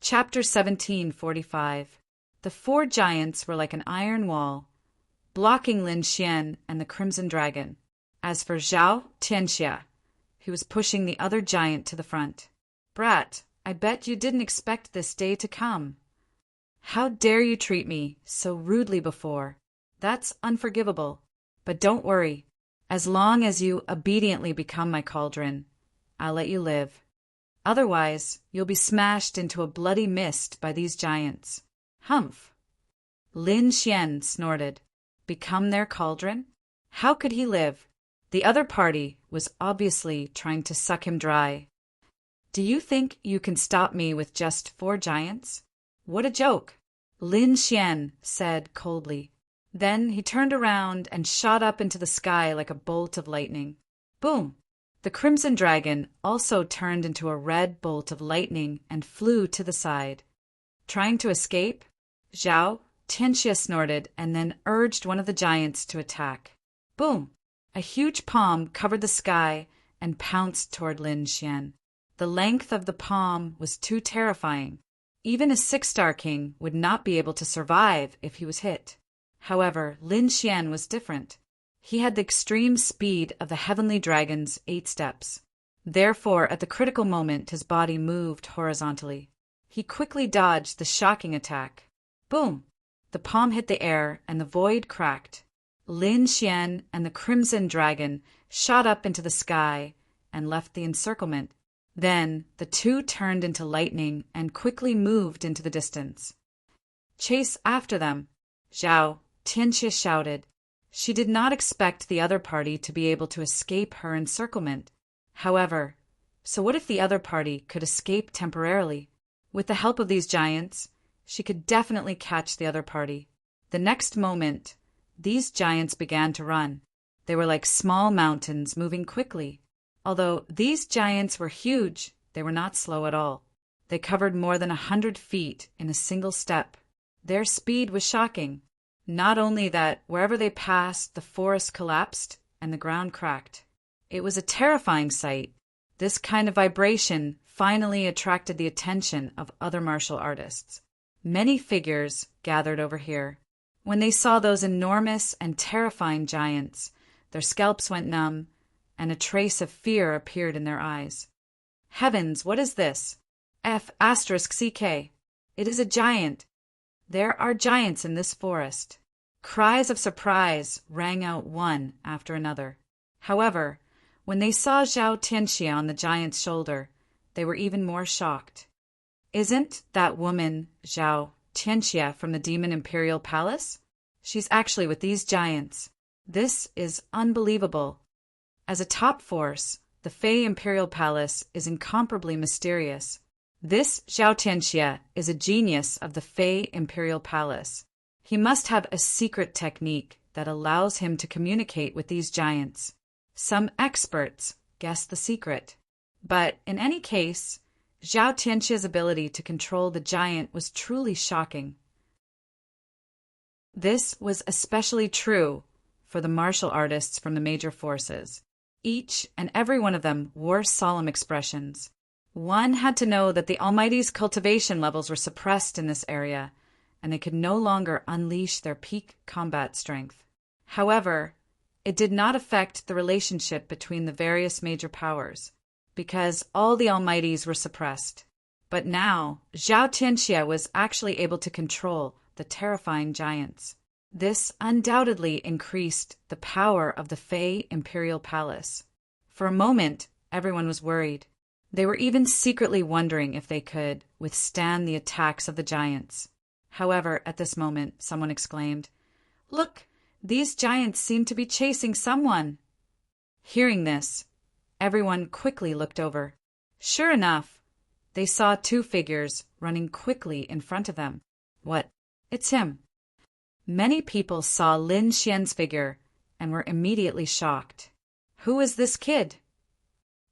Chapter 1745. The four giants were like an iron wall, blocking Lin Xian and the Crimson Dragon. As for Zhao Tianxia, he was pushing the other giant to the front. "Brat, I bet you didn't expect this day to come. How dare you treat me so rudely before? That's unforgivable. But don't worry. As long as you obediently become my cauldron, I'll let you live. Otherwise, you'll be smashed into a bloody mist by these giants." "Humph!" Lin Xian snorted. Become their cauldron? How could he live? The other party was obviously trying to suck him dry. "Do you think you can stop me with just 4 giants? What a joke!" Lin Xian said coldly. Then he turned around and shot up into the sky like a bolt of lightning. Boom! The Crimson Dragon also turned into a red bolt of lightning and flew to the side. Trying to escape, Zhao Tianxia snorted and then urged one of the giants to attack. Boom! A huge palm covered the sky and pounced toward Lin Xian. The length of the palm was too terrifying. Even a 6-star king would not be able to survive if he was hit. However, Lin Xian was different. He had the extreme speed of the heavenly dragon's 8 steps. Therefore, at the critical moment, his body moved horizontally. He quickly dodged the shocking attack. Boom! The palm hit the air and the void cracked. Lin Xian and the Crimson Dragon shot up into the sky and left the encirclement. Then the two turned into lightning and quickly moved into the distance. "Chase after them!" Zhao Tianxia shouted. She did not expect the other party to be able to escape her encirclement. However, so what if the other party could escape temporarily? With the help of these giants, she could definitely catch the other party. The next moment, these giants began to run. They were like small mountains moving quickly. Although these giants were huge, they were not slow at all. They covered more than 100 feet in a single step. Their speed was shocking. Not only that, wherever they passed, the forest collapsed and the ground cracked. It was a terrifying sight. This kind of vibration finally attracted the attention of other martial artists. Many figures gathered over here. When they saw those enormous and terrifying giants, their scalps went numb, and a trace of fear appeared in their eyes. "Heavens, what is this? F***CK. It is a giant. There are giants in this forest." Cries of surprise rang out one after another. However, when they saw Zhao Tianxia on the giant's shoulder, they were even more shocked. "Isn't that woman Zhao Tianxia from the Demon Imperial Palace? She's actually with these giants. This is unbelievable." As a top force, the Fey Imperial Palace is incomparably mysterious. This Zhao Tianxia is a genius of the Fey Imperial Palace. He must have a secret technique that allows him to communicate with these giants. Some experts guess the secret. But in any case, Zhao Tianxia's ability to control the giant was truly shocking. This was especially true for the martial artists from the major forces. Each and every one of them wore solemn expressions. One had to know that the Almighty's cultivation levels were suppressed in this area, and they could no longer unleash their peak combat strength. However, it did not affect the relationship between the various major powers, because all the Almighties were suppressed. But now, Zhao Tianxia was actually able to control the terrifying giants. This undoubtedly increased the power of the Fey Imperial Palace. For a moment, everyone was worried. They were even secretly wondering if they could withstand the attacks of the giants. However, at this moment, someone exclaimed, "Look, these giants seem to be chasing someone." Hearing this, everyone quickly looked over. Sure enough, they saw 2 figures running quickly in front of them. What? It's him. Many people saw Lin Xian's figure and were immediately shocked. Who is this kid?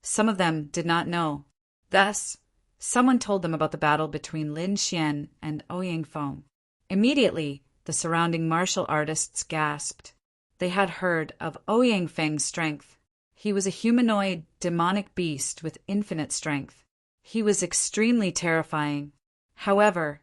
Some of them did not know. Thus, someone told them about the battle between Lin Xian and Ouyang Feng. Immediately, the surrounding martial artists gasped. They had heard of Ouyang Feng's strength. He was a humanoid, demonic beast with infinite strength. He was extremely terrifying. However,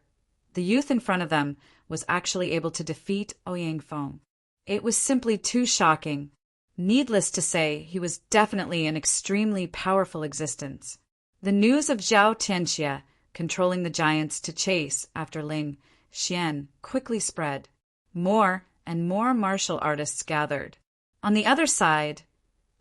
the youth in front of them was actually able to defeat Ouyang Feng. It was simply too shocking. Needless to say, he was definitely an extremely powerful existence. The news of Zhao Tianxia controlling the giants to chase after Ling Xian quickly spread. More and more martial artists gathered. On the other side,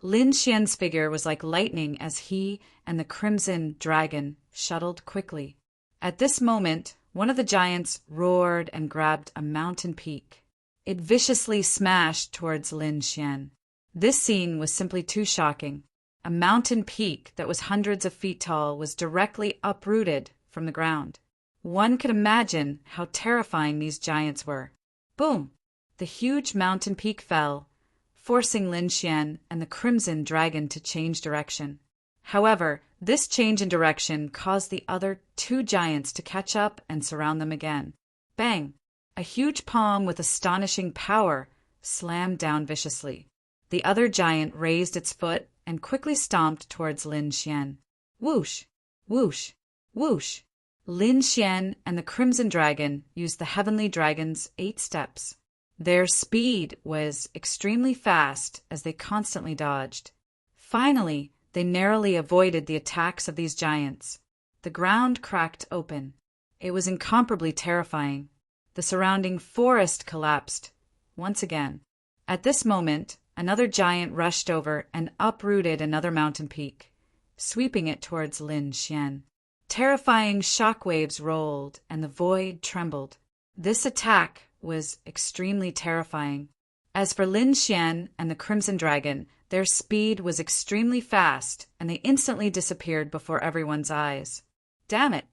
Lin Xian's figure was like lightning as he and the Crimson Dragon shuttled quickly. At this moment, one of the giants roared and grabbed a mountain peak. It viciously smashed towards Lin Xian. This scene was simply too shocking. A mountain peak that was hundreds of feet tall was directly uprooted from the ground. One could imagine how terrifying these giants were. Boom! The huge mountain peak fell, forcing Lin Xian and the Crimson Dragon to change direction. However, this change in direction caused the other two giants to catch up and surround them again. Bang! A huge palm with astonishing power slammed down viciously. The other giant raised its foot and quickly stomped towards Lin Xian. Whoosh! Whoosh! Whoosh! Lin Xian and the Crimson Dragon used the Heavenly Dragon's 8 steps. Their speed was extremely fast as they constantly dodged. Finally, they narrowly avoided the attacks of these giants. The ground cracked open. It was incomparably terrifying. The surrounding forest collapsed once again. At this moment, another giant rushed over and uprooted another mountain peak, sweeping it towards Lin Xian. Terrifying shockwaves rolled and the void trembled. This attack was extremely terrifying. As for Lin Xian and the Crimson Dragon, their speed was extremely fast and they instantly disappeared before everyone's eyes. Damn it!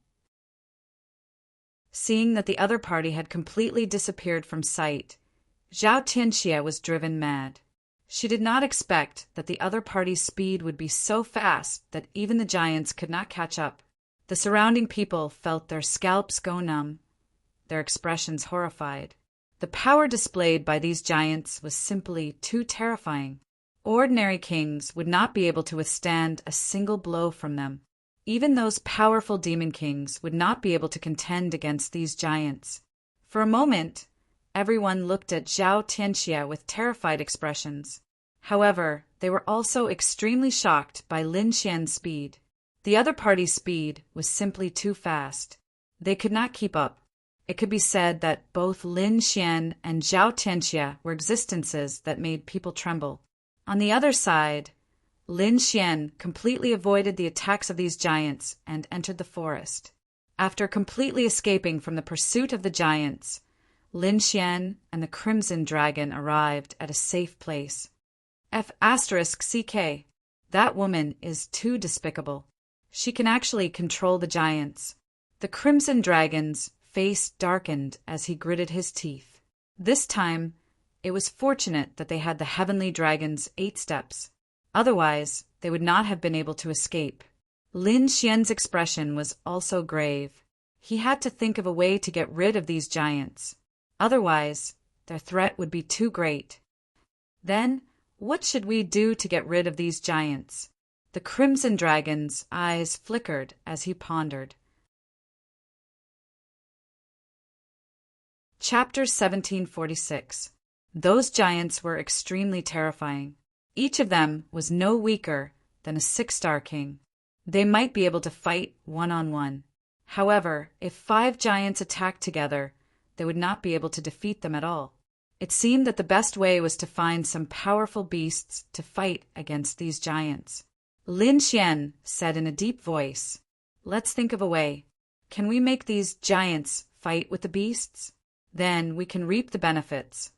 Seeing that the other party had completely disappeared from sight, Zhao Tianxia was driven mad. She did not expect that the other party's speed would be so fast that even the giants could not catch up. The surrounding people felt their scalps go numb, their expressions horrified. The power displayed by these giants was simply too terrifying. Ordinary kings would not be able to withstand a single blow from them. Even those powerful demon kings would not be able to contend against these giants. For a moment, everyone looked at Zhao Tianxia with terrified expressions. However, they were also extremely shocked by Lin Xian's speed. The other party's speed was simply too fast. They could not keep up. It could be said that both Lin Xian and Zhao Tianxia were existences that made people tremble. On the other side, Lin Xian completely avoided the attacks of these giants and entered the forest. After completely escaping from the pursuit of the giants, Lin Xian and the Crimson Dragon arrived at a safe place. F***CK. That woman is too despicable. She can actually control the giants. The Crimson Dragon's face darkened as he gritted his teeth. This time, it was fortunate that they had the Heavenly Dragon's 8 steps. Otherwise, they would not have been able to escape. Lin Xian's expression was also grave. He had to think of a way to get rid of these giants. Otherwise, their threat would be too great. Then, what should we do to get rid of these giants? The Crimson Dragon's eyes flickered as he pondered. Chapter 1746. Those giants were extremely terrifying. Each of them was no weaker than a 6-star king. They might be able to fight one-on-one. However, if 5 giants attacked together, they would not be able to defeat them at all. It seemed that the best way was to find some powerful beasts to fight against these giants. Lin Xian said in a deep voice, "Let's think of a way. Can we make these giants fight with the beasts? Then we can reap the benefits."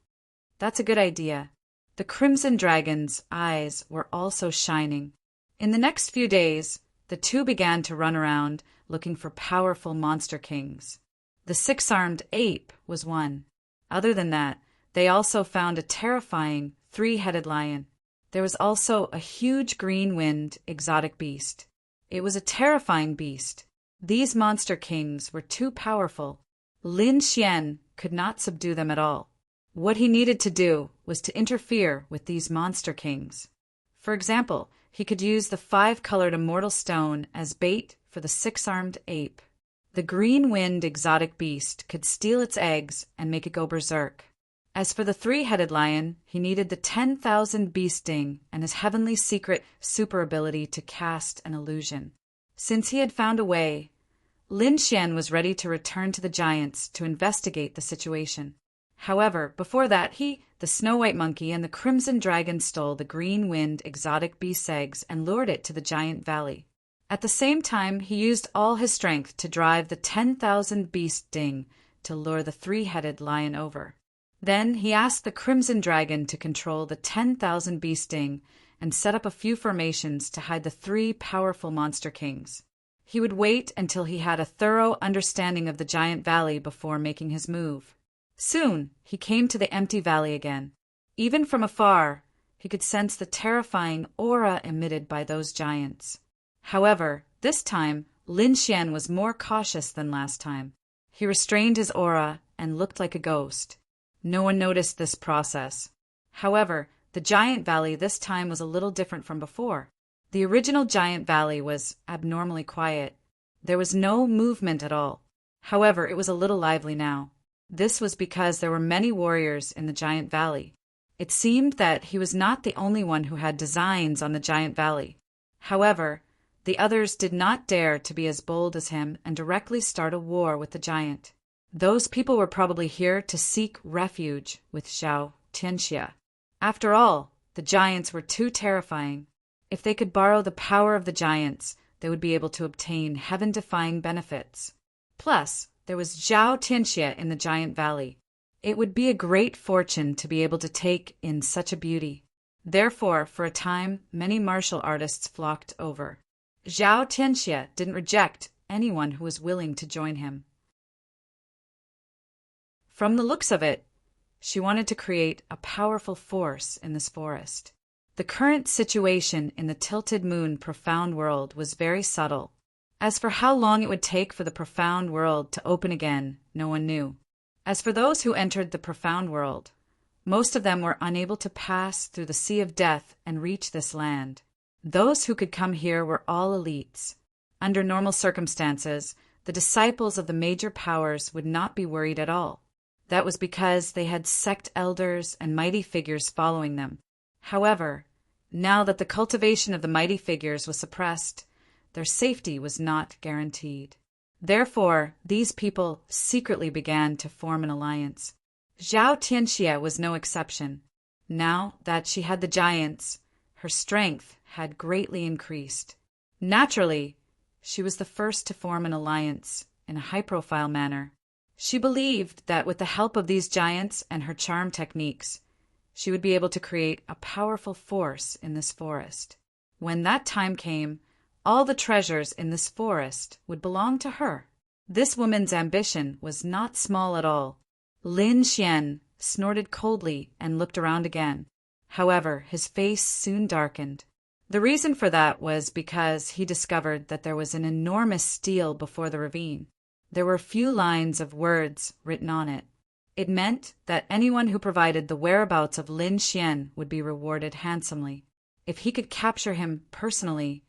"That's a good idea." The Crimson Dragon's eyes were also shining. In the next few days, the two began to run around looking for powerful monster kings. The 6-armed ape was one. Other than that, they also found a terrifying 3-headed lion. There was also a huge green-winged exotic beast. It was a terrifying beast. These monster kings were too powerful. Lin Xian could not subdue them at all. What he needed to do was to interfere with these monster kings. For example, he could use the 5-colored immortal stone as bait for the 6-armed ape. The green-winged exotic beast could steal its eggs and make it go berserk. As for the three-headed lion, he needed the 10,000 beast sting and his heavenly secret super ability to cast an illusion. Since he had found a way, Lin Xian was ready to return to the giants to investigate the situation. However, before that, the Snow-White Monkey, and the Crimson Dragon stole the green-winged exotic beast's eggs and lured it to the giant valley. At the same time, he used all his strength to drive the 10,000 beast sting to lure the three-headed lion over. Then he asked the Crimson Dragon to control the 10,000 beast sting and set up a few formations to hide the three powerful monster kings. He would wait until he had a thorough understanding of the giant valley before making his move. Soon, he came to the empty valley again. Even from afar, he could sense the terrifying aura emitted by those giants. However, this time, Lin Xian was more cautious than last time. He restrained his aura and looked like a ghost. No one noticed this process. However, the giant valley this time was a little different from before. The original giant valley was abnormally quiet. There was no movement at all. However, it was a little lively now. This was because there were many warriors in the giant valley. It seemed that he was not the only one who had designs on the giant valley. However, the others did not dare to be as bold as him and directly start a war with the giant. Those people were probably here to seek refuge with Zhao Tianxia. After all, the giants were too terrifying. If they could borrow the power of the giants, they would be able to obtain heaven-defying benefits. Plus, there was Zhao Tianxia in the giant valley. It would be a great fortune to be able to take in such a beauty. Therefore, for a time, many martial artists flocked over. Zhao Tianxia didn't reject anyone who was willing to join him. From the looks of it, she wanted to create a powerful force in this forest. The current situation in the Tilted Moon Profound World was very subtle. As for how long it would take for the Profound World to open again, no one knew. As for those who entered the Profound World, most of them were unable to pass through the Sea of Death and reach this land. Those who could come here were all elites. Under normal circumstances, the disciples of the major powers would not be worried at all. That was because they had sect elders and mighty figures following them. However, now that the cultivation of the mighty figures was suppressed, their safety was not guaranteed. Therefore, these people secretly began to form an alliance. Zhao Tianxia was no exception. Now that she had the giants, her strength had greatly increased. Naturally, she was the first to form an alliance in a high-profile manner. She believed that with the help of these giants and her charm techniques, she would be able to create a powerful force in this forest. When that time came, all the treasures in this forest would belong to her. This woman's ambition was not small at all. Lin Xian snorted coldly and looked around again. However, his face soon darkened. The reason for that was because he discovered that there was an enormous stele before the ravine. There were few lines of words written on it. It meant that anyone who provided the whereabouts of Lin Xian would be rewarded handsomely. If he could capture him personally,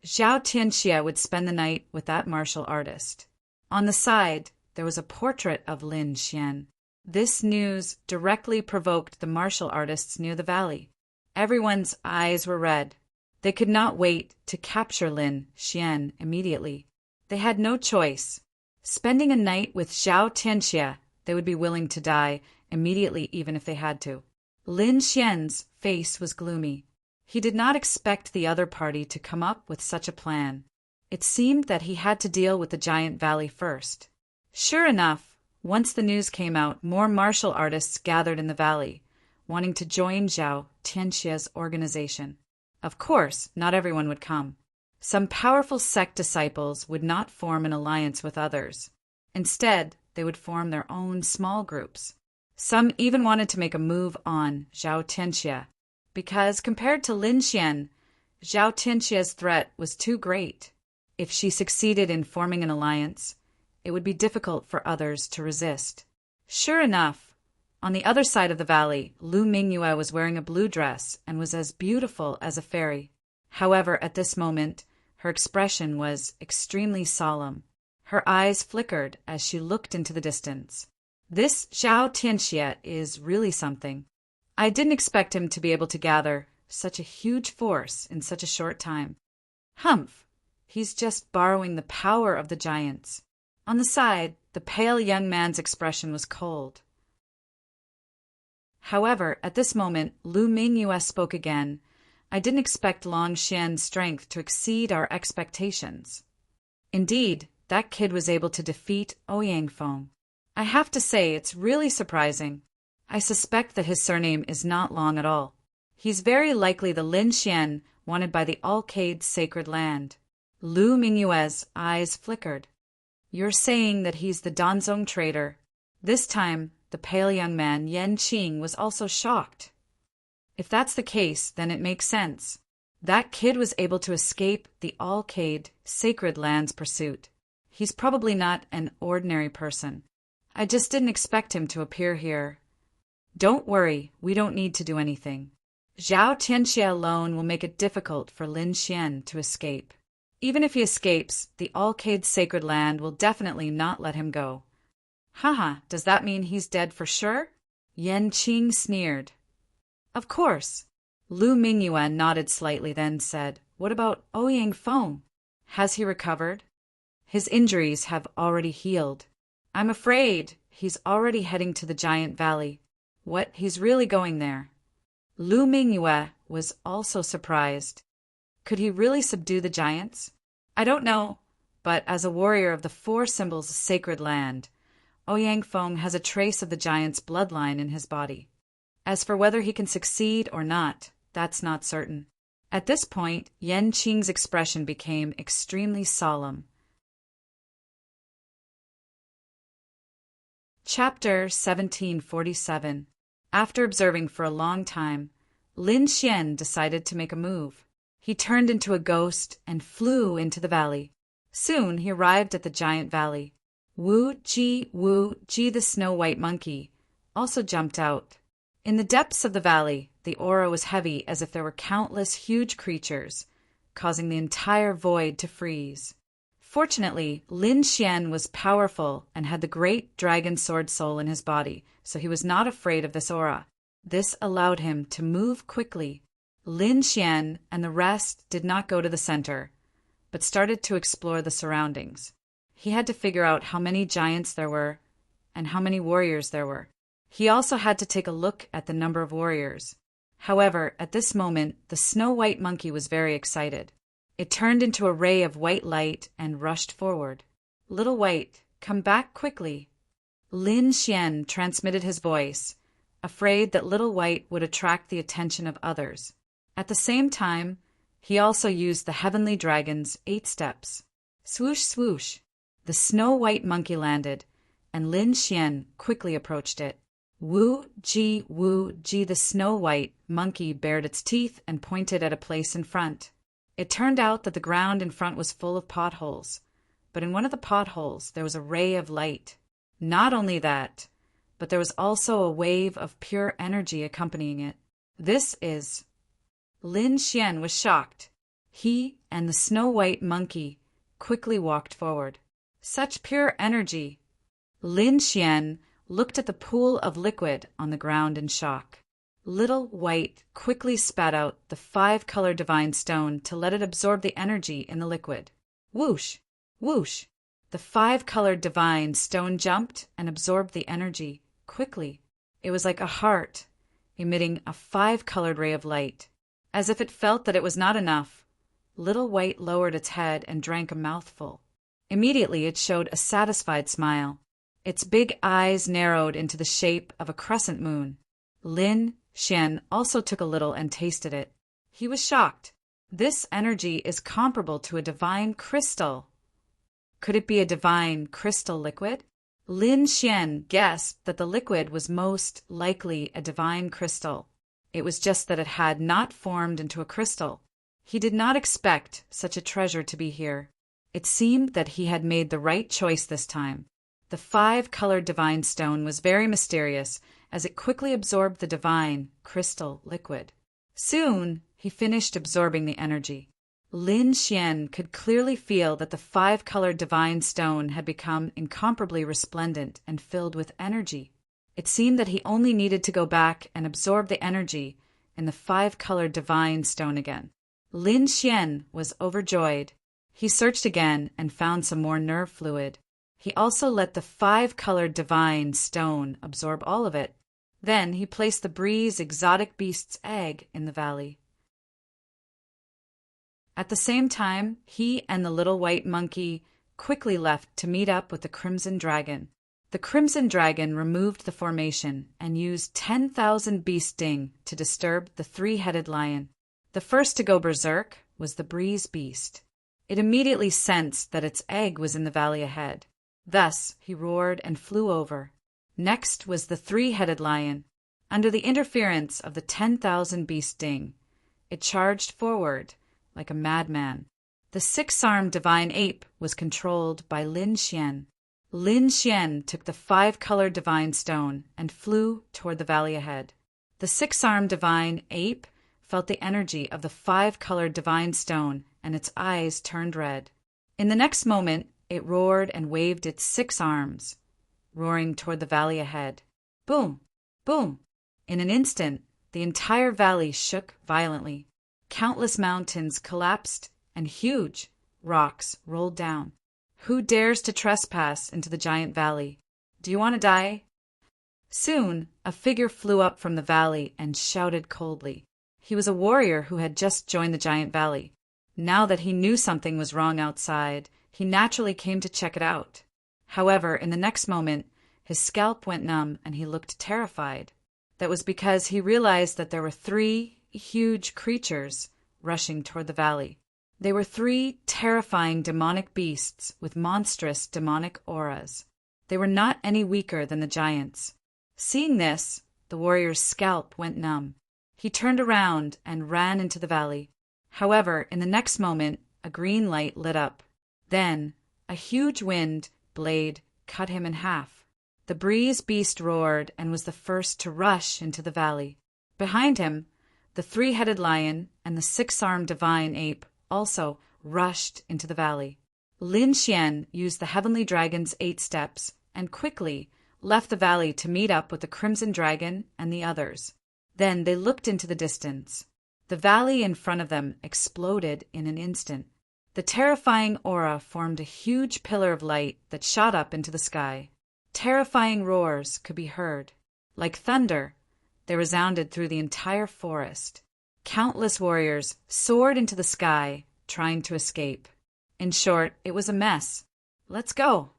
Zhao Tianxia would spend the night with that martial artist. On the side, there was a portrait of Lin Xian. This news directly provoked the martial artists near the valley. Everyone's eyes were red. They could not wait to capture Lin Xian immediately. They had no choice. Spending a night with Zhao Tianxia, they would be willing to die immediately even if they had to. Lin Xian's face was gloomy. He did not expect the other party to come up with such a plan. It seemed that he had to deal with the giant valley first. Sure enough, once the news came out, more martial artists gathered in the valley, wanting to join Zhao Tianxia's organization. Of course, not everyone would come. Some powerful sect disciples would not form an alliance with others. Instead, they would form their own small groups. Some even wanted to make a move on Zhao Tianxia, because compared to Lin Xian, Zhao Tianxia's threat was too great. If she succeeded in forming an alliance, it would be difficult for others to resist. Sure enough, on the other side of the valley, Lu Mingyue was wearing a blue dress and was as beautiful as a fairy. However, at this moment, her expression was extremely solemn. Her eyes flickered as she looked into the distance. This Zhao Tianxie is really something. I didn't expect him to be able to gather such a huge force in such a short time. Humph! He's just borrowing the power of the giants. On the side, the pale young man's expression was cold. However, at this moment, Lu Mingyue spoke again. I didn't expect Long Xian's strength to exceed our expectations. Indeed, that kid was able to defeat Ouyang Feng. I have to say, it's really surprising. I suspect that his surname is not Long at all. He's very likely the Lin Xian wanted by the Alcade's sacred land. Lu Mingyue's eyes flickered. You're saying that he's the Danzong traitor. This time, the pale young man Yan Qing was also shocked. If that's the case, then it makes sense. That kid was able to escape the Alcade sacred land's pursuit. He's probably not an ordinary person. I just didn't expect him to appear here. Don't worry, we don't need to do anything. Zhao Tianxie alone will make it difficult for Lin Xian to escape. Even if he escapes, the Alcade's sacred land will definitely not let him go. Haha, does that mean he's dead for sure? Yan Qing sneered. Of course. Lu Mingyue nodded slightly, then said, What about Ouyang Feng? Has he recovered? His injuries have already healed. I'm afraid he's already heading to the Giant Valley. What, he's really going there? Lu Mingyue was also surprised. Could he really subdue the giants? I don't know, but as a warrior of the four symbols of sacred land, Ouyang Feng has a trace of the giant's bloodline in his body. As for whether he can succeed or not, that's not certain. At this point, Yan Qing's expression became extremely solemn. Chapter 1747. After observing for a long time, Lin Xian decided to make a move. He turned into a ghost and flew into the valley. Soon he arrived at the Giant Valley. Wu Ji, the snow-white monkey, also jumped out. In the depths of the valley, the aura was heavy as if there were countless huge creatures, causing the entire void to freeze. Fortunately, Lin Xian was powerful and had the great dragon sword soul in his body, so he was not afraid of this aura. This allowed him to move quickly. Lin Xian and the rest did not go to the center, but started to explore the surroundings. He had to figure out how many giants there were and how many warriors there were. He also had to take a look at the number of warriors. However, at this moment, the snow-white monkey was very excited. It turned into a ray of white light and rushed forward. Little White, come back quickly. Lin Xian transmitted his voice, afraid that Little White would attract the attention of others. At the same time, he also used the Heavenly Dragon's 8 steps. Swoosh, swoosh. The snow-white monkey landed, and Lin Xian quickly approached it. Wu Ji, the snow-white monkey bared its teeth and pointed at a place in front. It turned out that the ground in front was full of potholes, but in one of the potholes there was a ray of light. Not only that, but there was also a wave of pure energy accompanying it. This is... Lin Xian was shocked. He and the snow-white monkey quickly walked forward. Such pure energy! Lin Xian looked at the pool of liquid on the ground in shock. Little White quickly spat out the 5-color divine stone to let it absorb the energy in the liquid. Whoosh! Whoosh! The 5-colored divine stone jumped and absorbed the energy quickly. It was like a heart, emitting a 5-colored ray of light. As if it felt that it was not enough, Little White lowered its head and drank a mouthful. Immediately it showed a satisfied smile. Its big eyes narrowed into the shape of a crescent moon. Lin Xian also took a little and tasted it. He was shocked. This energy is comparable to a divine crystal. Could it be a divine crystal liquid? Lin Xian guessed that the liquid was most likely a divine crystal. It was just that it had not formed into a crystal. He did not expect such a treasure to be here. It seemed that he had made the right choice this time. The 5-colored divine stone was very mysterious as it quickly absorbed the divine crystal liquid. Soon, he finished absorbing the energy. Lin Xian could clearly feel that the five-colored divine stone had become incomparably resplendent and filled with energy. It seemed that he only needed to go back and absorb the energy in the five-colored divine stone again. Lin Xian was overjoyed. He searched again and found some more nerve fluid. He also let the five-colored divine stone absorb all of it. Then he placed the breeze exotic beast's egg in the valley. At the same time, he and the little white monkey quickly left to meet up with the Crimson Dragon. The Crimson Dragon removed the formation and used 10,000 beast sting to disturb the three-headed lion. The first to go berserk was the breeze beast. It immediately sensed that its egg was in the valley ahead. Thus, he roared and flew over. Next was the three-headed lion. Under the interference of the 10,000 beast sting, it charged forward like a madman. The six-armed divine ape was controlled by Lin Xian. Lin Xian took the five-colored divine stone and flew toward the valley ahead. The six-armed divine ape felt the energy of the five-colored divine stone, and its eyes turned red. In the next moment, it roared and waved its 6 arms, roaring toward the valley ahead. Boom! Boom! In an instant, the entire valley shook violently. Countless mountains collapsed, and huge rocks rolled down. Who dares to trespass into the giant valley? Do you want to die? Soon, a figure flew up from the valley and shouted coldly. He was a warrior who had just joined the giant valley. Now that he knew something was wrong outside, he naturally came to check it out. However, in the next moment, his scalp went numb and he looked terrified. That was because he realized that there were 3 huge creatures rushing toward the valley. They were 3 terrifying demonic beasts with monstrous demonic auras. They were not any weaker than the giants. Seeing this, the warrior's scalp went numb. He turned around and ran into the valley. However, in the next moment, a green light lit up. Then, a huge wind blade cut him in half. The breeze beast roared and was the first to rush into the valley. Behind him, the 3-headed lion and the 6-armed divine ape also rushed into the valley. Lin Xian used the heavenly dragon's 8 steps and quickly left the valley to meet up with the Crimson Dragon and the others. Then they looked into the distance. The valley in front of them exploded in an instant. The terrifying aura formed a huge pillar of light that shot up into the sky. Terrifying roars could be heard. Like thunder, they resounded through the entire forest. Countless warriors soared into the sky, trying to escape. In short, it was a mess. Let's go.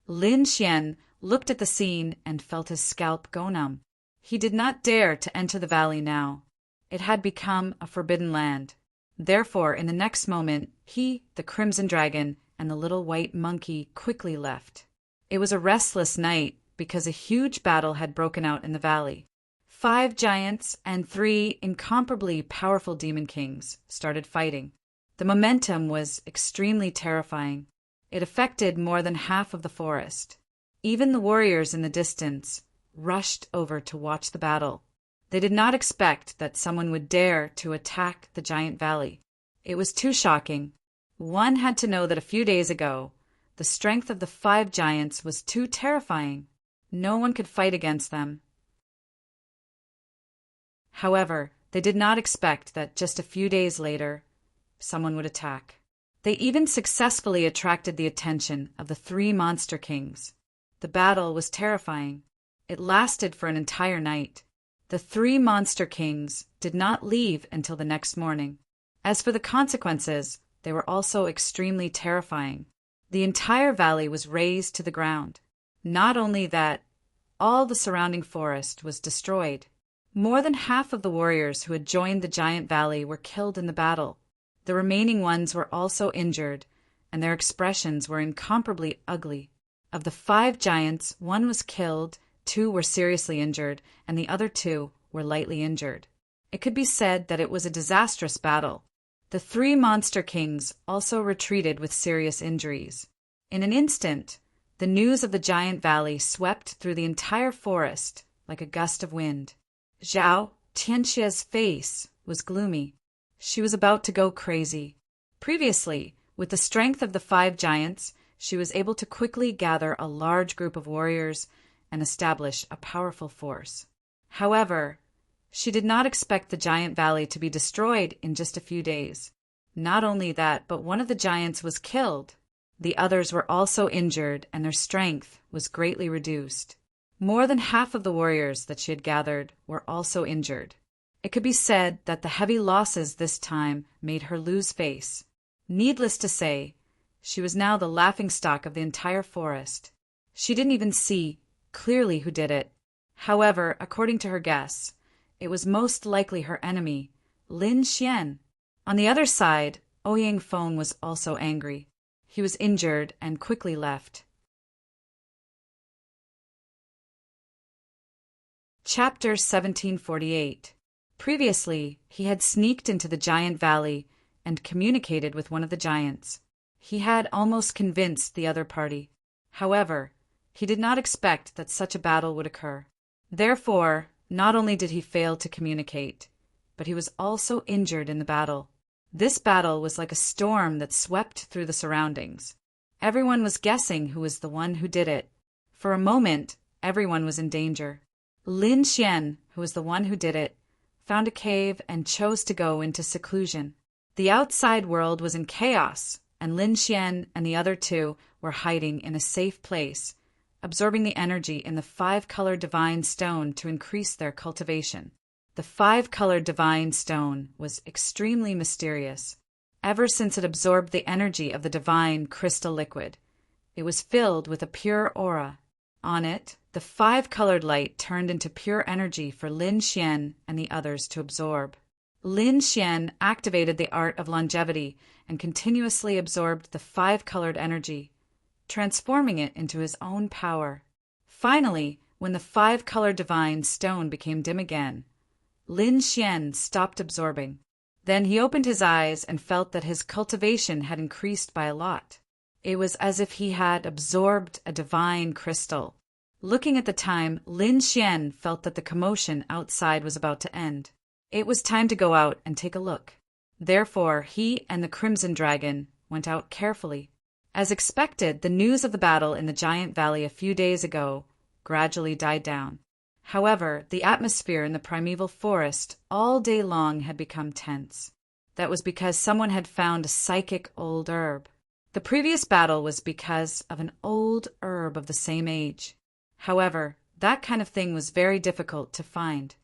Lin Xian looked at the scene and felt his scalp go numb. He did not dare to enter the valley now. It had become a forbidden land. Therefore, in the next moment, he, the Crimson Dragon, and the little white monkey quickly left. It was a restless night because a huge battle had broken out in the valley. 5 giants and 3 incomparably powerful demon kings started fighting. The momentum was extremely terrifying. It affected more than half of the forest. Even the warriors in the distance rushed over to watch the battle. They did not expect that someone would dare to attack the giant valley. It was too shocking. One had to know that a few days ago, the strength of the 5 giants was too terrifying. No one could fight against them. However, they did not expect that just a few days later, someone would attack. They even successfully attracted the attention of the 3 monster kings. The battle was terrifying. It lasted for an entire night. The 3 monster kings did not leave until the next morning. As for the consequences, they were also extremely terrifying. The entire valley was razed to the ground. Not only that, all the surrounding forest was destroyed. More than half of the warriors who had joined the giant valley were killed in the battle. The remaining ones were also injured, and their expressions were incomparably ugly. Of the 5 giants, 1 was killed, 2 were seriously injured, and the other 2 were lightly injured. It could be said that it was a disastrous battle. The 3 monster kings also retreated with serious injuries. In an instant, the news of the giant valley swept through the entire forest like a gust of wind. Zhao Tianxia's face was gloomy. She was about to go crazy. Previously, with the strength of the 5 giants, she was able to quickly gather a large group of warriors and establish a powerful force. However, she did not expect the giant valley to be destroyed in just a few days. Not only that, but one of the giants was killed. The others were also injured, and their strength was greatly reduced. More than half of the warriors that she had gathered were also injured. It could be said that the heavy losses this time made her lose face. Needless to say, she was now the laughingstock of the entire forest. She didn't even see clearly who did it. However, according to her guess, it was most likely her enemy, Lin Xian. On the other side, Ouyang Feng was also angry. He was injured and quickly left. Chapter 1748. Previously, he had sneaked into the giant valley and communicated with one of the giants. He had almost convinced the other party. However, he did not expect that such a battle would occur. Therefore, not only did he fail to communicate, but he was also injured in the battle. This battle was like a storm that swept through the surroundings. Everyone was guessing who was the one who did it. For a moment, everyone was in danger. Lin Xian, who was the one who did it, found a cave and chose to go into seclusion. The outside world was in chaos, and Lin Xian and the other 2 were hiding in a safe place, absorbing the energy in the 5-colored divine stone to increase their cultivation. The 5-colored divine stone was extremely mysterious. Ever since it absorbed the energy of the divine crystal liquid, it was filled with a pure aura. On it, the 5-colored light turned into pure energy for Lin Xian and the others to absorb. Lin Xian activated the art of longevity and continuously absorbed the 5-colored energy, transforming it into his own power. Finally, when the 5-colored divine stone became dim again, Lin Xian stopped absorbing. Then he opened his eyes and felt that his cultivation had increased by a lot. It was as if he had absorbed a divine crystal. Looking at the time, Lin Xian felt that the commotion outside was about to end. It was time to go out and take a look. Therefore, he and the Crimson Dragon went out carefully. As expected, the news of the battle in the Giant Valley a few days ago gradually died down. However, the atmosphere in the primeval forest all day long had become tense. That was because someone had found a psychic old herb. The previous battle was because of an old herb of the same age. However, that kind of thing was very difficult to find.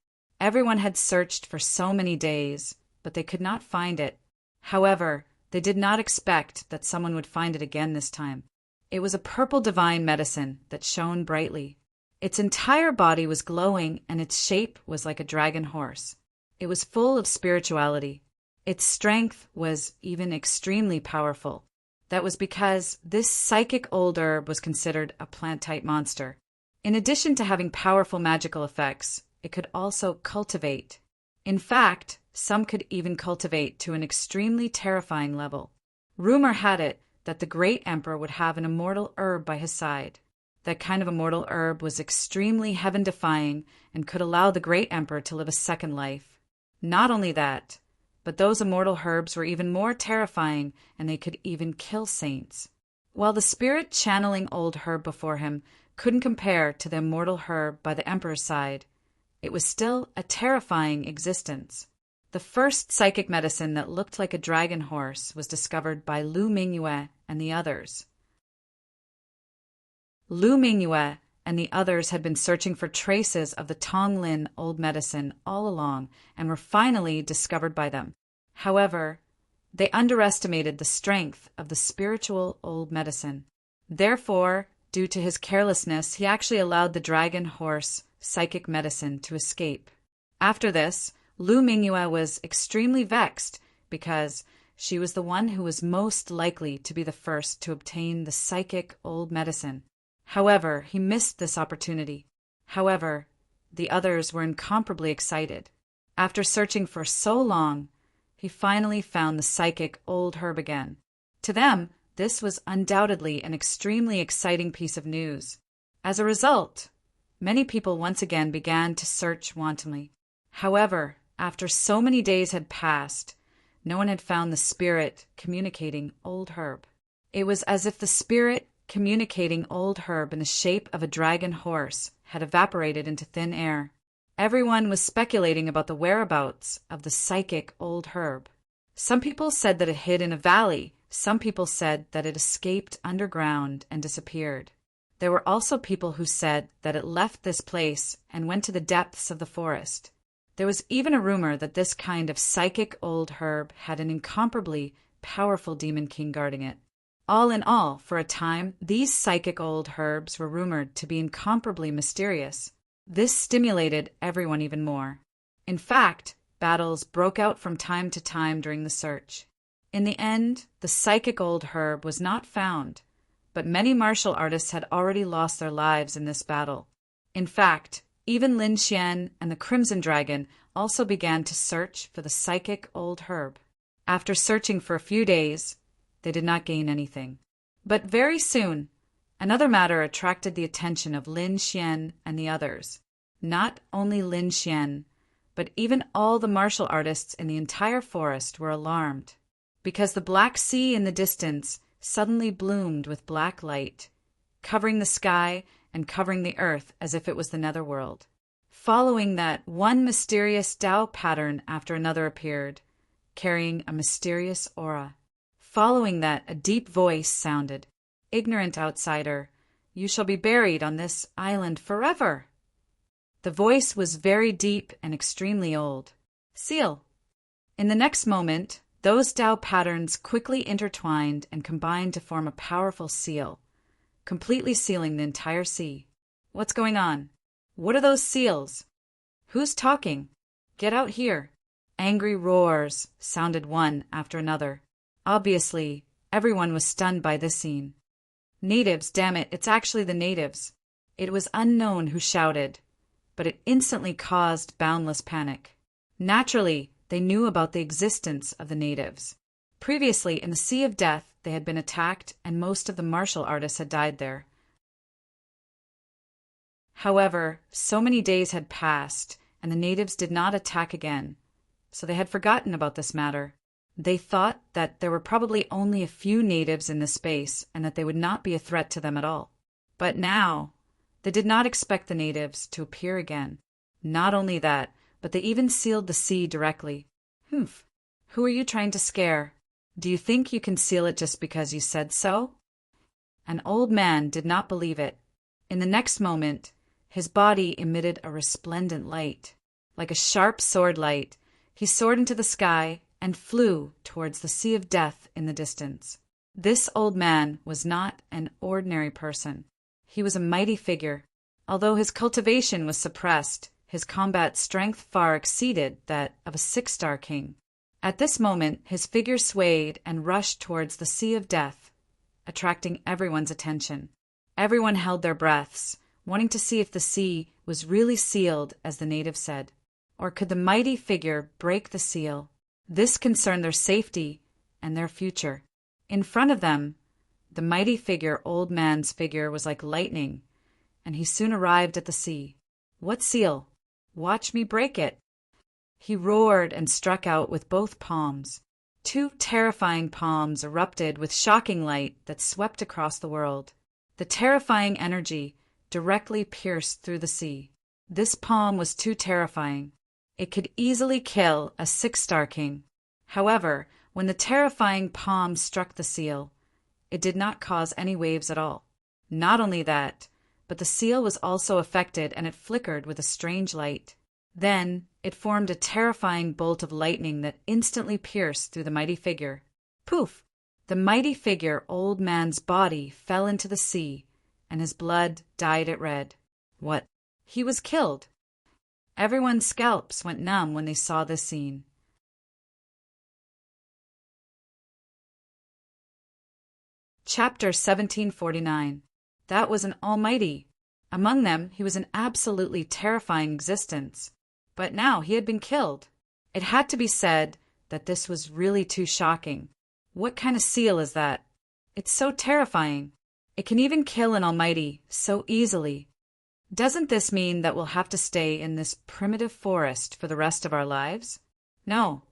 Everyone had searched for so many days, but they could not find it. However, they did not expect that someone would find it again this time. It was a purple divine medicine that shone brightly. Its entire body was glowing, and its shape was like a dragon horse. It was full of spirituality. Its strength was even extremely powerful. That was because this psychic old herb was considered a plant-type monster. In addition to having powerful magical effects, it could also cultivate. In fact, some could even cultivate to an extremely terrifying level. Rumor had it that the great emperor would have an immortal herb by his side. That kind of immortal herb was extremely heaven-defying and could allow the great emperor to live a second life. Not only that, but those immortal herbs were even more terrifying, and they could even kill saints. While the spirit channeling old herb before him couldn't compare to the immortal herb by the emperor's side, it was still a terrifying existence. The first psychic medicine that looked like a dragon horse was discovered by Lu Mingyue and the others. Lu Mingyue and the others had been searching for traces of the Tonglin old medicine all along and were finally discovered by them. However, they underestimated the strength of the spiritual old medicine. Therefore, due to his carelessness, he actually allowed the dragon horse psychic medicine to escape. After this, Lu Mingyue was extremely vexed because she was the one who was most likely to be the first to obtain the psychic old medicine. However, he missed this opportunity. However, the others were incomparably excited. After searching for so long, he finally found the psychic old herb again. To them, this was undoubtedly an extremely exciting piece of news. As a result, many people once again began to search wantonly. However, after so many days had passed, No one had found the spirit communicating Old Herb. It was as if the spirit communicating Old Herb in the shape of a dragon horse had evaporated into thin air. Everyone was speculating about the whereabouts of the psychic Old Herb. Some people said that it hid in a valley. Some people said that it escaped underground and disappeared. There were also people who said that it left this place and went to the depths of the forest. There was even a rumor that this kind of psychic Old Herb had an incomparably powerful demon king guarding it. All in all, for a time, these psychic Old Herbs were rumored to be incomparably mysterious. This stimulated everyone even more. In fact, battles broke out from time to time during the search. In the end, the psychic Old Herb was not found, but many martial artists had already lost their lives in this battle. In fact, even Lin Xian and the Crimson Dragon also began to search for the psychic Old Herb. After searching for a few days, they did not gain anything. But very soon, another matter attracted the attention of Lin Xian and the others. Not only Lin Xian, but even all the martial artists in the entire forest were alarmed, because the black sea in the distance suddenly bloomed with black light, covering the sky and covering the earth as if it was the netherworld. Following that, one mysterious Tao pattern after another appeared, carrying a mysterious aura. Following that, a deep voice sounded. "Ignorant outsider, you shall be buried on this island forever." The voice was very deep and extremely old. "Seal." In the next moment, those Tao patterns quickly intertwined and combined to form a powerful seal, completely sealing the entire sea. "What's going on? What are those seals? Who's talking? Get out here." Angry roars sounded one after another. Obviously, everyone was stunned by this scene. "Natives, damn it, it's actually the natives." It was unknown who shouted, but it instantly caused boundless panic. Naturally, they knew about the existence of the natives. Previously, in the Sea of Death, they had been attacked and most of the martial artists had died there. However, so many days had passed and the natives did not attack again, so they had forgotten about this matter. They thought that there were probably only a few natives in this space and that they would not be a threat to them at all. But now, they did not expect the natives to appear again. Not only that, but they even sealed the sea directly. "Humph, who are you trying to scare? Do you think you can seal it just because you said so?" An old man did not believe it. In the next moment, his body emitted a resplendent light. Like a sharp sword light, he soared into the sky and flew towards the Sea of Death in the distance. This old man was not an ordinary person. He was a mighty figure. Although his cultivation was suppressed, his combat strength far exceeded that of a 6-star king. At this moment, his figure swayed and rushed towards the Sea of Death, attracting everyone's attention. Everyone held their breaths, wanting to see if the sea was really sealed, as the natives said, or could the mighty figure break the seal. This concerned their safety and their future. In front of them, the mighty figure, old man's figure, was like lightning, and he soon arrived at the sea. "What seal? Watch me break it." He roared and struck out with both palms. 2 terrifying palms erupted with shocking light that swept across the world. The terrifying energy directly pierced through the sea. This palm was too terrifying. It could easily kill a 6-star king. However, when the terrifying palm struck the seal, it did not cause any waves at all. Not only that, but the seal was also affected and it flickered with a strange light. Then it formed a terrifying bolt of lightning that instantly pierced through the mighty figure. Poof! The mighty figure, old man's body, fell into the sea, and his blood dyed it red. What? He was killed! Everyone's scalps went numb when they saw this scene. Chapter 1749. That was an almighty. Among them, he was an absolutely terrifying existence. But now he had been killed. It had to be said that this was really too shocking. What kind of seal is that? It's so terrifying. It can even kill an almighty so easily. Doesn't this mean that we'll have to stay in this primitive forest for the rest of our lives? No.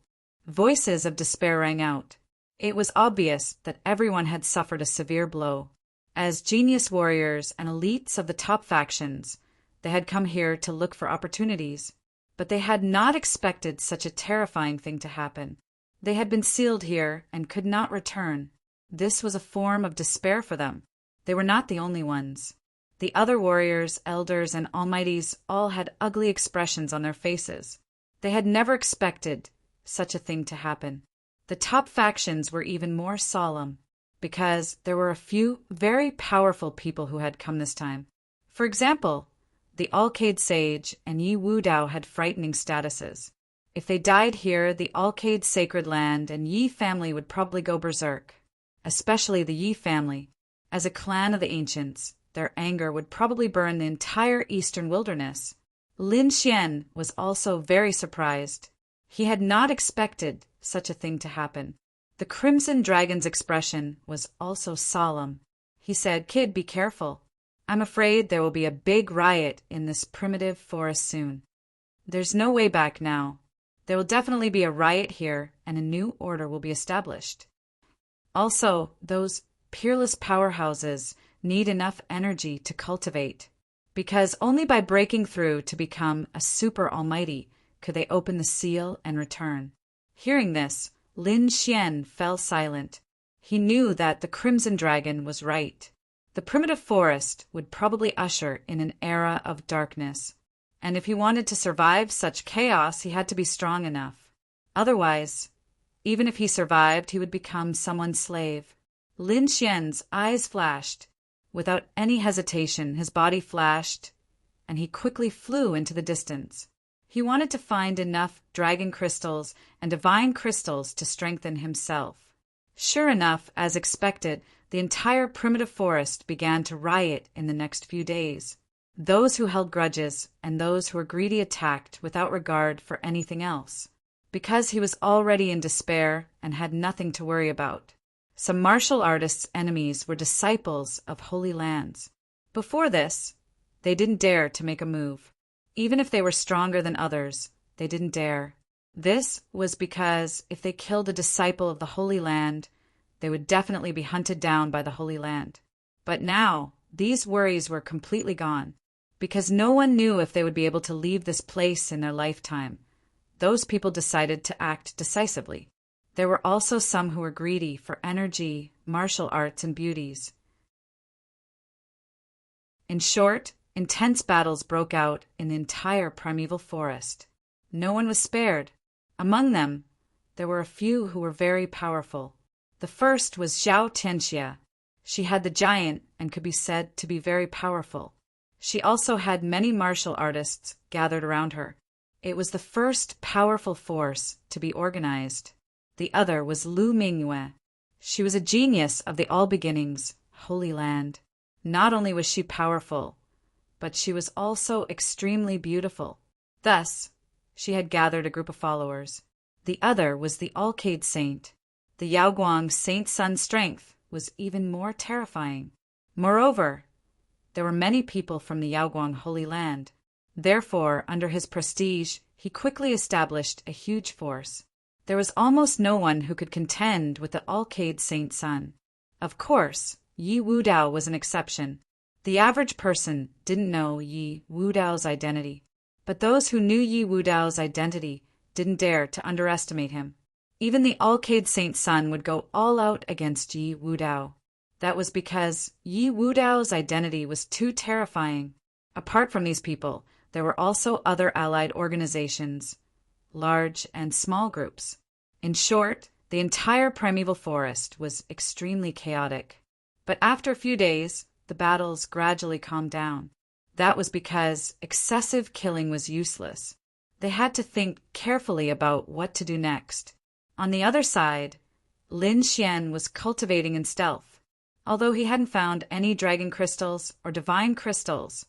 Voices of despair rang out. It was obvious that everyone had suffered a severe blow. As genius warriors and elites of the top factions, they had come here to look for opportunities. But they had not expected such a terrifying thing to happen. They had been sealed here and could not return. This was a form of despair for them. They were not the only ones. The other warriors, elders, and almighties all had ugly expressions on their faces. They had never expected such a thing to happen. The top factions were even more solemn, because there were a few very powerful people who had come this time. For example, the Alcade Sage and Yi Wudao had frightening statuses. If they died here, the Alcade Sacred Land and Yi family would probably go berserk. Especially the Yi family. As a clan of the ancients, their anger would probably burn the entire eastern wilderness. Lin Xian was also very surprised. He had not expected such a thing to happen. The Crimson Dragon's expression was also solemn. He said, "Kid, be careful. I'm afraid there will be a big riot in this primitive forest soon. There's no way back now. There will definitely be a riot here, and a new order will be established. Also, those peerless powerhouses need enough energy to cultivate, because only by breaking through to become a super almighty could they open the seal and return." Hearing this, Lin Xian fell silent. He knew that the Crimson Dragon was right. The primitive forest would probably usher in an era of darkness, and if he wanted to survive such chaos, he had to be strong enough. Otherwise, even if he survived, he would become someone's slave. Lin Xian's eyes flashed. Without any hesitation, his body flashed, and he quickly flew into the distance. He wanted to find enough dragon crystals and divine crystals to strengthen himself. Sure enough, as expected, the entire primitive forest began to riot in the next few days. Those who held grudges and those who were greedy attacked without regard for anything else, because he was already in despair and had nothing to worry about. Some martial artists' enemies were disciples of holy lands. Before this, they didn't dare to make a move. Even if they were stronger than others, they didn't dare. This was because if they killed a disciple of the Holy Land, they would definitely be hunted down by the Holy Land. But now, these worries were completely gone, because no one knew if they would be able to leave this place in their lifetime. Those people decided to act decisively. There were also some who were greedy for energy, martial arts, and beauties. In short, intense battles broke out in the entire primeval forest. No one was spared. Among them, there were a few who were very powerful. The first was Zhao Tianxia. She had the giant and could be said to be very powerful. She also had many martial artists gathered around her. It was the first powerful force to be organized. The other was Lu Mingyue. She was a genius of the All Beginnings, Holy Land. Not only was she powerful, but she was also extremely beautiful. Thus, she had gathered a group of followers. The other was the Alcade Saint. The Yaoguang Saint Sun's strength was even more terrifying. Moreover, there were many people from the Yaoguang Holy Land. Therefore, under his prestige, he quickly established a huge force. There was almost no one who could contend with the Alcade Saint Sun. Of course, Yi Wudao was an exception. The average person didn't know Yi Wudao's identity, but those who knew Yi Wudao's identity didn't dare to underestimate him. Even the Alcade Saint Sun would go all out against Yi Wudao. That was because Yi Wudao's identity was too terrifying. Apart from these people, there were also other allied organizations, large and small groups. In short, the entire primeval forest was extremely chaotic. But after a few days, the battles gradually calmed down. That was because excessive killing was useless. They had to think carefully about what to do next. On the other side, Lin Xian was cultivating in stealth. Although he hadn't found any dragon crystals or divine crystals,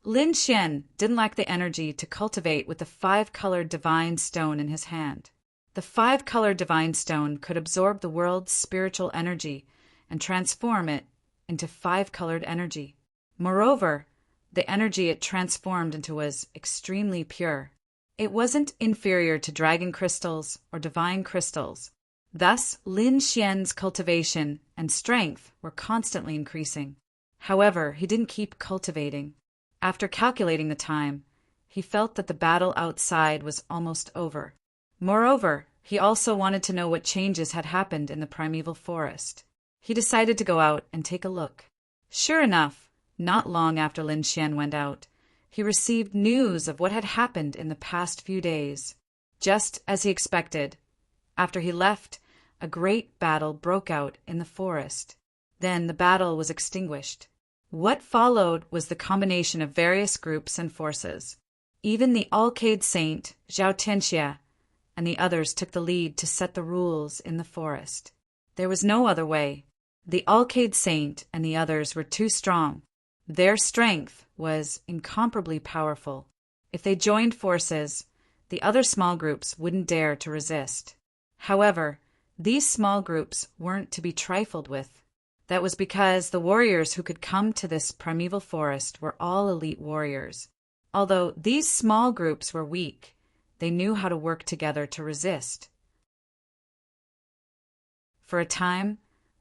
Lin Xian didn't lack the energy to cultivate with the 5-colored divine stone in his hand. The 5-colored divine stone could absorb the world's spiritual energy and transform it into 5-colored energy. Moreover, the energy it transformed into was extremely pure. It wasn't inferior to dragon crystals or divine crystals. Thus, Lin Xian's cultivation and strength were constantly increasing. However, he didn't keep cultivating. After calculating the time, he felt that the battle outside was almost over. Moreover, he also wanted to know what changes had happened in the primeval forest. He decided to go out and take a look. Sure enough, not long after Lin Xian went out, he received news of what had happened in the past few days. Just as he expected, after he left, a great battle broke out in the forest. Then the battle was extinguished. What followed was the combination of various groups and forces. Even the Alcade Saint, Zhao Tianxia, and the others took the lead to set the rules in the forest. There was no other way. The Alcade Saint and the others were too strong. Their strength was incomparably powerful. If they joined forces, the other small groups wouldn't dare to resist. However, these small groups weren't to be trifled with. That was because the warriors who could come to this primeval forest were all elite warriors. Although these small groups were weak, they knew how to work together to resist. For a time,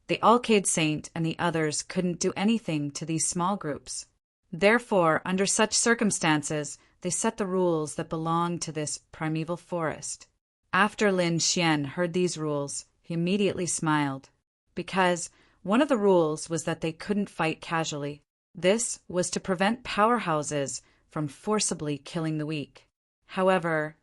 the Alcade Saint and the others couldn't do anything to these small groups. Therefore, under such circumstances, they set the rules that belonged to this primeval forest. After Lin Xian heard these rules, he immediately smiled, because one of the rules was that they couldn't fight casually. This was to prevent powerhouses from forcibly killing the weak. However,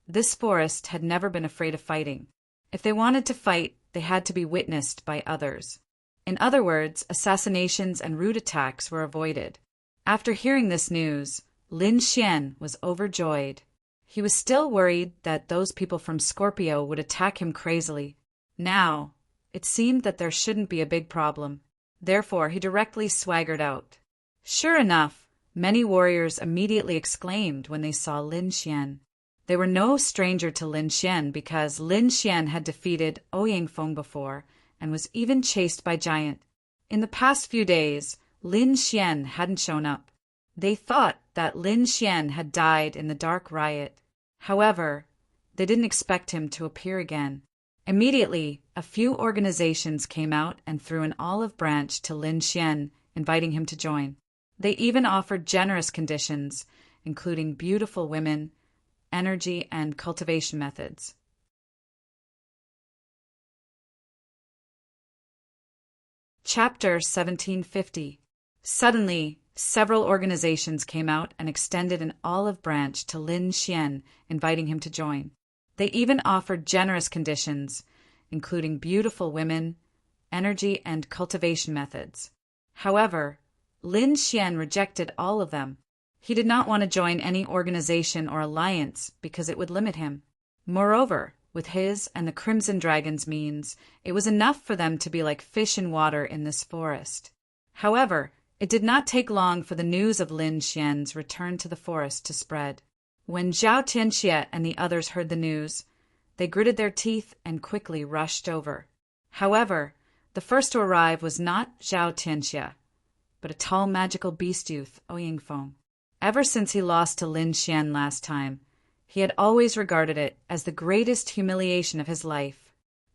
this forest had never been afraid of fighting. If they wanted to fight, they had to be witnessed by others. In other words, assassinations and rude attacks were avoided. After hearing this news, Lin Xian was overjoyed. He was still worried that those people from Scorpio would attack him crazily. Now, it seemed that there shouldn't be a big problem. Therefore, he directly swaggered out. Sure enough, many warriors immediately exclaimed when they saw Lin Xian. They were no stranger to Lin Xian because Lin Xian had defeated Ouyangfeng before and was even chased by Giant. In the past few days, Lin Xian hadn't shown up. They thought that Lin Xian had died in the dark riot. However, they didn't expect him to appear again. Immediately, a few organizations came out and threw an olive branch to Lin Xian, inviting him to join. They even offered generous conditions, including beautiful women, energy, and cultivation methods. Chapter 1750. Suddenly, several organizations came out and extended an olive branch to Lin Xian, inviting him to join. They even offered generous conditions, including beautiful women, energy, and cultivation methods. However, Lin Xian rejected all of them. He did not want to join any organization or alliance because it would limit him. Moreover, with his and the Crimson Dragon's means, it was enough for them to be like fish in water in this forest. However, it did not take long for the news of Lin Xian's return to the forest to spread. When Zhao Tianxia and the others heard the news, they gritted their teeth and quickly rushed over. However, the first to arrive was not Zhao Tianxia, but a tall magical beast youth, Ouyangfeng. Ever since he lost to Lin Xian last time, he had always regarded it as the greatest humiliation of his life.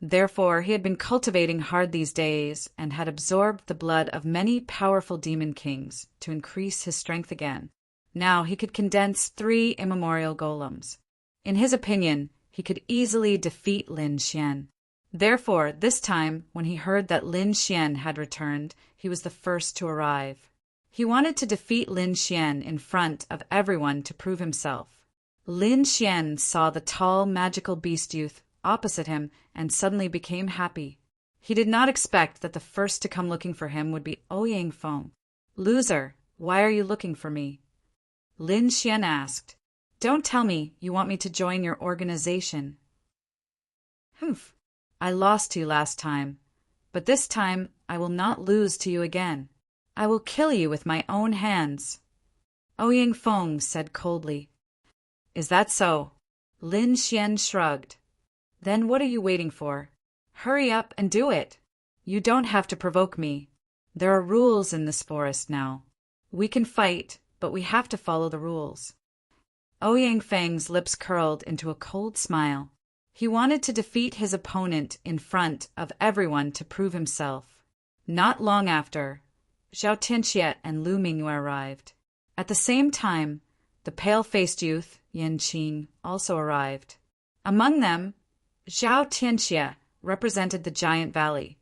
Therefore, he had been cultivating hard these days and had absorbed the blood of many powerful demon kings to increase his strength again. Now he could condense 3 immemorial golems. In his opinion, he could easily defeat Lin Xian. Therefore, this time, when he heard that Lin Xian had returned, he was the first to arrive. He wanted to defeat Lin Xian in front of everyone to prove himself. Lin Xian saw the tall magical beast youth opposite him and suddenly became happy. He did not expect that the first to come looking for him would be Ouyangfeng. "Loser, why are you looking for me?" Lin Xian asked. "Don't tell me you want me to join your organization." "Humph, I lost to you last time, but this time I will not lose to you again. I will kill you with my own hands." Ouyangfeng said coldly. "Is that so?" Lin Xian shrugged. "Then what are you waiting for? Hurry up and do it. You don't have to provoke me. There are rules in this forest now. We can fight, but we have to follow the rules." Ouyang Feng's lips curled into a cold smile. He wanted to defeat his opponent in front of everyone to prove himself. Not long after, Zhao Tianxie and Lu Mingyue arrived. At the same time, the pale-faced youth, Yan Qing, also arrived. Among them, Zhao Tianxie represented the Giant Valley,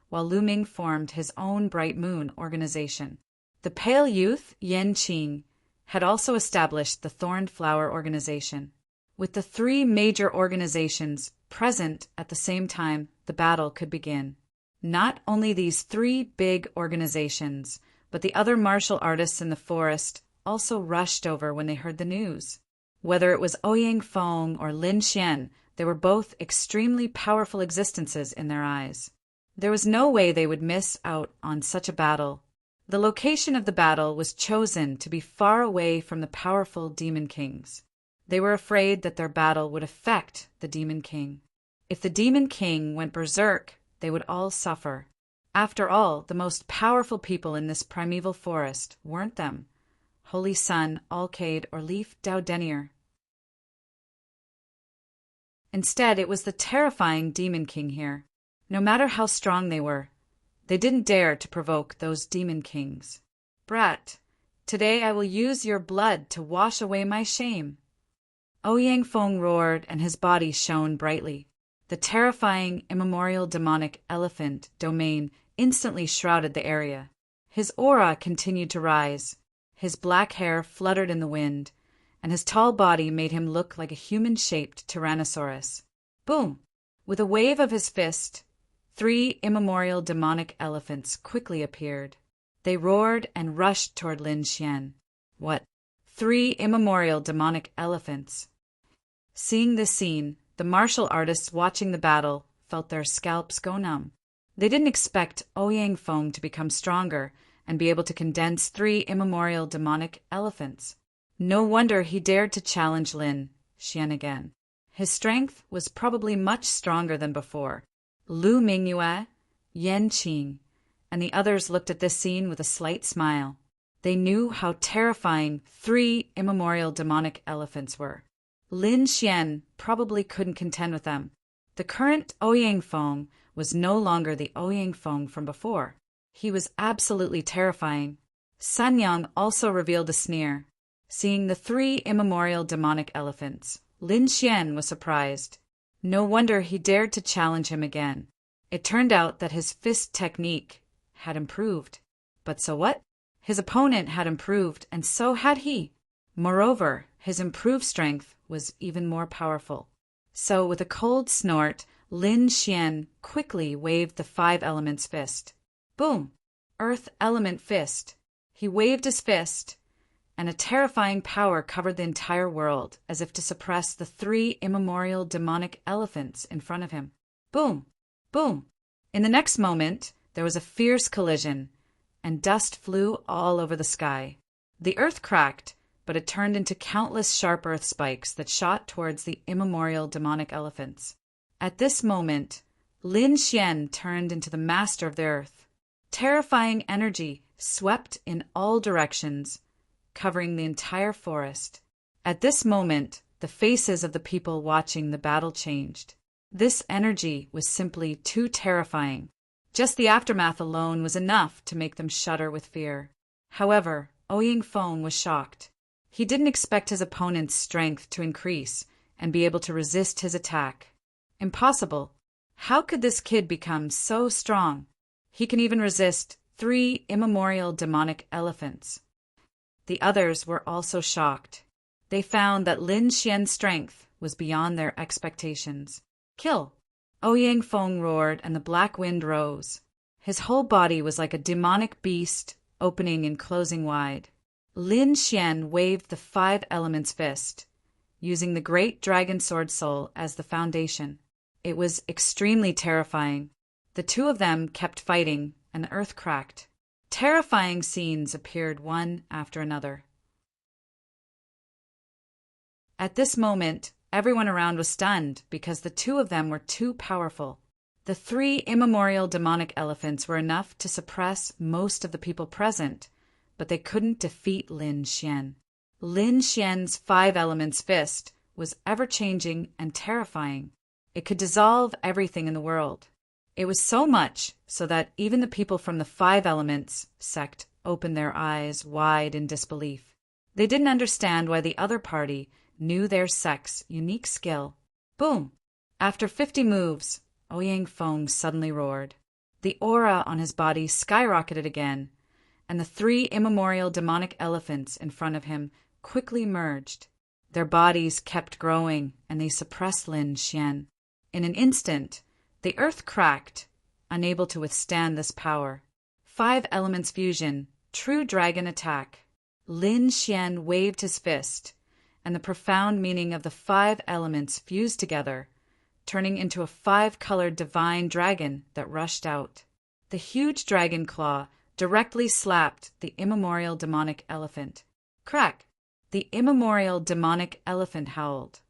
while Lu Ming formed his own Bright Moon organization. The pale youth, Yan Qing, had also established the Thorned Flower organization. With the three major organizations present at the same time, the battle could begin. Not only these three big organizations, but the other martial artists in the forest also rushed over when they heard the news. Whether it was Ouyang Feng or Lin Xian, they were both extremely powerful existences in their eyes. There was no way they would miss out on such a battle. The location of the battle was chosen to be far away from the powerful demon kings. They were afraid that their battle would affect the Demon King. If the Demon King went berserk, they would all suffer. After all, the most powerful people in this primeval forest weren't them. Holy Sun, Alcade, or Leaf Dao. Instead, it was the terrifying Demon King here. No matter how strong they didn't dare to provoke those Demon Kings. Brat, today I will use your blood to wash away my shame. Ouyang Feng roared and his body shone brightly. The terrifying, immemorial demonic elephant domain instantly shrouded the area. His aura continued to rise. His black hair fluttered in the wind, and his tall body made him look like a human-shaped Tyrannosaurus. Boom! With a wave of his fist, three immemorial demonic elephants quickly appeared. They roared and rushed toward Lin Xian. What? 3 immemorial demonic elephants. Seeing this scene, the martial artists watching the battle felt their scalps go numb. They didn't expect Ouyang Feng to become stronger and be able to condense 3 immemorial demonic elephants. No wonder he dared to challenge Lin Xian again. His strength was probably much stronger than before. Lu Mingyue, Yan Qing, and the others looked at this scene with a slight smile. They knew how terrifying 3 immemorial demonic elephants were. Lin Xian probably couldn't contend with them. The current Ouyang Feng was no longer the Ouyang Feng from before. He was absolutely terrifying. Sun Yang also revealed a sneer. Seeing the 3 immemorial demonic elephants, Lin Xian was surprised. No wonder he dared to challenge him again. It turned out that his fist technique had improved. But so what? His opponent had improved, and so had he. Moreover, his improved strength was even more powerful. So, with a cold snort, Lin Xian quickly waved the 5 elements fist. Boom! Earth element fist. He waved his fist, and a terrifying power covered the entire world, as if to suppress the 3 immemorial demonic elephants in front of him. Boom! Boom! In the next moment, there was a fierce collision, and dust flew all over the sky. The earth cracked, but it turned into countless sharp earth spikes that shot towards the immemorial demonic elephants. At this moment, Lin Xian turned into the master of the earth. Terrifying energy swept in all directions, covering the entire forest. At this moment, the faces of the people watching the battle changed. This energy was simply too terrifying. Just the aftermath alone was enough to make them shudder with fear. However, Ouyang Feng was shocked. He didn't expect his opponent's strength to increase and be able to resist his attack. Impossible. How could this kid become so strong? He can even resist 3 immemorial demonic elephants. The others were also shocked. They found that Lin Xian's strength was beyond their expectations. Kill! Ouyang Feng roared and the black wind rose. His whole body was like a demonic beast, opening and closing wide. Lin Xian waved the 5 elements fist, using the great dragon sword soul as the foundation. It was extremely terrifying. The 2 of them kept fighting, and the earth cracked. Terrifying scenes appeared one after another. At this moment, everyone around was stunned because the 2 of them were too powerful. The 3 immemorial demonic elephants were enough to suppress most of the people present, but they couldn't defeat Lin Xian. Lin Xian's five elements fist was ever-changing and terrifying. It could dissolve everything in the world. It was so much so that even the people from the Five Elements sect opened their eyes wide in disbelief. They didn't understand why the other party knew their sect's unique skill. Boom! After 50 moves, Ouyang Feng suddenly roared. The aura on his body skyrocketed again, and the three immemorial demonic elephants in front of him quickly merged. Their bodies kept growing, and they suppressed Lin Xian. In an instant, the earth cracked, unable to withstand this power. Five elements fusion, true dragon attack. Lin Xian waved his fist, and the profound meaning of the five elements fused together, turning into a five-colored divine dragon that rushed out. The huge dragon claw directly slapped the immemorial demonic elephant. Crack! The immemorial demonic elephant howled,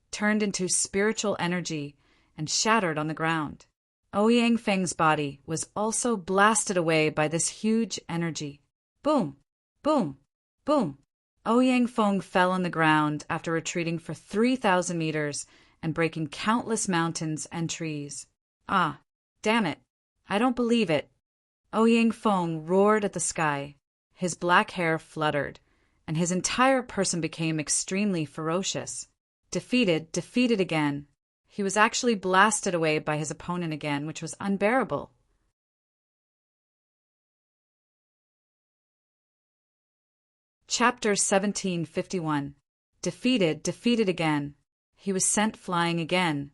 turned into spiritual energy, and shattered on the ground. Ouyang Feng's body was also blasted away by this huge energy. Boom! Boom! Boom! Ouyang Feng fell on the ground after retreating for 3,000 meters and breaking countless mountains and trees. Ah, damn it! I don't believe it! Ouyang Feng roared at the sky. His black hair fluttered, and his entire person became extremely ferocious. Defeated again. He was actually blasted away by his opponent again, which was unbearable. Chapter 1751. Defeated again. He was sent flying again,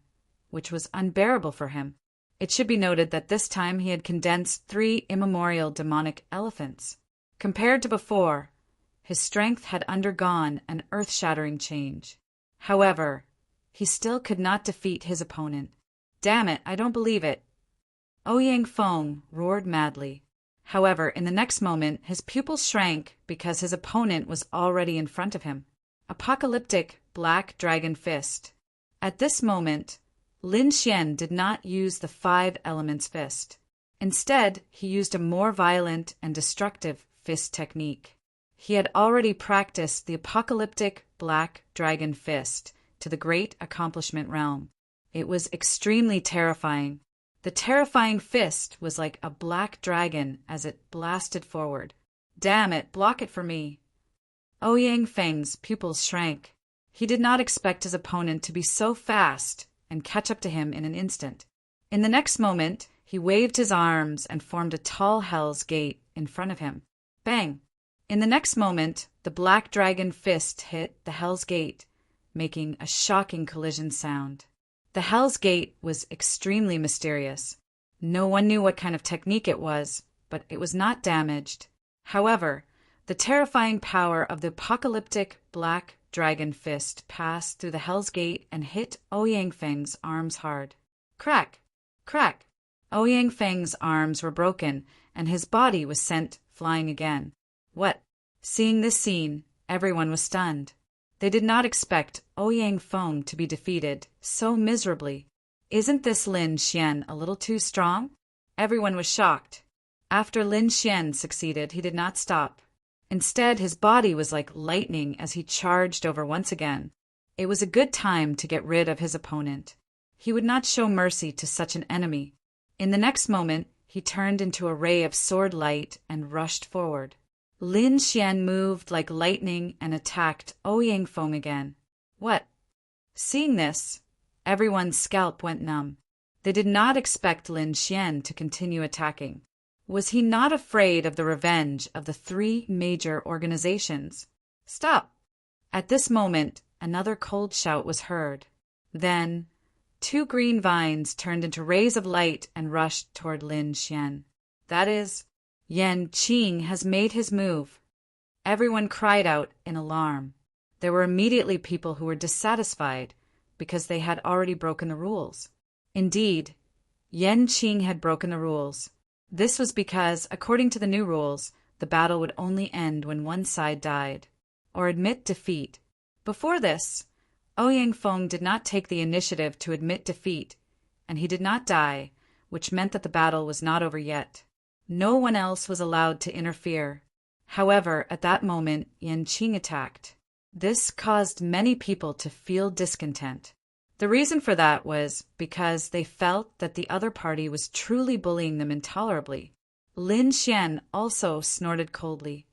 which was unbearable for him. It should be noted that this time he had condensed 3 immemorial demonic elephants. Compared to before, his strength had undergone an earth-shattering change. However, he still could not defeat his opponent. Damn it, I don't believe it! Ouyang Feng roared madly. However, in the next moment, his pupils shrank because his opponent was already in front of him. Apocalyptic Black Dragon Fist. At this moment, Lin Xian did not use the Five Elements Fist. Instead, he used a more violent and destructive fist technique. He had already practiced the Apocalyptic Black Dragon Fist to the Great Accomplishment Realm. It was extremely terrifying. The terrifying fist was like a black dragon as it blasted forward. Damn it, block it for me! Ouyang Feng's pupils shrank. He did not expect his opponent to be so fast and catch up to him in an instant. In the next moment, he waved his arms and formed a tall Hell's Gate in front of him. Bang! In the next moment, the black dragon fist hit the Hell's Gate, making a shocking collision sound. The Hell's Gate was extremely mysterious. No one knew what kind of technique it was, but it was not damaged. However, the terrifying power of the apocalyptic black dragon fist passed through the Hell's Gate and hit Ouyang Feng's arms hard. Crack! Crack! Ouyang Feng's arms were broken, and his body was sent flying again. What? Seeing this scene, everyone was stunned. They did not expect Ouyang Feng to be defeated so miserably. Isn't this Lin Xian a little too strong? Everyone was shocked. After Lin Xian succeeded, he did not stop. Instead, his body was like lightning as he charged over once again. It was a good time to get rid of his opponent. He would not show mercy to such an enemy. In the next moment, he turned into a ray of sword light and rushed forward. Lin Xian moved like lightning and attacked Ouyang Feng again. What? Seeing this, everyone's scalp went numb. They did not expect Lin Xian to continue attacking. Was he not afraid of the revenge of the 3 major organizations? Stop! At this moment, another cold shout was heard. Then, 2 green vines turned into rays of light and rushed toward Lin Xian. That is, Yan Qing has made his move. Everyone cried out in alarm. There were immediately people who were dissatisfied because they had already broken the rules. Indeed, Yan Qing had broken the rules. This was because, according to the new rules, the battle would only end when one side died, or admit defeat. Before this, Ouyang Feng did not take the initiative to admit defeat, and he did not die, which meant that the battle was not over yet. No one else was allowed to interfere. However, at that moment, Yan Qing attacked. This caused many people to feel discontent. The reason for that was because they felt that the other party was truly bullying them intolerably. Lin Xian also snorted coldly.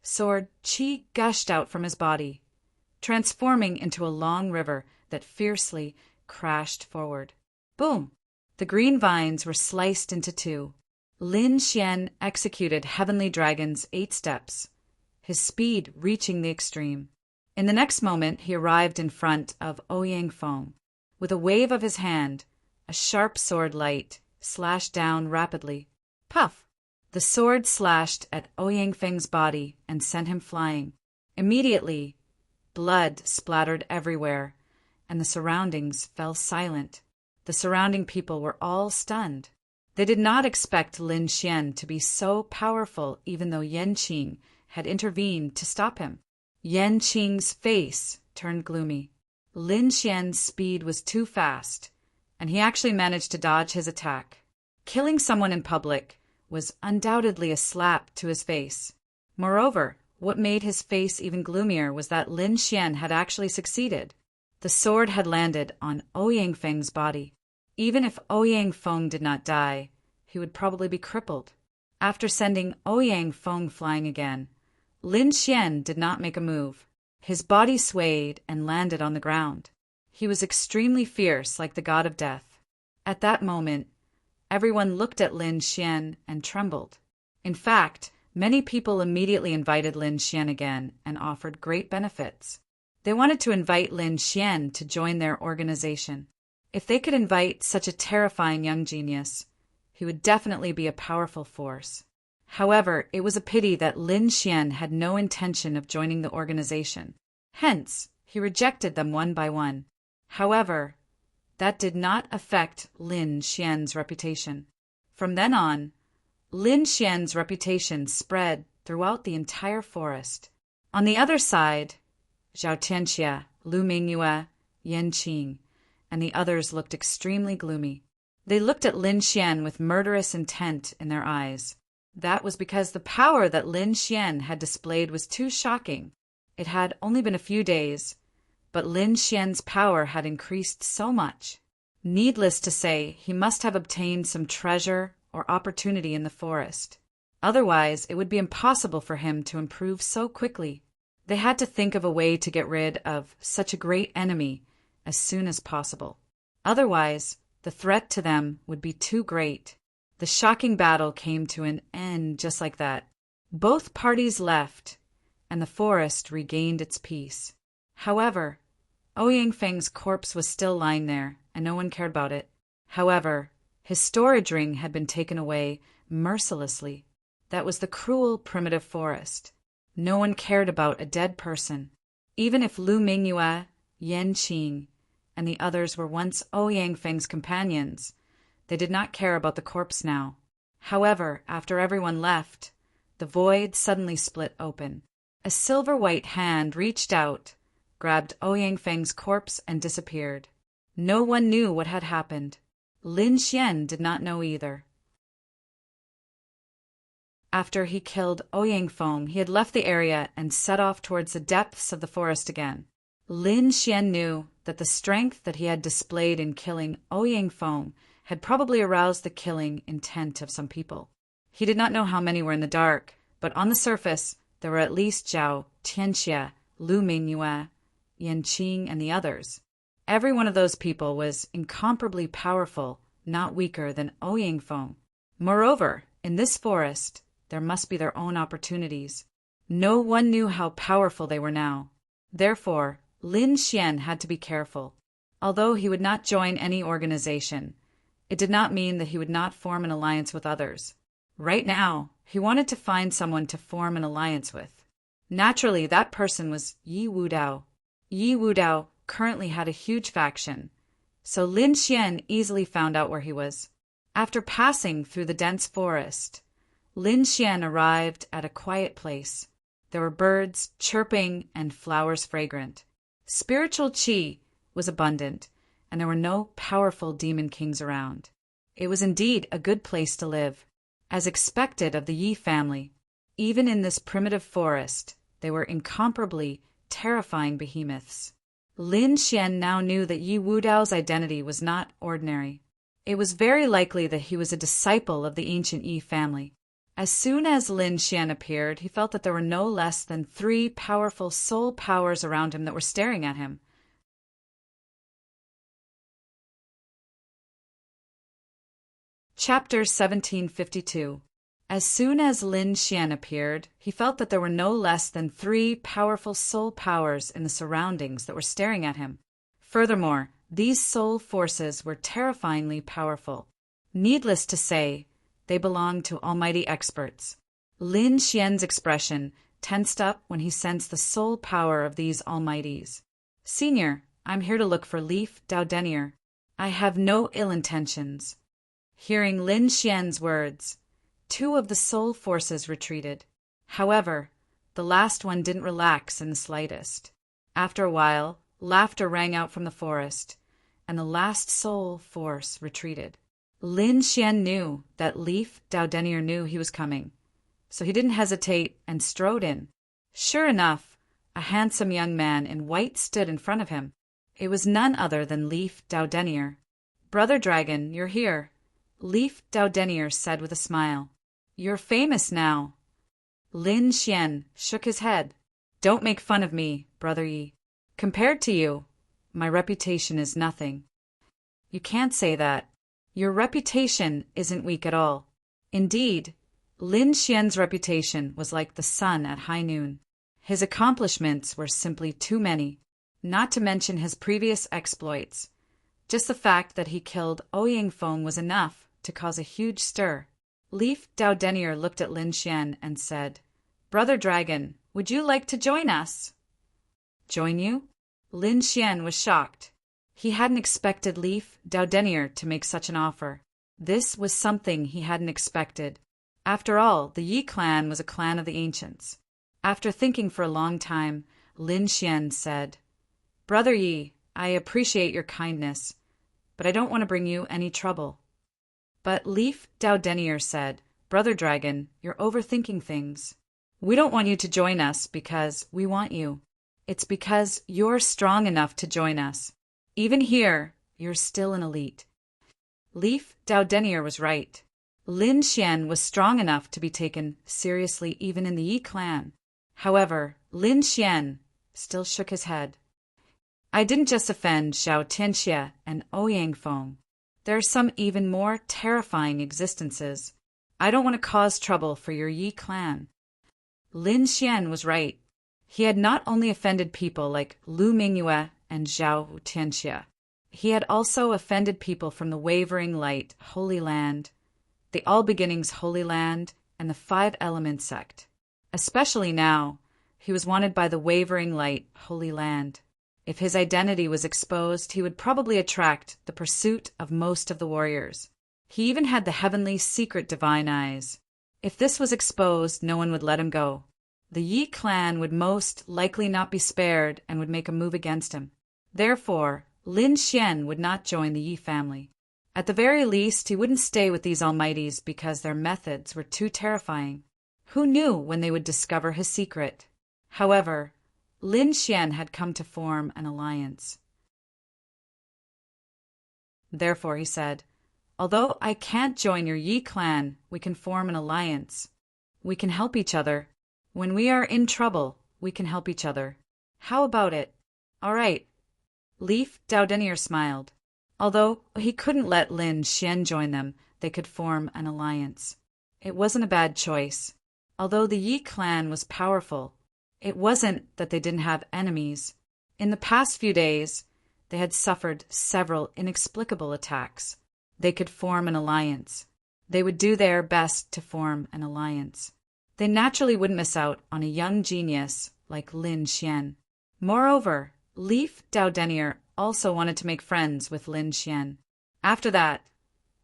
Sword qi gushed out from his body, transforming into a long river that fiercely crashed forward. Boom! The green vines were sliced into two. Lin Xian executed Heavenly Dragon's 8 steps, his speed reaching the extreme. In the next moment, he arrived in front of Ouyang Feng. With a wave of his hand, a sharp sword light slashed down rapidly. Puff! The sword slashed at Ouyang Feng's body and sent him flying. Immediately, blood splattered everywhere, and the surroundings fell silent. The surrounding people were all stunned. They did not expect Lin Xian to be so powerful, even though Yan Qing had intervened to stop him. Yan Qing's face turned gloomy. Lin Xian's speed was too fast, and he actually managed to dodge his attack. Killing someone in public was undoubtedly a slap to his face. Moreover, what made his face even gloomier was that Lin Xian had actually succeeded. The sword had landed on Ouyang Feng's body. Even if Ouyang Feng did not die, he would probably be crippled. After sending Ouyang Feng flying again, Lin Xian did not make a move. His body swayed and landed on the ground. He was extremely fierce, like the god of death. At that moment, everyone looked at Lin Xian and trembled. In fact, many people immediately invited Lin Xian again and offered great benefits. They wanted to invite Lin Xian to join their organization. If they could invite such a terrifying young genius, he would definitely be a powerful force. However, it was a pity that Lin Xian had no intention of joining the organization. Hence, he rejected them one by one. However, that did not affect Lin Xian's reputation. From then on, Lin Xian's reputation spread throughout the entire forest. On the other side, Zhao Tianxia, Lu Mingyue, Yan Qing, and the others looked extremely gloomy. They looked at Lin Xian with murderous intent in their eyes. That was because the power that Lin Xian had displayed was too shocking. It had only been a few days, but Lin Xian's power had increased so much. Needless to say, he must have obtained some treasure or opportunity in the forest. Otherwise, it would be impossible for him to improve so quickly. They had to think of a way to get rid of such a great enemy as soon as possible. Otherwise, the threat to them would be too great. The shocking battle came to an end just like that. Both parties left, and the forest regained its peace. However, Ouyang Feng's corpse was still lying there, and no one cared about it. However, his storage ring had been taken away mercilessly. That was the cruel primitive forest. No one cared about a dead person. Even if Lu Mingyue, Yan Qing, and the others were once Ouyang Feng's companions, they did not care about the corpse now. However, after everyone left, the void suddenly split open. A silver-white hand reached out, grabbed Ouyang Feng's corpse, and disappeared. No one knew what had happened. Lin Xian did not know either. After he killed Ouyang Feng, he had left the area and set off towards the depths of the forest again. Lin Xian knew that the strength that he had displayed in killing Ouyang Feng had probably aroused the killing intent of some people. He did not know how many were in the dark, but on the surface there were at least Zhao Tianxia, Lu Mingyue, Yan Qing, and the others. Every one of those people was incomparably powerful, not weaker than Ouyang Feng. Moreover, in this forest, there must be their own opportunities. No one knew how powerful they were now. Therefore, Lin Xian had to be careful. Although he would not join any organization, it did not mean that he would not form an alliance with others. Right now, he wanted to find someone to form an alliance with. Naturally, that person was Yi Wudao. Yi Wudao currently had a huge faction, so Lin Xian easily found out where he was. After passing through the dense forest, Lin Xian arrived at a quiet place. There were birds chirping and flowers fragrant. Spiritual qi was abundant, and there were no powerful demon kings around. It was indeed a good place to live, as expected of the Yi family. Even in this primitive forest, They were incomparably terrifying behemoths. Lin Xian now knew that Yi Wudao's identity was not ordinary. It was very likely that he was a disciple of the ancient Yi family. As soon as Lin Xian appeared, he felt that there were no less than 3 powerful soul powers around him that were staring at him. Chapter 1752. As soon as Lin Xian appeared, he felt that there were no less than 3 powerful soul powers in the surroundings that were staring at him. Furthermore, these soul forces were terrifyingly powerful. Needless to say, they belonged to almighty experts. Lin Xian's expression tensed up when he sensed the soul power of these almighties. "Senior, I'm here to look for Leaf Daodenier. I have no ill intentions." Hearing Lin Xian's words, 2 of the soul forces retreated. However, the last one didn't relax in the slightest. After a while, laughter rang out from the forest, and the last soul force retreated. Lin Xian knew that Leaf Daodenier knew he was coming, so he didn't hesitate and strode in. Sure enough, a handsome young man in white stood in front of him. It was none other than Leaf Daodenier. "Brother Dragon, you're here," Leaf Daodenier said with a smile. "You're famous now." Lin Xian shook his head. "Don't make fun of me, Brother Yi. Compared to you, my reputation is nothing." "You can't say that. Your reputation isn't weak at all." Indeed, Lin Xian's reputation was like the sun at high noon. His accomplishments were simply too many, not to mention his previous exploits. Just the fact that he killed Ouyang Feng was enough to cause a huge stir. Leaf Daodenier looked at Lin Xian and said, "Brother Dragon, would you like to join us?" "Join you?" Lin Xian was shocked. He hadn't expected Leaf Daodenier to make such an offer. This was something he hadn't expected. After all, the Yi clan was a clan of the ancients. After thinking for a long time, Lin Xian said, "Brother Yi, I appreciate your kindness, but I don't want to bring you any trouble." But Leaf Daodenier said, "Brother Dragon, you're overthinking things. We don't want you to join us because we want you. It's because you're strong enough to join us. Even here, you're still an elite." Leaf Daodenier was right. Lin Xian was strong enough to be taken seriously even in the Yi clan. However, Lin Xian still shook his head. "I didn't just offend Zhao Tianxia and Ouyang Feng. There are some even more terrifying existences. I don't want to cause trouble for your Yi clan." Lin Xian was right. He had not only offended people like Lu Mingyue and Zhao Tianxia. He had also offended people from the Wavering Light Holy Land, the All Beginnings Holy Land, and the 5 Element sect. Especially now, he was wanted by the Wavering Light Holy Land. If his identity was exposed, he would probably attract the pursuit of most of the warriors. He even had the heavenly secret divine eyes. If this was exposed, no one would let him go. The Yi clan would most likely not be spared and would make a move against him. Therefore, Lin Xian would not join the Yi family. At the very least, he wouldn't stay with these almighties because their methods were too terrifying. Who knew when they would discover his secret? However, Lin Xian had come to form an alliance. Therefore, he said, "Although I can't join your Yi clan, we can form an alliance. We can help each other. When we are in trouble, we can help each other. How about it?" "All right." Leaf Daodenier smiled. Although he couldn't let Lin Xian join them, they could form an alliance. It wasn't a bad choice. Although the Yi clan was powerful, it wasn't that they didn't have enemies. In the past few days, they had suffered several inexplicable attacks. They could form an alliance. They would do their best to form an alliance. They naturally wouldn't miss out on a young genius like Lin Xian. Moreover, Leaf Daodenier also wanted to make friends with Lin Xian. After that,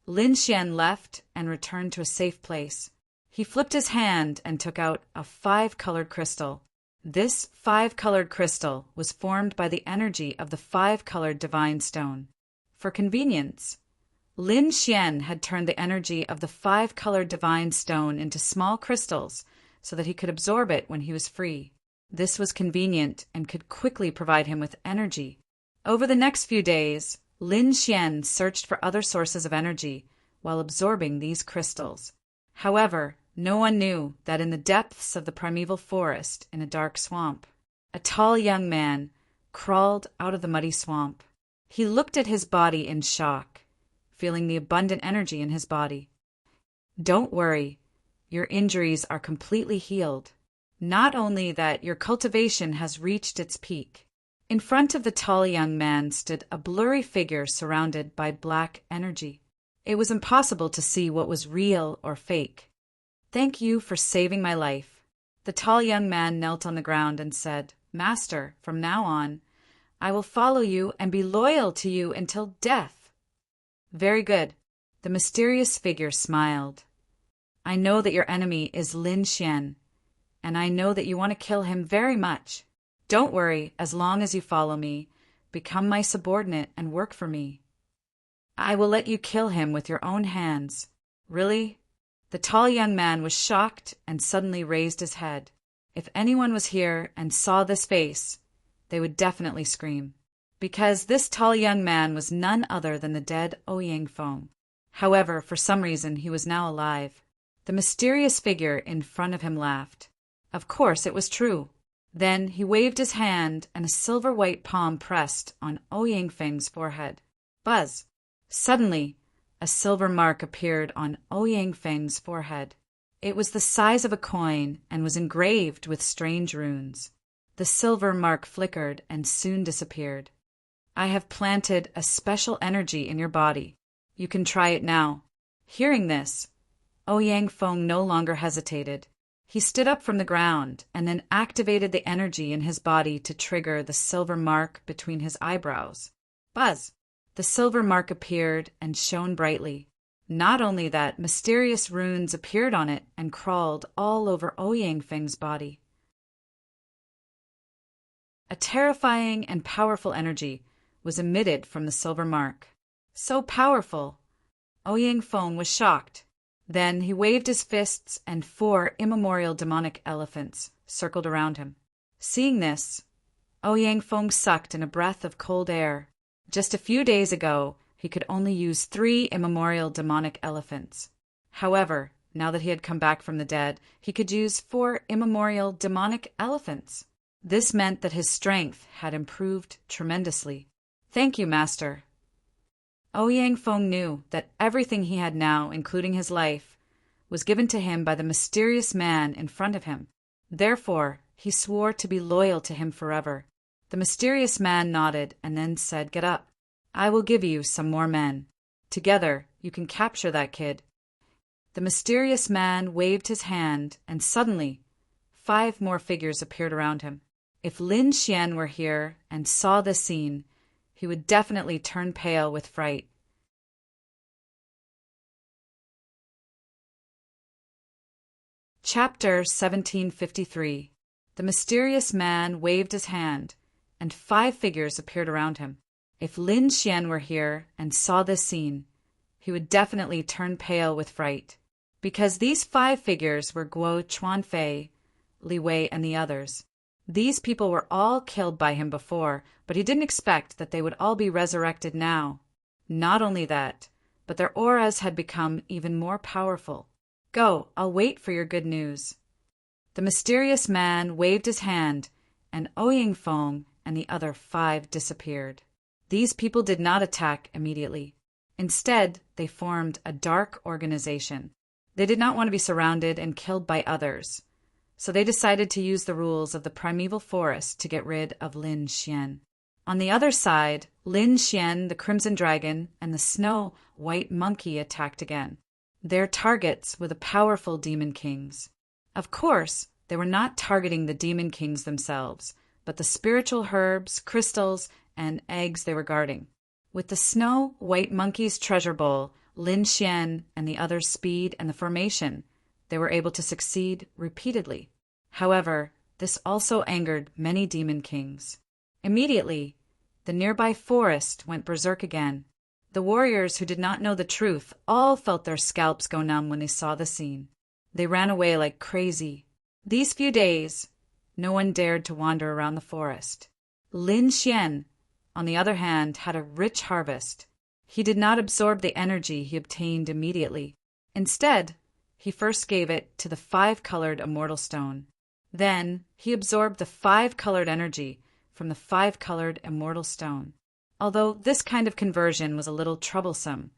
Lin Xian left and returned to a safe place. He flipped his hand and took out a 5-colored crystal. This 5-colored crystal was formed by the energy of the 5-colored divine stone. For convenience, Lin Xian had turned the energy of the 5-colored divine stone into small crystals so that he could absorb it when he was free. This was convenient and could quickly provide him with energy. Over the next few days, Lin Xian searched for other sources of energy while absorbing these crystals. However, no one knew that in the depths of the primeval forest, in a dark swamp, a tall young man crawled out of the muddy swamp. He looked at his body in shock, feeling the abundant energy in his body. "Don't worry, your injuries are completely healed. Not only that, your cultivation has reached its peak." In front of the tall young man stood a blurry figure surrounded by black energy. It was impossible to see what was real or fake. "Thank you for saving my life." The tall young man knelt on the ground and said, "Master, from now on, I will follow you and be loyal to you until death." "Very good." The mysterious figure smiled. "I know that your enemy is Lin Xian, and I know that you want to kill him very much. Don't worry, as long as you follow me, become my subordinate and work for me. I will let you kill him with your own hands." "Really?" The tall young man was shocked and suddenly raised his head. If anyone was here and saw this face, they would definitely scream, because this tall young man was none other than the dead Ouyang Feng. However, for some reason, he was now alive. The mysterious figure in front of him laughed. Of course, it was true. Then he waved his hand, and a silver-white palm pressed on Ouyang Feng's forehead. Buzz! Suddenly, a silver mark appeared on Ouyang Feng's forehead. It was the size of a coin and was engraved with strange runes. The silver mark flickered and soon disappeared. "I have planted a special energy in your body. You can try it now." Hearing this, Ouyang Feng no longer hesitated. He stood up from the ground and then activated the energy in his body to trigger the silver mark between his eyebrows. Buzz! The silver mark appeared and shone brightly. Not only that, mysterious runes appeared on it and crawled all over Ouyang Feng's body. A terrifying and powerful energy was emitted from the silver mark. So powerful! Ouyang Feng was shocked. Then he waved his fists and 4 immemorial demonic elephants circled around him. Seeing this, Ouyang Feng sucked in a breath of cold air. Just a few days ago, he could only use 3 immemorial demonic elephants. However, now that he had come back from the dead, he could use 4 immemorial demonic elephants. This meant that his strength had improved tremendously. "Thank you, Master." Ouyang Feng knew that everything he had now, including his life, was given to him by the mysterious man in front of him. Therefore, he swore to be loyal to him forever. The mysterious man nodded and then said, "Get up. I will give you some more men. Together, you can capture that kid." The mysterious man waved his hand, and suddenly, 5 more figures appeared around him. If Lin Xian were here and saw this scene, he would definitely turn pale with fright. Chapter 1753. The mysterious man waved his hand, and 5 figures appeared around him. If Lin Xian were here and saw this scene, he would definitely turn pale with fright, because these 5 figures were Guo Chuanfei, Li Wei, and the others. These people were all killed by him before, but he didn't expect that they would all be resurrected now. Not only that, but their auras had become even more powerful. "Go, I'll wait for your good news." The mysterious man waved his hand, and Ouyang Feng and the other 5 disappeared. These people did not attack immediately. Instead, they formed a dark organization. They did not want to be surrounded and killed by others, so they decided to use the rules of the primeval forest to get rid of Lin Xian. On the other side, Lin Xian, the Crimson Dragon, and the Snow White Monkey attacked again. Their targets were the powerful Demon Kings. Of course, they were not targeting the Demon Kings themselves, but the spiritual herbs, crystals, and eggs they were guarding. With the Snow White Monkey's treasure bowl, Lin Xian and the others' speed and the formation, they were able to succeed repeatedly. However, this also angered many Demon Kings. Immediately, the nearby forest went berserk again. The warriors who did not know the truth all felt their scalps go numb when they saw the scene. They ran away like crazy. These few days, No one dared to wander around the forest. Lin Xian, on the other hand, had a rich harvest. He did not absorb the energy he obtained immediately. Instead, he first gave it to the 5-colored immortal stone. Then, he absorbed the 5-colored energy from the 5-colored immortal stone. Although this kind of conversion was a little troublesome,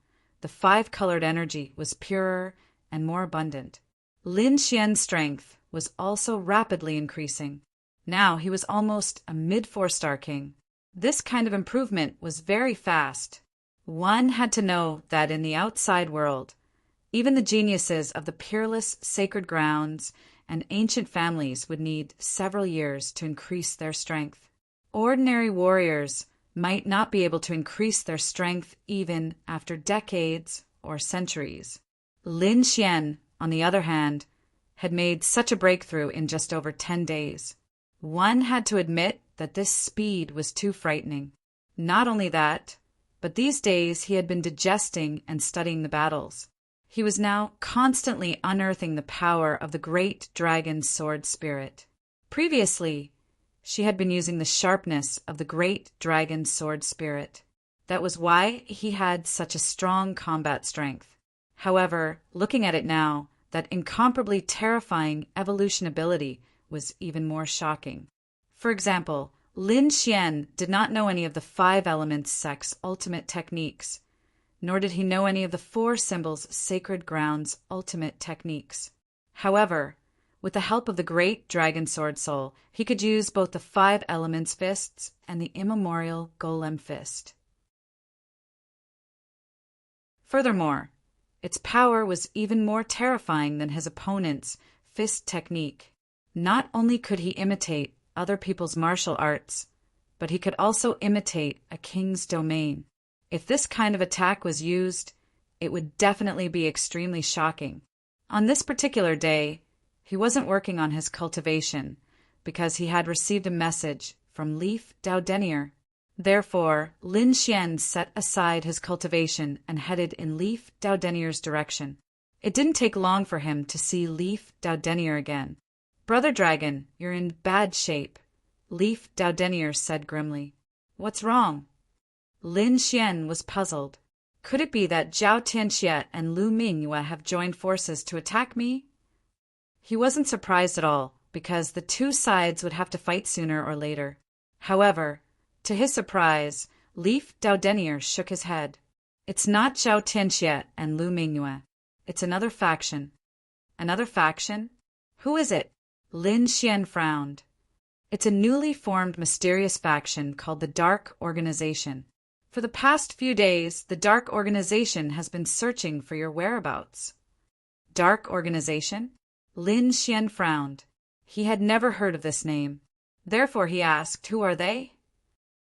the 5-colored energy was purer and more abundant. Lin Xian's strength was also rapidly increasing. Now he was almost a mid-4-star king. This kind of improvement was very fast. One had to know that in the outside world, even the geniuses of the peerless sacred grounds and ancient families would need several years to increase their strength. Ordinary warriors might not be able to increase their strength even after decades or centuries. Lin Xian, on the other hand, had made such a breakthrough in just over 10 days. One had to admit that this speed was too frightening. Not only that, but these days he had been digesting and studying the battles. He was now constantly unearthing the power of the great dragon sword spirit. Previously, she had been using the sharpness of the great dragon sword spirit. That was why he had such a strong combat strength. However, looking at it now, that incomparably terrifying evolution ability was even more shocking. For example, Lin Xian did not know any of the 5 elements sect's ultimate techniques, nor did he know any of the 4 symbols sacred ground's ultimate techniques. However, with the help of the great dragon sword soul, he could use both the 5 elements fists and the immemorial golem fist. Furthermore, its power was even more terrifying than his opponent's fist technique. Not only could he imitate other people's martial arts, but he could also imitate a king's domain. If this kind of attack was used, it would definitely be extremely shocking. On this particular day, he wasn't working on his cultivation because he had received a message from Leaf Daudenier. Therefore, Lin Xian set aside his cultivation and headed in Leaf Daudenier's direction. It didn't take long for him to see Leaf Daudenier again. "Brother Dragon, you're in bad shape," Leaf Daudenier said grimly. "What's wrong?" Lin Xian was puzzled. Could it be that Zhao Tianxie and Lu Mingyue have joined forces to attack me? He wasn't surprised at all, because the 2 sides would have to fight sooner or later. However, to his surprise, Leaf Daudenier shook his head. "It's not Zhao Tianxie and Lu Mingyue. It's another faction." "Another faction? Who is it?" Lin Xian frowned. "It's a newly formed mysterious faction called the Dark Organization. For the past few days, the Dark Organization has been searching for your whereabouts." "Dark Organization?" Lin Xian frowned. He had never heard of this name. Therefore he asked, "Who are they?"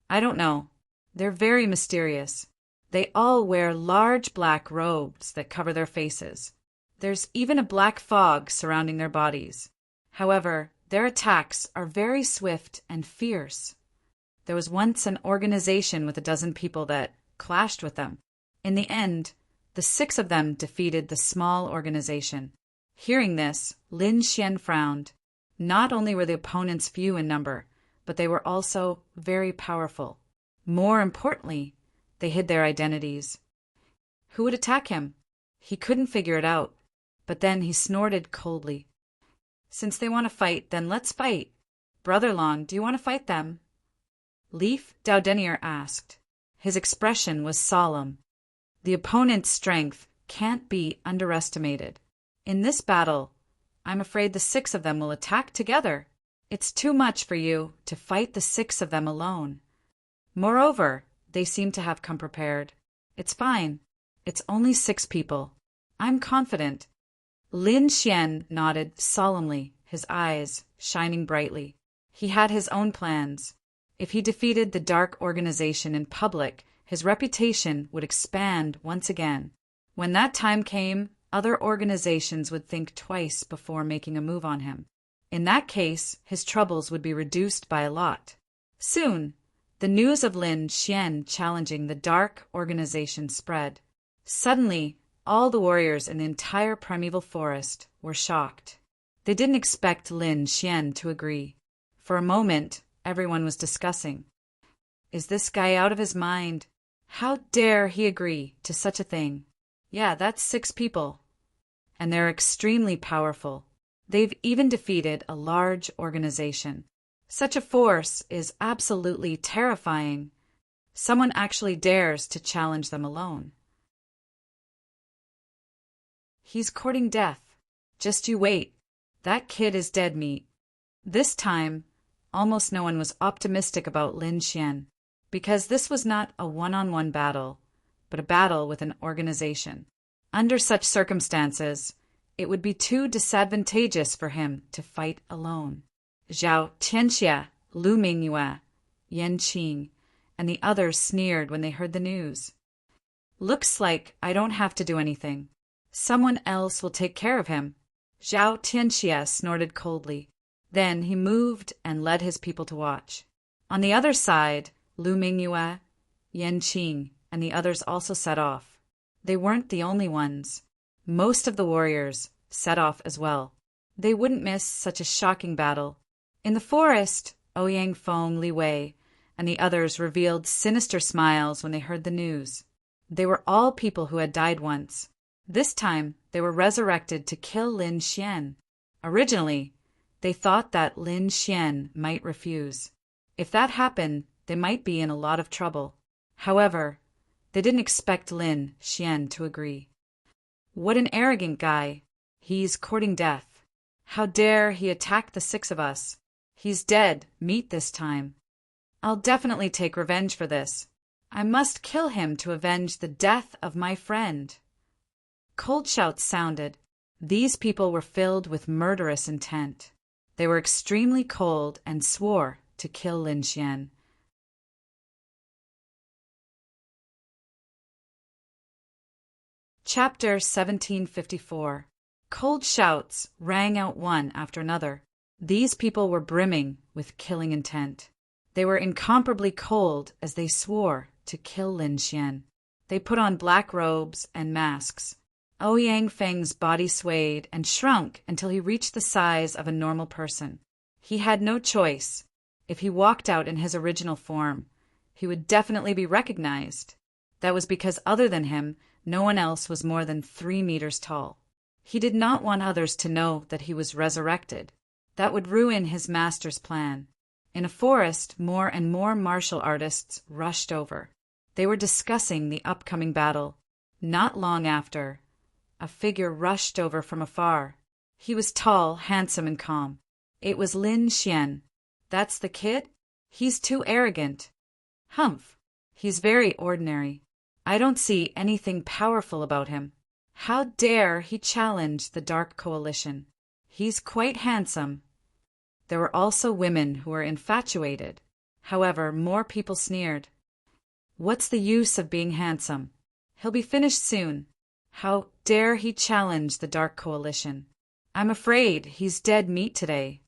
"I don't know. They're very mysterious. They all wear large black robes that cover their faces. There's even a black fog surrounding their bodies. However, their attacks are very swift and fierce. There was once an organization with a dozen people that clashed with them. In the end, the 6 of them defeated the small organization." Hearing this, Lin Xian frowned. Not only were the opponents few in number, but they were also very powerful. More importantly, they hid their identities. Who would attack him? He couldn't figure it out. But then he snorted coldly. "Since they want to fight, then let's fight. Brother Long, do you want to fight them?" Leaf Daudenier asked. His expression was solemn. The opponent's strength can't be underestimated. In this battle, I'm afraid the 6 of them will attack together. It's too much for you to fight the 6 of them alone. Moreover, they seem to have come prepared. It's fine. It's only 6 people. I'm confident." Lin Xian nodded solemnly, his eyes shining brightly. He had his own plans. If he defeated the Dark Organization in public, his reputation would expand once again. When that time came, other organizations would think twice before making a move on him. In that case, his troubles would be reduced by a lot. Soon, the news of Lin Xian challenging the Dark Organization spread. Suddenly, all the warriors in the entire primeval forest were shocked. They didn't expect Lin Xian to agree. For a moment, everyone was discussing. Is this guy out of his mind? How dare he agree to such a thing? Yeah, that's 6 people. And they're extremely powerful. They've even defeated a large organization. Such a force is absolutely terrifying. Someone actually dares to challenge them alone. He's courting death. Just you wait. That kid is dead meat. This time, almost no one was optimistic about Lin Xian, because this was not a one-on-one battle, but a battle with an organization. Under such circumstances, it would be too disadvantageous for him to fight alone. Zhao Tianxia, Lu Mingyue, Yan Qing, and the others sneered when they heard the news. Looks like I don't have to do anything. Someone else will take care of him. Zhao Tianxia snorted coldly. Then he moved and led his people to watch. On the other side, Lu Mingyue, Yan Qing, and the others also set off. They weren't the only ones. Most of the warriors set off as well. They wouldn't miss such a shocking battle. In the forest, Ouyang Feng, Li Wei, and the others revealed sinister smiles when they heard the news. They were all people who had died once. This time, they were resurrected to kill Lin Xian. Originally, they thought that Lin Xian might refuse. If that happened, they might be in a lot of trouble. However, they didn't expect Lin Xian to agree. What an arrogant guy. He's courting death. How dare he attack the 6 of us? He's dead meat this time. I'll definitely take revenge for this. I must kill him to avenge the death of my friend. Cold shouts sounded. These people were filled with murderous intent. They were extremely cold and swore to kill Lin Xian. Chapter 1754. Cold shouts rang out one after another. These people were brimming with killing intent. They were incomparably cold as they swore to kill Lin Xian. They put on black robes and masks. Ouyang Feng's body swayed and shrunk until he reached the size of a normal person. He had no choice. If he walked out in his original form, he would definitely be recognized. That was because other than him, no one else was more than 3 meters tall. He did not want others to know that he was resurrected. That would ruin his master's plan. In a forest, more and more martial artists rushed over. They were discussing the upcoming battle. Not long after, a figure rushed over from afar. He was tall, handsome, and calm. It was Lin Xian. That's the kid? He's too arrogant. Humph. He's very ordinary. I don't see anything powerful about him. How dare he challenge the Dark Coalition? He's quite handsome. There were also women who were infatuated. However, more people sneered. What's the use of being handsome? He'll be finished soon. How dare he challenge the Dark Coalition? I'm afraid he's dead meat today.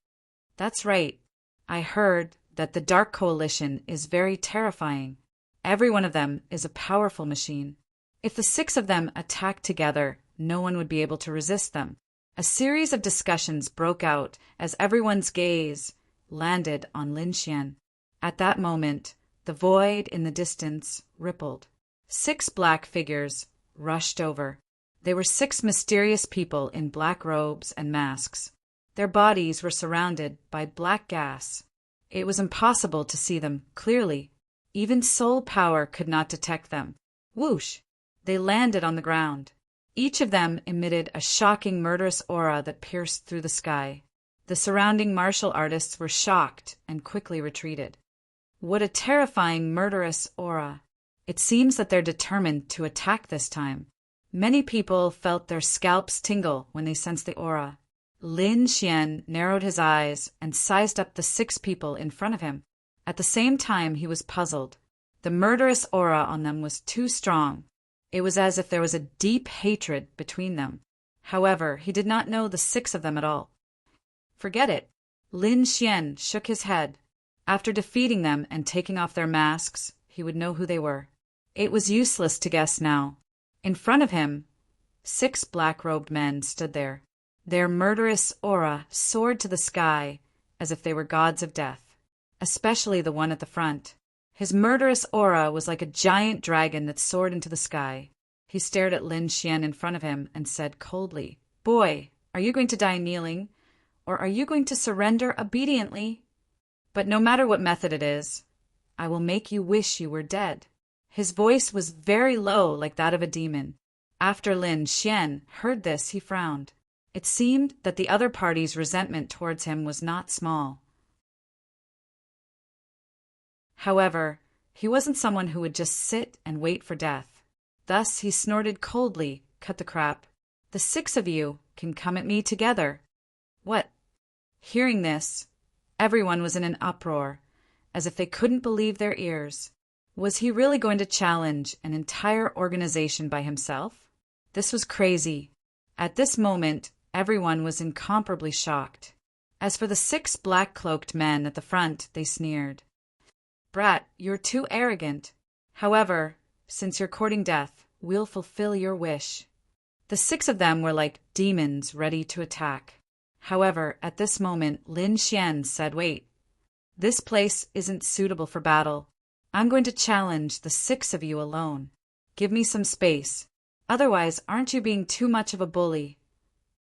That's right. I heard that the Dark Coalition is very terrifying. Every one of them is a powerful machine. If the 6 of them attacked together, no one would be able to resist them. A series of discussions broke out as everyone's gaze landed on Lin Xian. At that moment, the void in the distance rippled. 6 black figures rushed over. They were 6 mysterious people in black robes and masks. Their bodies were surrounded by black gas. It was impossible to see them clearly. Even soul power could not detect them. Whoosh! They landed on the ground. Each of them emitted a shocking murderous aura that pierced through the sky. The surrounding martial artists were shocked and quickly retreated. What a terrifying murderous aura! It seems that they're determined to attack this time. Many people felt their scalps tingle when they sensed the aura. Lin Xian narrowed his eyes and sized up the 6 people in front of him. At the same time, he was puzzled. The murderous aura on them was too strong. It was as if there was a deep hatred between them. However, he did not know the 6 of them at all. Forget it. Lin Xian shook his head. After defeating them and taking off their masks, he would know who they were. It was useless to guess now. In front of him, 6 black-robed men stood there. Their murderous aura soared to the sky as if they were gods of death, especially the one at the front. His murderous aura was like a giant dragon that soared into the sky. He stared at Lin Xian in front of him and said coldly, "Boy, are you going to die kneeling, or are you going to surrender obediently? But no matter what method it is, I will make you wish you were dead." His voice was very low, like that of a demon. After Lin Xian heard this, he frowned. It seemed that the other party's resentment towards him was not small. However, he wasn't someone who would just sit and wait for death. Thus he snorted coldly, "Cut the crap. The 6 of you can come at me together." What? Hearing this, everyone was in an uproar, as if they couldn't believe their ears. Was he really going to challenge an entire organization by himself? This was crazy. At this moment, everyone was incomparably shocked. As for the 6 black-cloaked men at the front, they sneered. "Brat, you're too arrogant. However, since you're courting death, we'll fulfill your wish." The 6 of them were like demons ready to attack. However, at this moment, Lin Xian said, "Wait. This place isn't suitable for battle. I'm going to challenge the 6 of you alone. Give me some space. Otherwise, aren't you being too much of a bully?"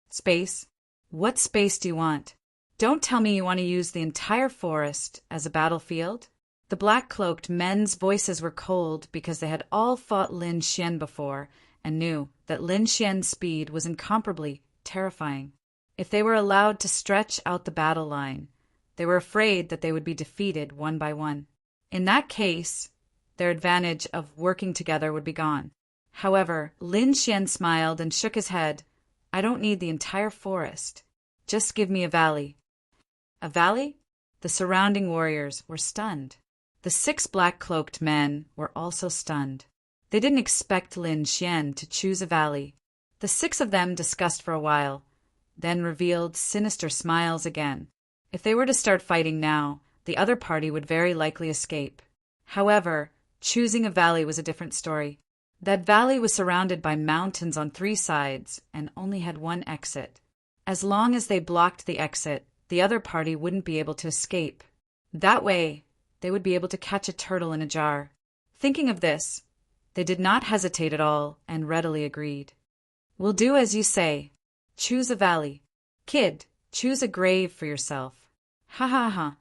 "Space? What space do you want? Don't tell me you want to use the entire forest as a battlefield." The black-cloaked men's voices were cold because they had all fought Lin Xian before and knew that Lin Xian's speed was incomparably terrifying. If they were allowed to stretch out the battle line, they were afraid that they would be defeated one by one. In that case, their advantage of working together would be gone. However, Lin Xian smiled and shook his head. "I don't need the entire forest. Just give me a valley." A valley? The surrounding warriors were stunned. The 6 black-cloaked men were also stunned. They didn't expect Lin Xian to choose a valley. The 6 of them discussed for a while, then revealed sinister smiles again. If they were to start fighting now, the other party would very likely escape. However, choosing a valley was a different story. That valley was surrounded by mountains on 3 sides and only had one exit. As long as they blocked the exit, the other party wouldn't be able to escape. That way, they would be able to catch a turtle in a jar. Thinking of this, they did not hesitate at all and readily agreed. "We'll do as you say. Choose a valley. Kid, choose a grave for yourself." "Ha ha ha."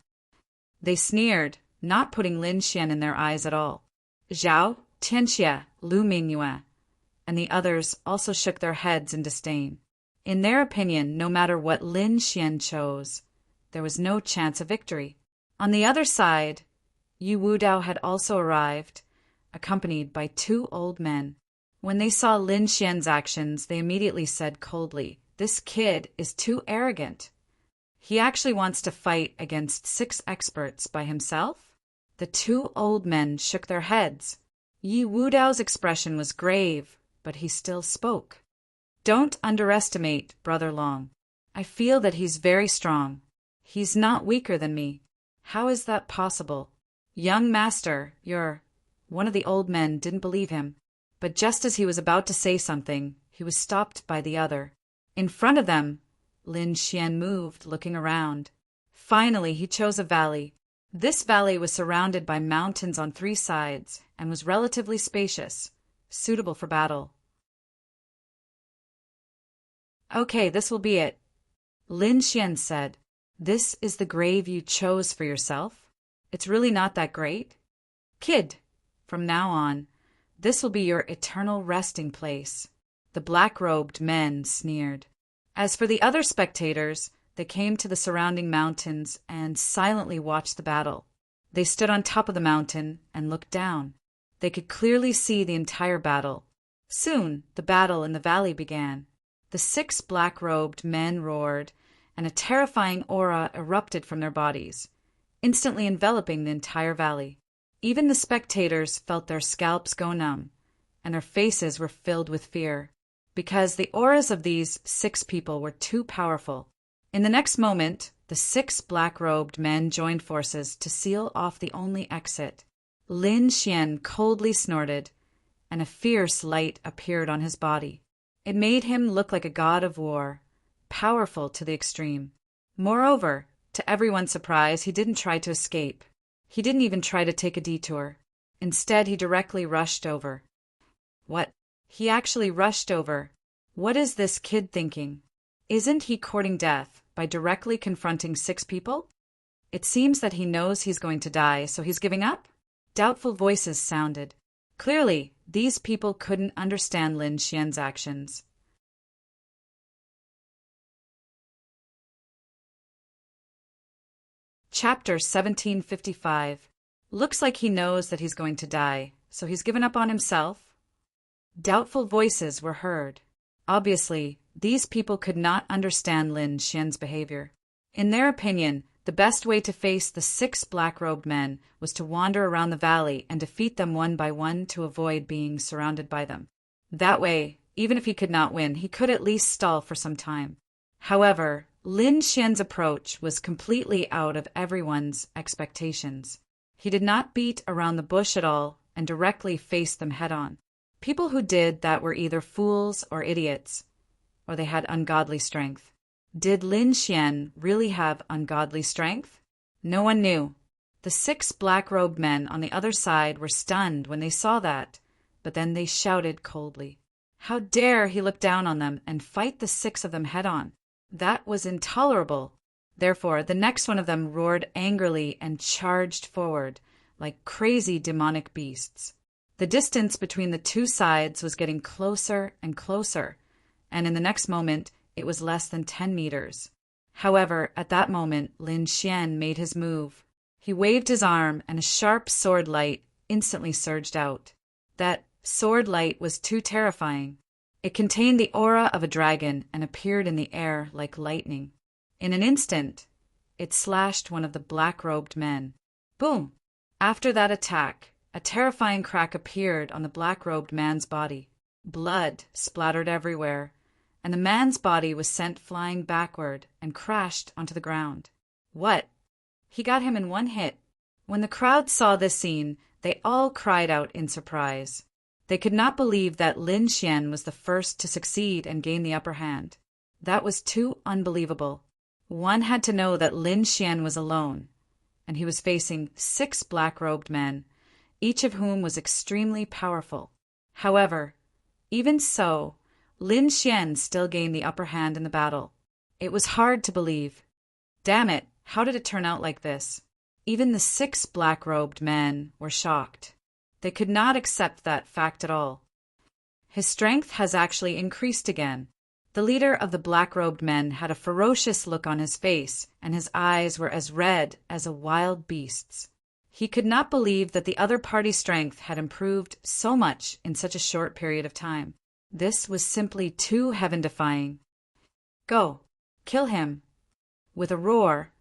They sneered, not putting Lin Xian in their eyes at all. Zhao, Tianxia, Lu Mingyue, and the others also shook their heads in disdain. In their opinion, no matter what Lin Xian chose, there was no chance of victory. On the other side, Yu Wudao had also arrived, accompanied by 2 old men. When they saw Lin Xian's actions, they immediately said coldly, "This kid is too arrogant. He actually wants to fight against 6 experts by himself?" The 2 old men shook their heads. Yi Wudao's expression was grave, but he still spoke. "Don't underestimate Brother Long. I feel that he's very strong. He's not weaker than me." "How is that possible?" "Young master, you're—" One of the old men didn't believe him, but just as he was about to say something, he was stopped by the other. In front of them, Lin Xian moved, looking around. Finally, he chose a valley. This valley was surrounded by mountains on 3 sides and was relatively spacious, suitable for battle. "Okay, this will be it," Lin Xian said. "This is the grave you chose for yourself? It's really not that great? Kid, from now on, this will be your eternal resting place." The black-robed men sneered. As for the other spectators, they came to the surrounding mountains and silently watched the battle. They stood on top of the mountain and looked down. They could clearly see the entire battle. Soon, the battle in the valley began. The 6 black-robed men roared, and a terrifying aura erupted from their bodies, instantly enveloping the entire valley. Even the spectators felt their scalps go numb, and their faces were filled with fear, because the auras of these 6 people were too powerful. In the next moment, the 6 black-robed men joined forces to seal off the only exit. Lin Xian coldly snorted, and a fierce light appeared on his body. It made him look like a god of war, powerful to the extreme. Moreover, To everyone's surprise, he didn't try to escape. He didn't even try to take a detour. Instead, he directly rushed over. What? He actually rushed over. What is this kid thinking? Isn't he courting death by directly confronting 6 people? It seems that he knows he's going to die, so he's giving up? Doubtful voices sounded. Clearly, these people couldn't understand Lin Xian's actions. Chapter 1755. Looks like he knows that he's going to die, so he's given up on himself. Doubtful voices were heard. Obviously, these people could not understand Lin Xian's behavior. In their opinion, the best way to face the 6 black-robed men was to wander around the valley and defeat them one by one to avoid being surrounded by them. That way, even if he could not win, he could at least stall for some time. However, Lin Xian's approach was completely out of everyone's expectations. He did not beat around the bush at all and directly faced them head-on. People who did that were either fools or idiots, or they had ungodly strength. Did Lin Xian really have ungodly strength? No one knew. The 6 black-robed men on the other side were stunned when they saw that, but then they shouted coldly. How dare he look down on them and fight the 6 of them head-on? That was intolerable. Therefore, the next one of them roared angrily and charged forward, like crazy demonic beasts. The distance between the 2 sides was getting closer and closer, and in the next moment, it was less than 10 meters. However, at that moment, Lin Xian made his move. He waved his arm, and a sharp sword light instantly surged out. That sword light was too terrifying. It contained the aura of a dragon and appeared in the air like lightning. In an instant, it slashed one of the black-robed men. Boom! After that attack, a terrifying crack appeared on the black-robed man's body. Blood splattered everywhere, and the man's body was sent flying backward and crashed onto the ground. What? He got him in one hit. When the crowd saw this scene, they all cried out in surprise. They could not believe that Lin Xian was the first to succeed and gain the upper hand. That was too unbelievable. One had to know that Lin Xian was alone, and he was facing 6 black-robed men, each of whom was extremely powerful. However, even so, Lin Xian still gained the upper hand in the battle. It was hard to believe. Damn it, how did it turn out like this? Even the 6 black-robed men were shocked. They could not accept that fact at all. His strength has actually increased again. The leader of the black-robed men had a ferocious look on his face, and his eyes were as red as a wild beast's. He could not believe that the other party's strength had improved so much in such a short period of time. This was simply too heaven-defying. Go, kill him. With a roar,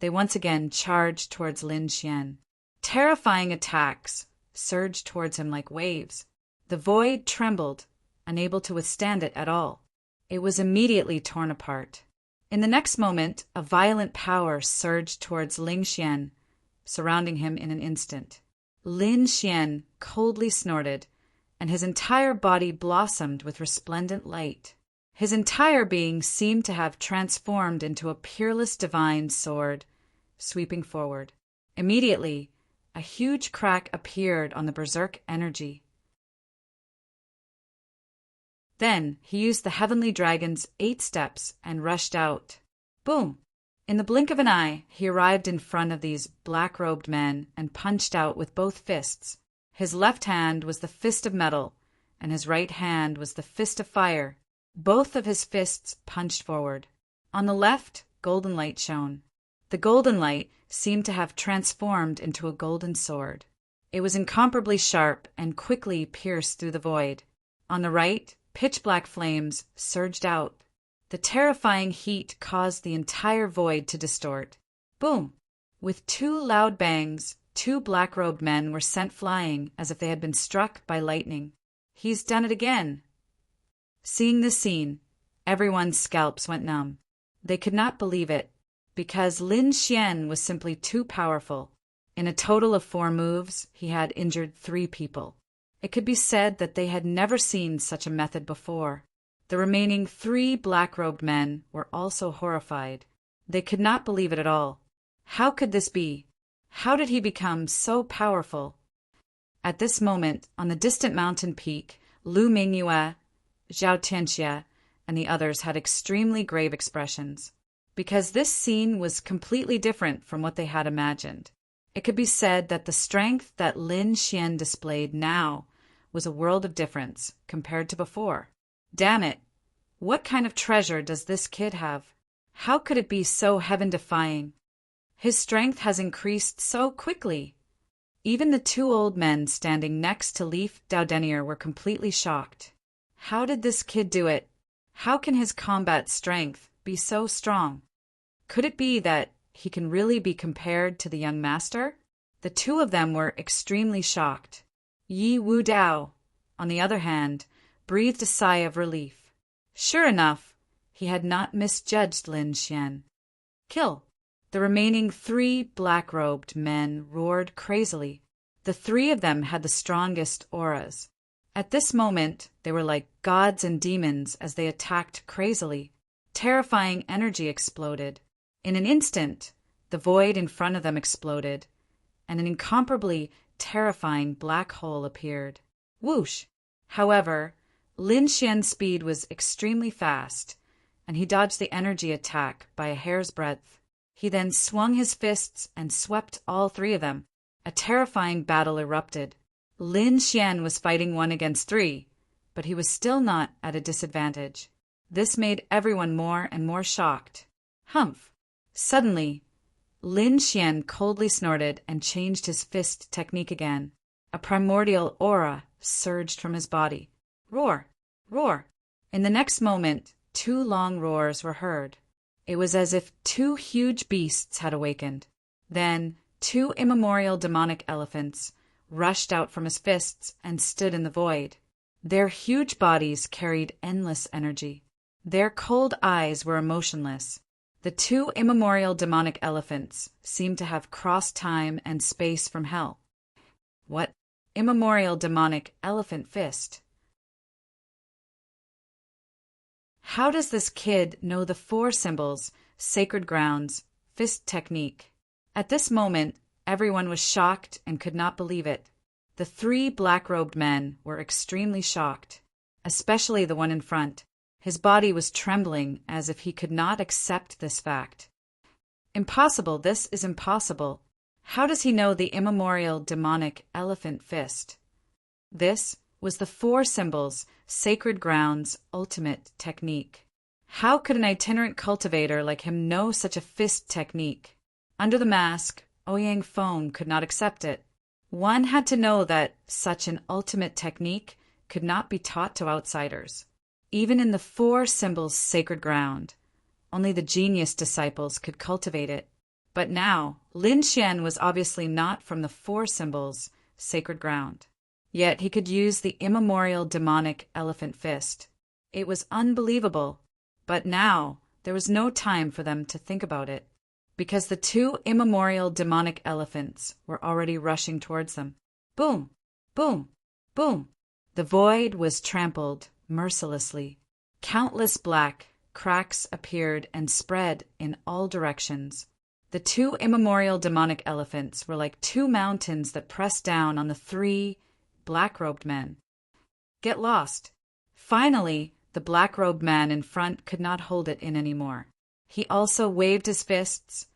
they once again charged towards Lin Xian. Terrifying attacks surged towards him like waves. The void trembled, unable to withstand it at all. It was immediately torn apart. In the next moment, a violent power surged towards Lin Xian, surrounding him in an instant. Lin Xian coldly snorted, and his entire body blossomed with resplendent light. His entire being seemed to have transformed into a peerless divine sword, sweeping forward. Immediately, a huge crack appeared on the berserk energy. Then he used the heavenly dragon's 8 steps and rushed out. Boom! In the blink of an eye, he arrived in front of these black-robed men and punched out with both fists. His left hand was the fist of metal, and his right hand was the fist of fire. Both of his fists punched forward. On the left, golden light shone. The golden light seemed to have transformed into a golden sword. It was incomparably sharp and quickly pierced through the void. On the right, pitch-black flames surged out. The terrifying heat caused the entire void to distort. Boom! With 2 loud bangs, 2 black-robed men were sent flying as if they had been struck by lightning. He's done it again! Seeing this scene, everyone's scalps went numb. They could not believe it, because Lin Xian was simply too powerful. In a total of 4 moves, he had injured 3 people. It could be said that they had never seen such a method before. The remaining 3 black-robed men were also horrified. They could not believe it at all. How could this be? How did he become so powerful? At this moment, on the distant mountain peak, Lu Mingyue, Zhao Tianxia, and the others had extremely grave expressions, because this scene was completely different from what they had imagined. It could be said that the strength that Lin Xian displayed now was a world of difference compared to before. Damn it! What kind of treasure does this kid have? How could it be so heaven-defying? His strength has increased so quickly. Even the two old men standing next to Leaf Daudenier were completely shocked. How did this kid do it? How can his combat strength be so strong? Could it be that he can really be compared to the young master? The two of them were extremely shocked. Yi Wu Dao, on the other hand, breathed a sigh of relief. Sure enough, he had not misjudged Lin Xian. Kill! The remaining 3 black-robed men roared crazily. The 3 of them had the strongest auras. At this moment, they were like gods and demons as they attacked crazily. Terrifying energy exploded. In an instant, the void in front of them exploded, and an incomparably terrifying black hole appeared. Whoosh! However, Lin Xian's speed was extremely fast, and he dodged the energy attack by a hair's breadth. He then swung his fists and swept all 3 of them. A terrifying battle erupted. Lin Xian was fighting 1 against 3, but he was still not at a disadvantage. This made everyone more and more shocked. Humph! Suddenly, Lin Xian coldly snorted and changed his fist technique again. A primordial aura surged from his body. Roar! Roar! In the next moment, 2 long roars were heard. It was as if 2 huge beasts had awakened. Then 2 immemorial demonic elephants rushed out from his fists and stood in the void. Their huge bodies carried endless energy. Their cold eyes were emotionless. The 2 immemorial demonic elephants seemed to have crossed time and space from hell. What? Immemorial demonic elephant fist? How does this kid know the 4 symbols, sacred grounds, fist technique? At this moment, everyone was shocked and could not believe it. The 3 black-robed men were extremely shocked, especially the one in front. His body was trembling as if he could not accept this fact. Impossible, this is impossible. How does he know the immemorial demonic elephant fist? This was the 4 symbols, sacred grounds, ultimate technique. How could an itinerant cultivator like him know such a fist technique? Under the mask, Ouyang Feng could not accept it. One had to know that such an ultimate technique could not be taught to outsiders. Even in the 4 symbols sacred ground, only the genius disciples could cultivate it. But now, Lin Xian was obviously not from the 4 symbols sacred ground. Yet he could use the immemorial demonic elephant fist. It was unbelievable. But now, there was no time for them to think about it, because the 2 immemorial demonic elephants were already rushing towards them. Boom! Boom! Boom! The void was trampled mercilessly. Countless black cracks appeared and spread in all directions. The 2 immemorial demonic elephants were like 2 mountains that pressed down on the 3 black-robed men. Get lost! Finally, the black-robed man in front could not hold it in anymore. He also waved his fists,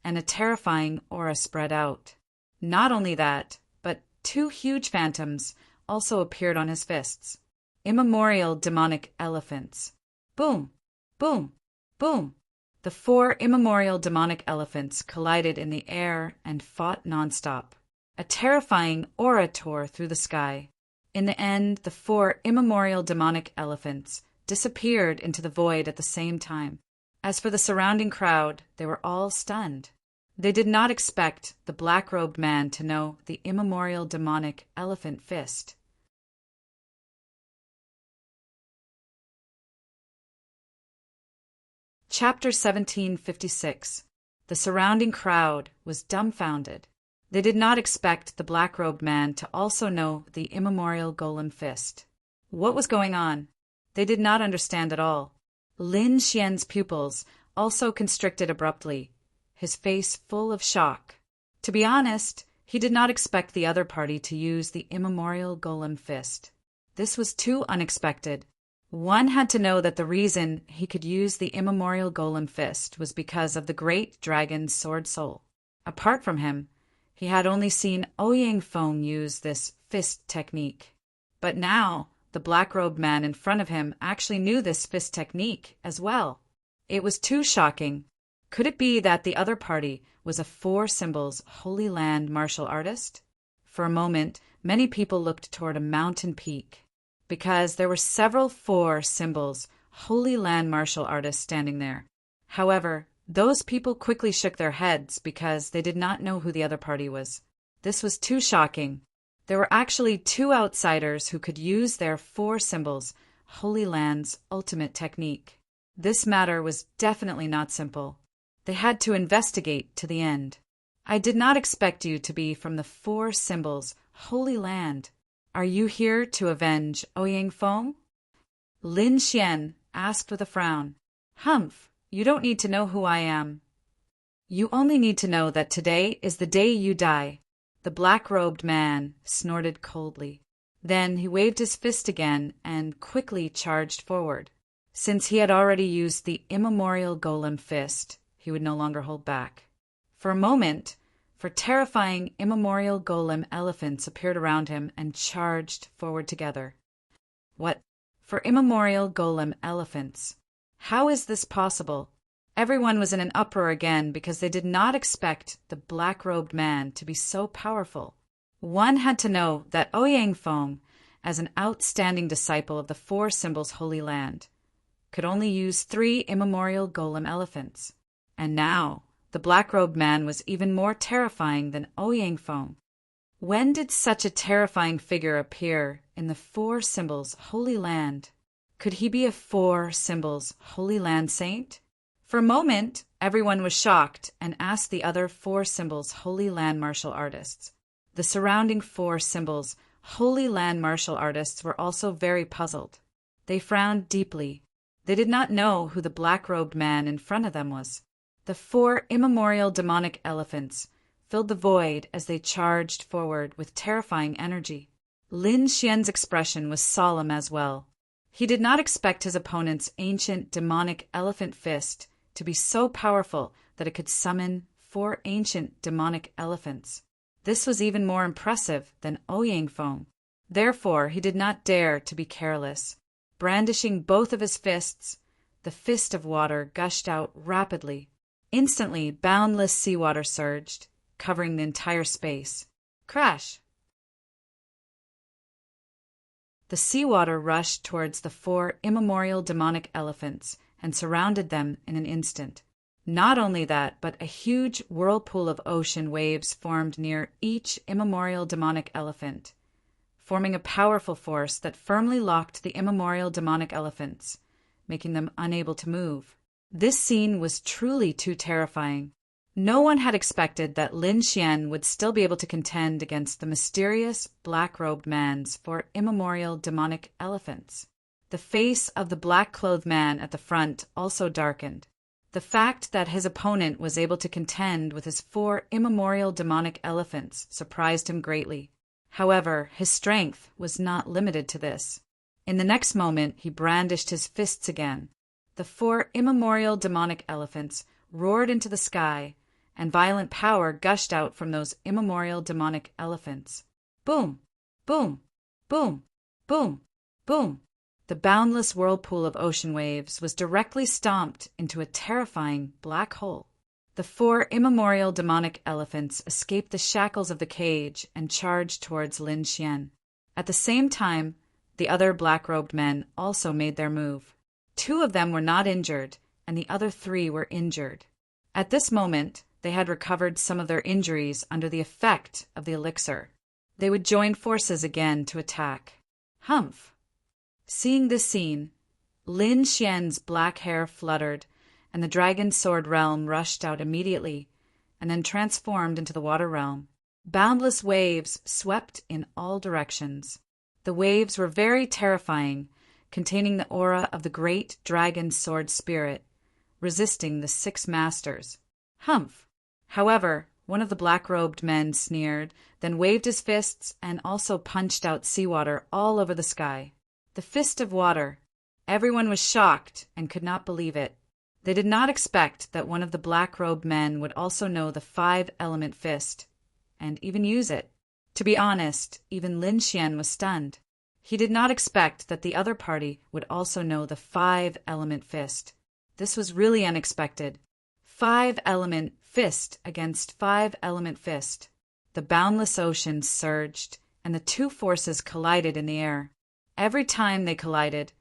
and a terrifying aura spread out. Not only that, but 2 huge phantoms also appeared on his fists. Immemorial demonic elephants. Boom! Boom! Boom! The 4 immemorial demonic elephants collided in the air and fought nonstop. A terrifying aura tore through the sky. In the end, the 4 immemorial demonic elephants disappeared into the void at the same time. As for the surrounding crowd, they were all stunned. They did not expect the black-robed man to know the immemorial demonic elephant fist. Chapter 1756. The surrounding crowd was dumbfounded. They did not expect the black-robed man to also know the immemorial golem fist. What was going on? They did not understand at all. Lin Xian's pupils also constricted abruptly, his face full of shock. To be honest, he did not expect the other party to use the immemorial golem fist. This was too unexpected. One had to know that the reason he could use the immemorial golem fist was because of the great dragon's sword soul. Apart from him, he had only seen Ouyang Feng use this fist technique. But now, the black-robed man in front of him actually knew this fist technique as well. It was too shocking. Could it be that the other party was a Four Symbols Holy Land martial artist? For a moment, many people looked toward a mountain peak, because there were several Four Symbols Holy Land martial artists standing there. However, those people quickly shook their heads because they did not know who the other party was. This was too shocking. There were actually two outsiders who could use their Four Symbols Holy Land's ultimate technique. This matter was definitely not simple. They had to investigate to the end. I did not expect you to be from the Four Symbols Holy Land. Are you here to avenge Ouyang Feng? Lin Xian asked with a frown. Humph, you don't need to know who I am. You only need to know that today is the day you die. The black-robed man snorted coldly. Then he waved his fist again and quickly charged forward. Since he had already used the immemorial golem fist, he would no longer hold back. For a moment, terrifying immemorial golem elephants appeared around him and charged forward together. What? For immemorial golem elephants? How is this possible? Everyone was in an uproar again because they did not expect the black-robed man to be so powerful. One had to know that Ouyang Feng, as an outstanding disciple of the Four Symbols Holy Land, could only use 3 immemorial golem elephants. And now, the black-robed man was even more terrifying than Ouyang Feng. When did such a terrifying figure appear in the Four Symbols Holy Land? Could he be a Four Symbols Holy Land saint? For a moment, everyone was shocked and asked the other Four Symbols Holy Land martial artists. The surrounding Four Symbols Holy Land martial artists were also very puzzled. They frowned deeply. They did not know who the black-robed man in front of them was. The 4 immemorial demonic elephants filled the void as they charged forward with terrifying energy. Lin Xian's expression was solemn as well. He did not expect his opponent's ancient demonic elephant fist to be so powerful that it could summon 4 ancient demonic elephants. This was even more impressive than Ouyang Feng. Therefore, he did not dare to be careless. Brandishing both of his fists, the fist of water gushed out rapidly. Instantly, boundless seawater surged, covering the entire space. Crash! The seawater rushed towards the 4 immemorial demonic elephants and surrounded them in an instant. Not only that, but a huge whirlpool of ocean waves formed near each immemorial demonic elephant, forming a powerful force that firmly locked the immemorial demonic elephants, making them unable to move. This scene was truly too terrifying. No one had expected that Lin Xian would still be able to contend against the mysterious black-robed man's 4 immemorial demonic elephants. The face of the black-clothed man at the front also darkened. The fact that his opponent was able to contend with his 4 immemorial demonic elephants surprised him greatly. However, his strength was not limited to this. In the next moment, he brandished his fists again. The 4 immemorial demonic elephants roared into the sky, and violent power gushed out from those immemorial demonic elephants. Boom! Boom! Boom! Boom! Boom! The boundless whirlpool of ocean waves was directly stomped into a terrifying black hole. The 4 immemorial demonic elephants escaped the shackles of the cage and charged towards Lin Xian. At the same time, the other black-robed men also made their move. 2 of them were not injured, and the other 3 were injured. At this moment, they had recovered some of their injuries under the effect of the elixir. They would join forces again to attack. Humph! Seeing this scene, Lin Xian's black hair fluttered, and the dragon sword realm rushed out immediately, and then transformed into the water realm. Boundless waves swept in all directions. The waves were very terrifying, containing the aura of the great dragon sword spirit, resisting the 6 masters. Humph! However, one of the black-robed men sneered, then waved his fists and also punched out seawater all over the sky. The fist of water. Everyone was shocked and could not believe it. They did not expect that one of the black-robed men would also know the 5-element fist, and even use it. To be honest, even Lin Xian was stunned. He did not expect that the other party would also know the 5-element fist. This was really unexpected. 5-element fist against 5-element fist. The boundless ocean surged, and the two forces collided in the air. Every time they collided,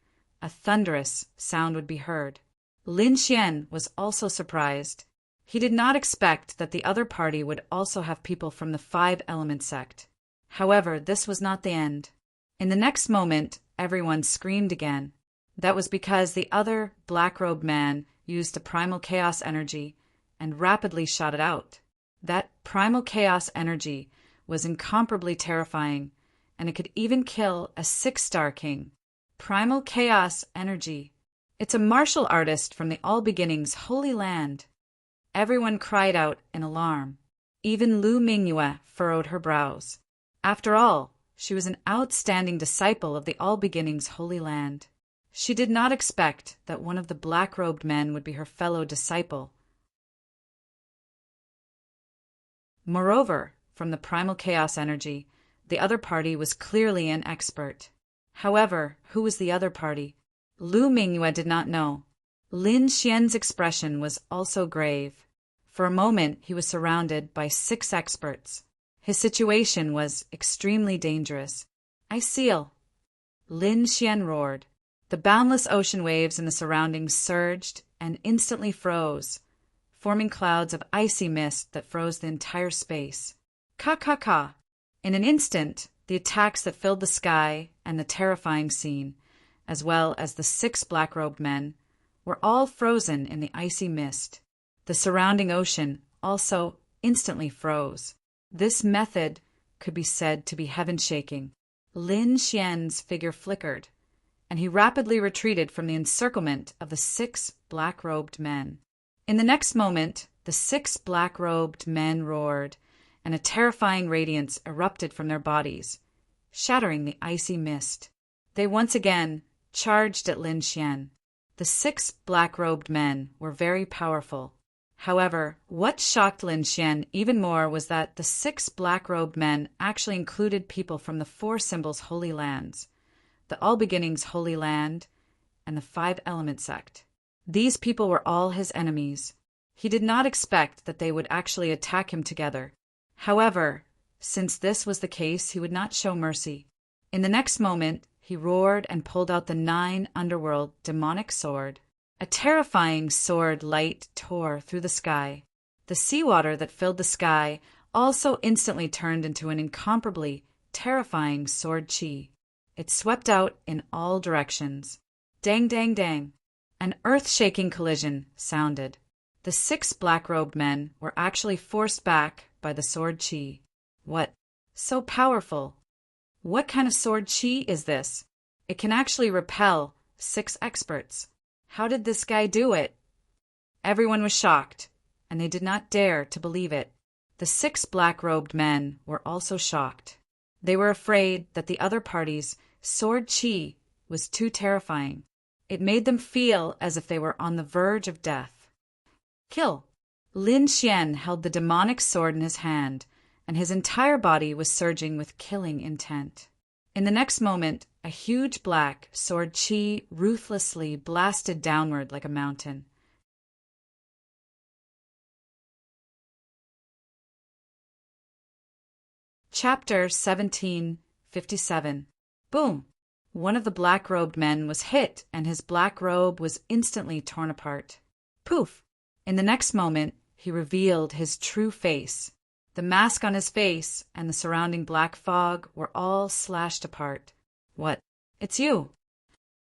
a thunderous sound would be heard. Lin Xian was also surprised. He did not expect that the other party would also have people from the 5-element sect. However, this was not the end. In the next moment, everyone screamed again. That was because the other black-robed man used a primal chaos energy and rapidly shot it out. That primal chaos energy was incomparably terrifying, and it could even kill a 6-star king. Primal chaos energy. It's a martial artist from the All Beginnings Holy Land. Everyone cried out in alarm. Even Lu Mingyue furrowed her brows. After all, she was an outstanding disciple of the All Beginnings Holy Land. She did not expect that one of the black-robed men would be her fellow disciple. Moreover, from the primal chaos energy, the other party was clearly an expert. However, who was the other party? Lu Mingyue did not know. Lin Xian's expression was also grave. For a moment, he was surrounded by 6 experts. His situation was extremely dangerous. I seal. Lin Xian roared. The boundless ocean waves in the surroundings surged and instantly froze, forming clouds of icy mist that froze the entire space. Ka. In an instant, the attacks that filled the sky and the terrifying scene, as well as the 6 black-robed men, were all frozen in the icy mist. The surrounding ocean also instantly froze. This method could be said to be heaven-shaking. Lin Xian's figure flickered, and he rapidly retreated from the encirclement of the 6 black-robed men. In the next moment, the 6 black-robed men roared, and a terrifying radiance erupted from their bodies, shattering the icy mist. They once again charged at Lin Xian. The 6 black-robed men were very powerful. However, what shocked Lin Xian even more was that the 6 black-robed men actually included people from the 4 symbols Holy Lands, the All Beginnings Holy Land, and the 5-element sect. These people were all his enemies. He did not expect that they would actually attack him together. However, since this was the case, he would not show mercy. In the next moment, he roared and pulled out the 9 underworld demonic sword. A terrifying sword light tore through the sky. The seawater that filled the sky also instantly turned into an incomparably terrifying sword chi. It swept out in all directions. Dang, dang, dang. An earth-shaking collision sounded. The 6 black-robed men were actually forced back by the sword chi. What? So powerful. What kind of sword chi is this? It can actually repel 6 experts. How did this guy do it? Everyone was shocked, and they did not dare to believe it. The 6 black-robed men were also shocked. They were afraid that the other party's sword chi was too terrifying. It made them feel as if they were on the verge of death. Kill! Lin Xian held the demonic sword in his hand, and his entire body was surging with killing intent. In the next moment, a huge black sword chi ruthlessly blasted downward like a mountain. Chapter 1757. Boom! One of the black-robed men was hit, and his black robe was instantly torn apart. Poof! In the next moment, he revealed his true face. The mask on his face and the surrounding black fog were all slashed apart. What? It's you!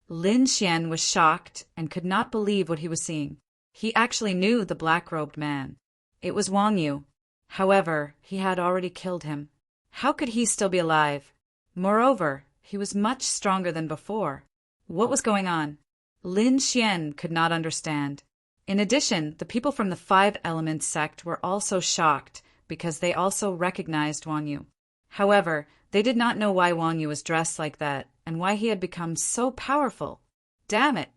Lin Xian was shocked and could not believe what he was seeing. He actually knew the black-robed man. It was Wang Yu. However, he had already killed him. How could he still be alive? Moreover, he was much stronger than before. What was going on? Lin Xian could not understand. In addition, the people from the Five Elements sect were also shocked because they also recognized Wang Yu. However, they did not know why Wang Yu was dressed like that and why he had become so powerful. Damn it!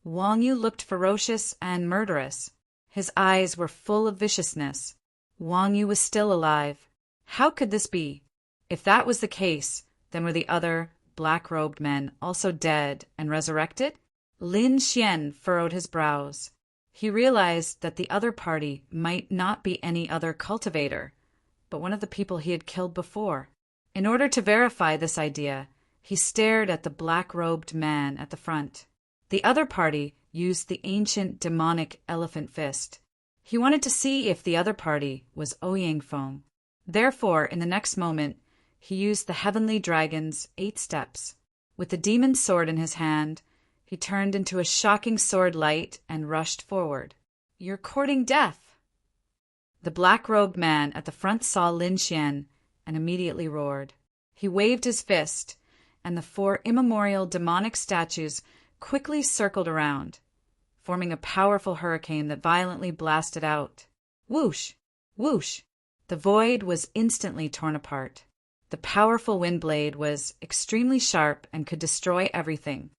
Wang Yu looked ferocious and murderous. His eyes were full of viciousness. Wang Yu was still alive. How could this be? If that was the case, then were the other black-robed men also dead and resurrected? Lin Xian furrowed his brows. He realized that the other party might not be any other cultivator, but one of the people he had killed before. In order to verify this idea, he stared at the black-robed man at the front. The other party used the ancient demonic elephant fist. He wanted to see if the other party was Ouyang Feng. Therefore, in the next moment, he used the heavenly dragon's 8 steps. With the demon's sword in his hand, he turned into a shocking sword light and rushed forward. "You're courting death!" The black-robed man at the front saw Lin Xian and immediately roared. He waved his fist, and the 4 immemorial demonic statues quickly circled around, forming a powerful hurricane that violently blasted out. Whoosh! Whoosh! The void was instantly torn apart. The powerful wind blade was extremely sharp and could destroy everything.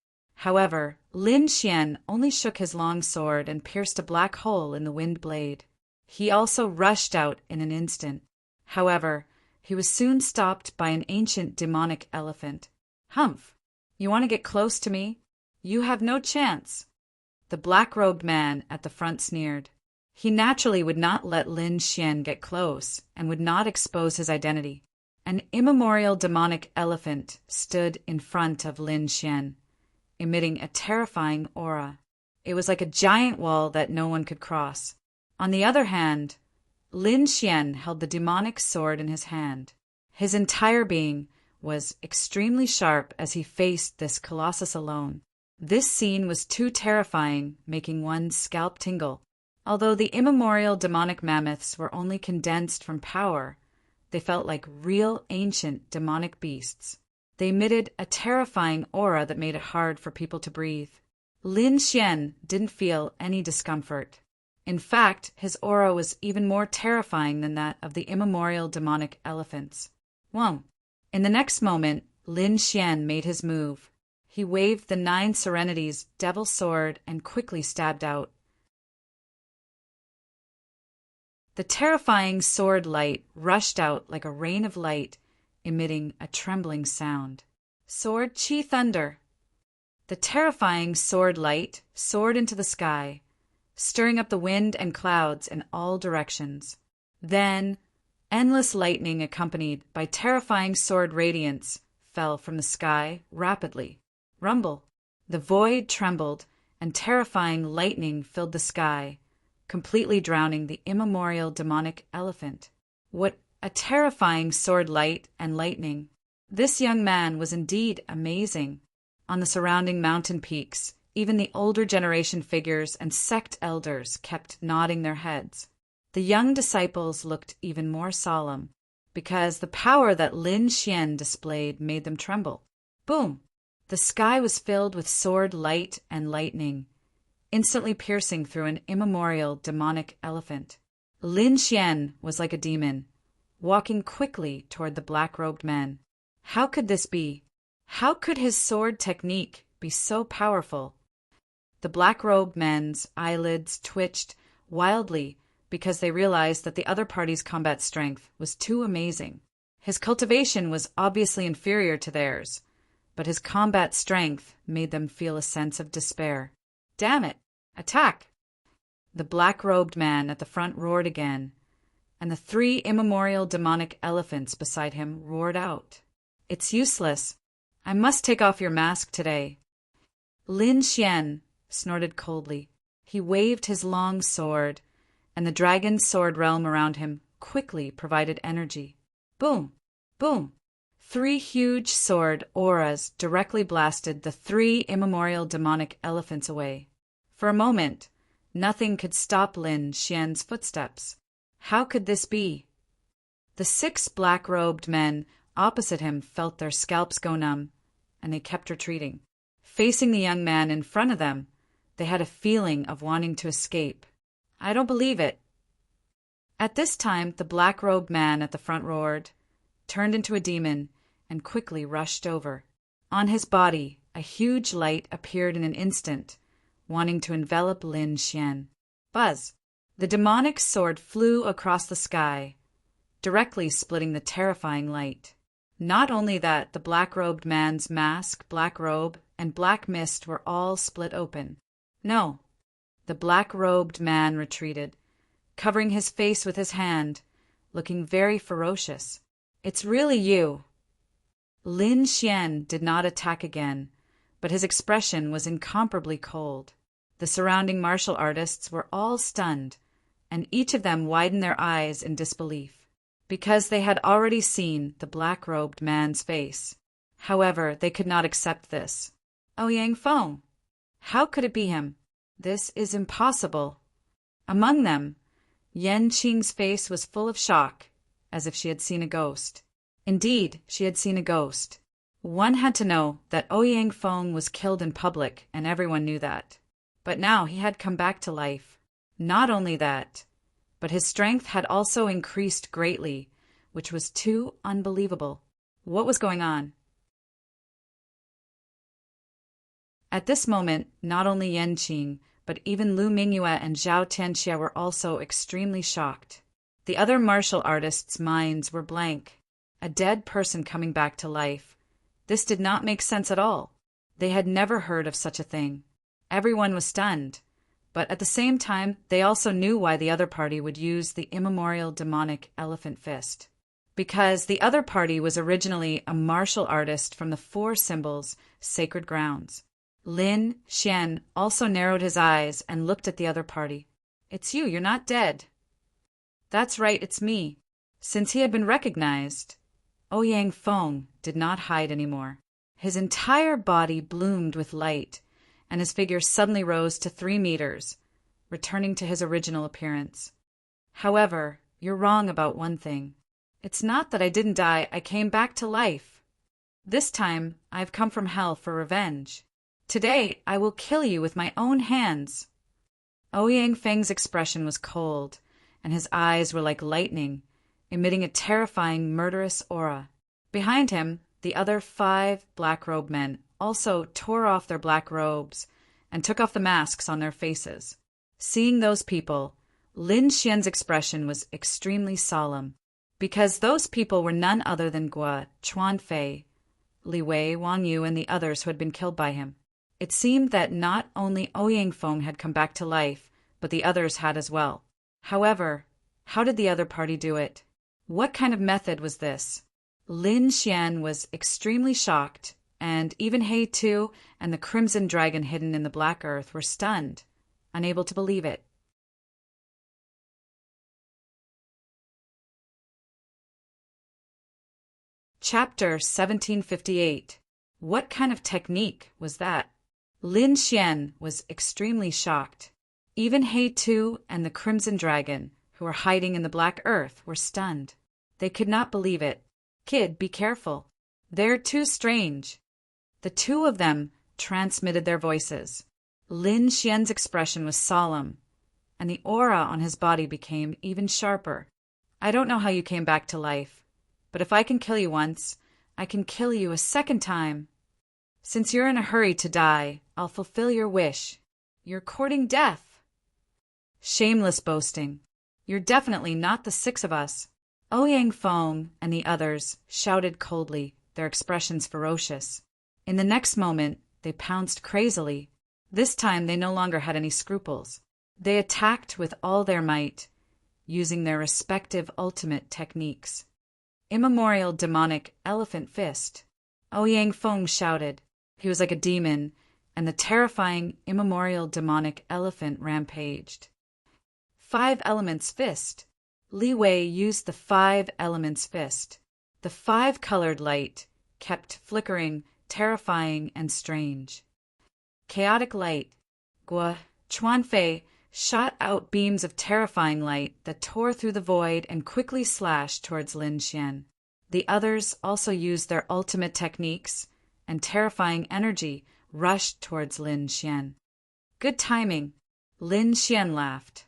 However, Lin Xian only shook his long sword and pierced a black hole in the wind blade. He also rushed out in an instant. However, he was soon stopped by an ancient demonic elephant. "Humph! You want to get close to me? You have no chance." The black-robed man at the front sneered. He naturally would not let Lin Xian get close and would not expose his identity. An immemorial demonic elephant stood in front of Lin Xian, emitting a terrifying aura. It was like a giant wall that no one could cross. On the other hand, Lin Xian held the demonic sword in his hand. His entire being was extremely sharp as he faced this colossus alone. This scene was too terrifying, making one's scalp tingle. Although the immemorial demonic mammoths were only condensed from power, they felt like real ancient demonic beasts. They emitted a terrifying aura that made it hard for people to breathe. Lin Xian didn't feel any discomfort. In fact, his aura was even more terrifying than that of the immemorial demonic elephants. Whoa! In the next moment, Lin Xian made his move. He waved the 9 Serenities' devil sword and quickly stabbed out. The terrifying sword light rushed out like a rain of light, emitting a trembling sound. Sword Chi Thunder! The terrifying sword light soared into the sky, stirring up the wind and clouds in all directions. Then, endless lightning accompanied by terrifying sword radiance fell from the sky rapidly. Rumble! The void trembled, and terrifying lightning filled the sky, completely drowning the immemorial demonic elephant. What a terrifying sword light and lightning! This young man was indeed amazing. On the surrounding mountain peaks, even the older generation figures and sect elders kept nodding their heads. The young disciples looked even more solemn, because the power that Lin Xian displayed made them tremble. Boom! The sky was filled with sword light and lightning, instantly piercing through an immemorial demonic elephant. Lin Xian was like a demon, walking quickly toward the black-robed men. How could this be? How could his sword technique be so powerful? The black-robed men's eyelids twitched wildly because they realized that the other party's combat strength was too amazing. His cultivation was obviously inferior to theirs, but his combat strength made them feel a sense of despair. Damn it! Attack! The black-robed man at the front roared again, and the 3 immemorial demonic elephants beside him roared out. It's useless. I must take off your mask today. Lin Xian snorted coldly. He waved his long sword, and the dragon's sword realm around him quickly provided energy. Boom! Boom! 3 huge sword auras directly blasted the 3 immemorial demonic elephants away. For a moment, nothing could stop Lin Xian's footsteps. How could this be? The 6 black-robed men opposite him felt their scalps go numb, and they kept retreating. Facing the young man in front of them, They had a feeling of wanting to escape. "I don't believe it." At this time, the black-robed man at the front roared, turned into a demon, and quickly rushed over. On his body, a huge light appeared in an instant, wanting to envelop Lin Xian. Buzz! The demonic sword flew across the sky, directly splitting the terrifying light. Not only that, the black-robed man's mask, black robe, and black mist were all split open. No, the black-robed man retreated, covering his face with his hand, looking very ferocious. "It's really you." Lin Xian did not attack again, but his expression was incomparably cold. The surrounding martial artists were all stunned, and each of them widened their eyes in disbelief, because they had already seen the black-robed man's face. However, they could not accept this. Ouyang Feng! How could it be him? This is impossible. Among them, Yan Qing's face was full of shock, as if she had seen a ghost. Indeed, she had seen a ghost. One had to know that Ouyang Feng was killed in public, and everyone knew that. But now he had come back to life. Not only that, but his strength had also increased greatly, which was too unbelievable. What was going on? At this moment, not only Yan Qing, but even Lu Mingyue and Zhao Tianxia were also extremely shocked. The other martial artists' minds were blank. A dead person coming back to life. This did not make sense at all. They had never heard of such a thing. Everyone was stunned, but at the same time, they also knew why the other party would use the immemorial demonic elephant fist. Because the other party was originally a martial artist from the Four Symbols, Sacred Grounds. Lin Xian also narrowed his eyes and looked at the other party. "It's you, you're not dead." "That's right, it's me." Since he had been recognized, Ouyang Feng did not hide anymore. His entire body bloomed with light, and his figure suddenly rose to 3 meters, returning to his original appearance. "However, you're wrong about one thing. It's not that I didn't die, I came back to life. This time, I've come from hell for revenge. Today, I will kill you with my own hands." Ouyang Feng's expression was cold, and his eyes were like lightning, emitting a terrifying, murderous aura. Behind him, the other 5 black-robed men also tore off their black robes and took off the masks on their faces. Seeing those people, Lin Xian's expression was extremely solemn, because those people were none other than Guo, Chuanfei, Li Wei, Wang Yu, and the others who had been killed by him. It seemed that not only Ouyang Feng had come back to life, but the others had as well. However, how did the other party do it? What kind of method was this? Lin Xian was extremely shocked, and even He Tu and the crimson dragon hidden in the black earth were stunned, unable to believe it. Chapter 1758. What kind of technique was that? Lin Xian was extremely shocked. Even He Tu and the crimson dragon, who were hiding in the black earth, were stunned. They could not believe it. "Kid, be careful. They're too strange." The two of them transmitted their voices. Lin Xian's expression was solemn, and the aura on his body became even sharper. "I don't know how you came back to life, but if I can kill you once, I can kill you a second time. Since you're in a hurry to die, I'll fulfill your wish. You're courting death." Shameless boasting. "You're definitely not the 6 of us." Ouyang Feng and the others shouted coldly, their expressions ferocious. In the next moment, they pounced crazily. This time they no longer had any scruples. They attacked with all their might, using their respective ultimate techniques. Immemorial demonic elephant fist. Ouyang Feng shouted. He was like a demon, and the terrifying immemorial demonic elephant rampaged. 5 elements fist. Li Wei used the 5 elements fist. The 5-colored light kept flickering, terrifying, and strange. Chaotic light. Guo Chuanfei shot out beams of terrifying light that tore through the void and quickly slashed towards Lin Xian. The others also used their ultimate techniques, and terrifying energy rushed towards Lin Xian. Good timing. Lin Xian laughed.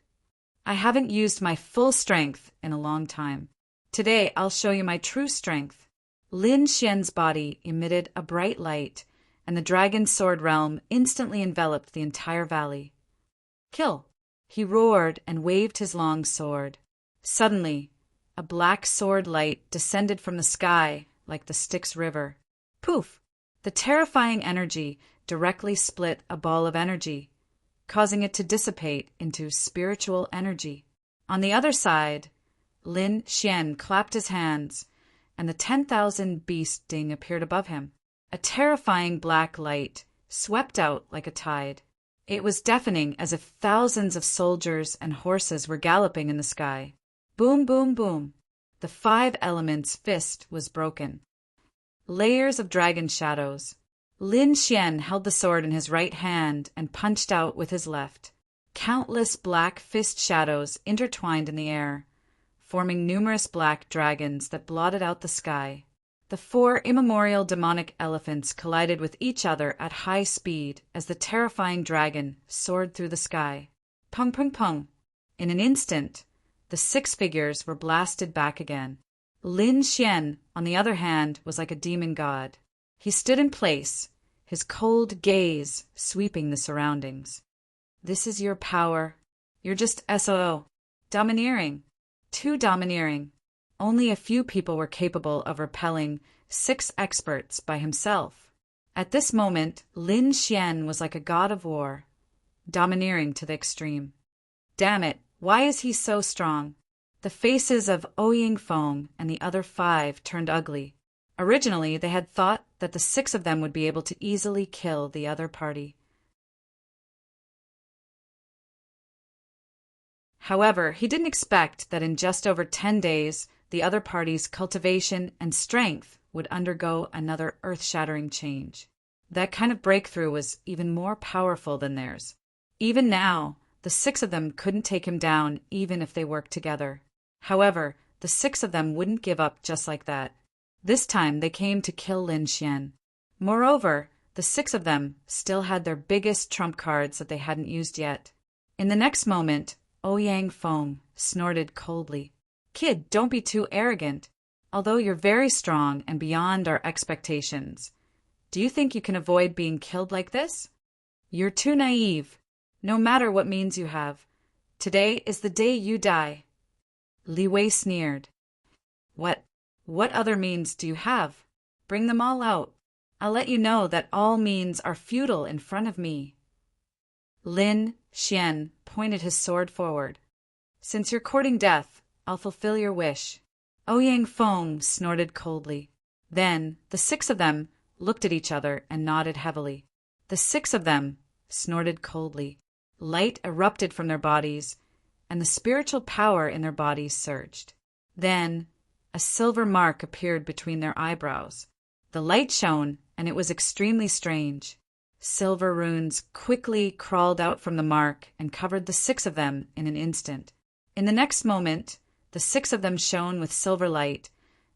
I haven't used my full strength in a long time. Today I'll show you my true strength. Lin Xian's body emitted a bright light, and the dragon sword realm instantly enveloped the entire valley. Kill! He roared and waved his long sword. Suddenly, a black sword light descended from the sky like the Styx River. Poof! The terrifying energy directly split a ball of energy, causing it to dissipate into spiritual energy. On the other side, Lin Xian clapped his hands, and the 10,000 beast ding appeared above him. A terrifying black light swept out like a tide. It was deafening, as if thousands of soldiers and horses were galloping in the sky. Boom, boom, boom. The 5 elements' fist was broken. Layers of dragon shadows. Lin Xian held the sword in his right hand and punched out with his left. Countless black fist shadows intertwined in the air, forming numerous black dragons that blotted out the sky. The 4 immemorial demonic elephants collided with each other at high speed as the terrifying dragon soared through the sky. Pung, pung, pung. In an instant, the 6 figures were blasted back again. Lin Xian, on the other hand, was like a demon god. He stood in place, his cold gaze sweeping the surroundings. This is your power. You're just SOO. Domineering. Too domineering. Only a few people were capable of repelling 6 experts by himself. At this moment, Lin Xian was like a god of war, domineering to the extreme. Damn it, why is he so strong? The faces of Ouyang Feng and the other 5 turned ugly. Originally, they had thought that the 6 of them would be able to easily kill the other party. However, he didn't expect that in just over 10 days, the other party's cultivation and strength would undergo another earth-shattering change. That kind of breakthrough was even more powerful than theirs. Even now, the 6 of them couldn't take him down even if they worked together. However, the 6 of them wouldn't give up just like that. This time they came to kill Lin Xian. Moreover, the 6 of them still had their biggest trump cards that they hadn't used yet. In the next moment, Ouyang Feng snorted coldly. Kid, don't be too arrogant. Although you're very strong and beyond our expectations, do you think you can avoid being killed like this? You're too naive. No matter what means you have, today is the day you die. Li Wei sneered. What other means do you have? Bring them all out. I'll let you know that all means are futile in front of me. Lin Xian pointed his sword forward. Since you're courting death, I'll fulfill your wish. Ouyang Feng snorted coldly. Then the 6 of them looked at each other and nodded heavily. The 6 of them snorted coldly. Light erupted from their bodies, and the spiritual power in their bodies surged. Then a silver mark appeared between their eyebrows. The light shone, and it was extremely strange. Silver runes quickly crawled out from the mark and covered the 6 of them in an instant. In the next moment, the 6 of them shone with silver light,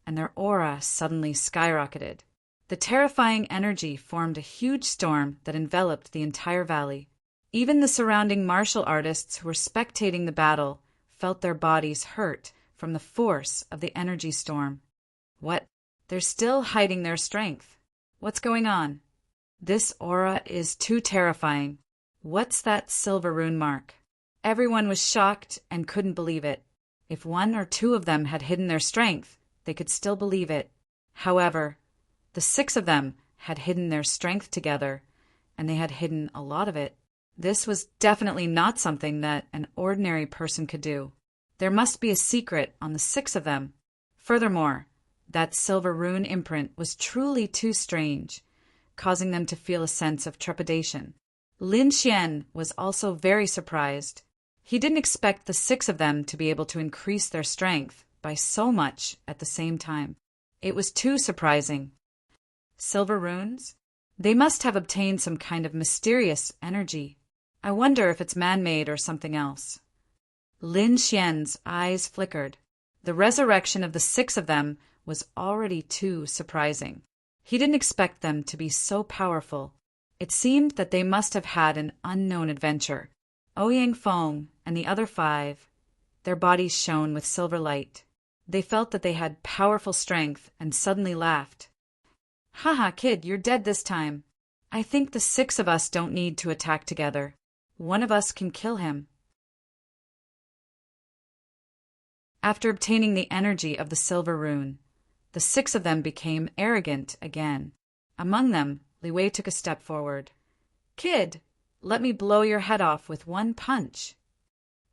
and their aura suddenly skyrocketed. The terrifying energy formed a huge storm that enveloped the entire valley. Even the surrounding martial artists who were spectating the battle felt their bodies hurt from the force of the energy storm. What? They're still hiding their strength. What's going on? This aura is too terrifying. What's that silver rune mark? Everyone was shocked and couldn't believe it. If 1 or 2 of them had hidden their strength, they could still believe it. However, the 6 of them had hidden their strength together, and they had hidden a lot of it. This was definitely not something that an ordinary person could do. There must be a secret on the 6 of them. Furthermore, that silver rune imprint was truly too strange, causing them to feel a sense of trepidation. Lin Xian was also very surprised. He didn't expect the 6 of them to be able to increase their strength by so much at the same time. It was too surprising. Silver runes? They must have obtained some kind of mysterious energy. I wonder if it's man-made or something else. Lin Xian's eyes flickered. The resurrection of the 6 of them was already too surprising. He didn't expect them to be so powerful. It seemed that they must have had an unknown adventure. Ouyang Fong and the other 5, their bodies shone with silver light. They felt that they had powerful strength and suddenly laughed. Haha, kid, you're dead this time. I think the 6 of us don't need to attack together. One of us can kill him. After obtaining the energy of the silver rune, the 6 of them became arrogant again. Among them, Li Wei took a step forward. Kid, let me blow your head off with one punch.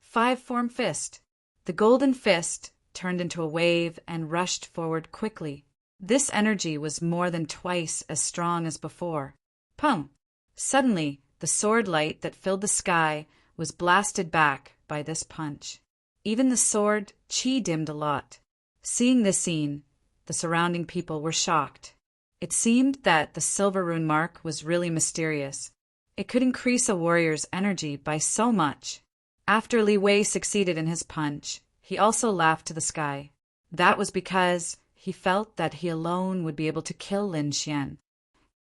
5 formed fist. The golden fist turned into a wave and rushed forward quickly. This energy was more than twice as strong as before. Pum! Suddenly, the sword light that filled the sky was blasted back by this punch. Even the sword chi dimmed a lot. Seeing this scene, the surrounding people were shocked. It seemed that the silver rune mark was really mysterious. It could increase a warrior's energy by so much. After Li Wei succeeded in his punch, he also laughed to the sky. That was because he felt that he alone would be able to kill Lin Xian.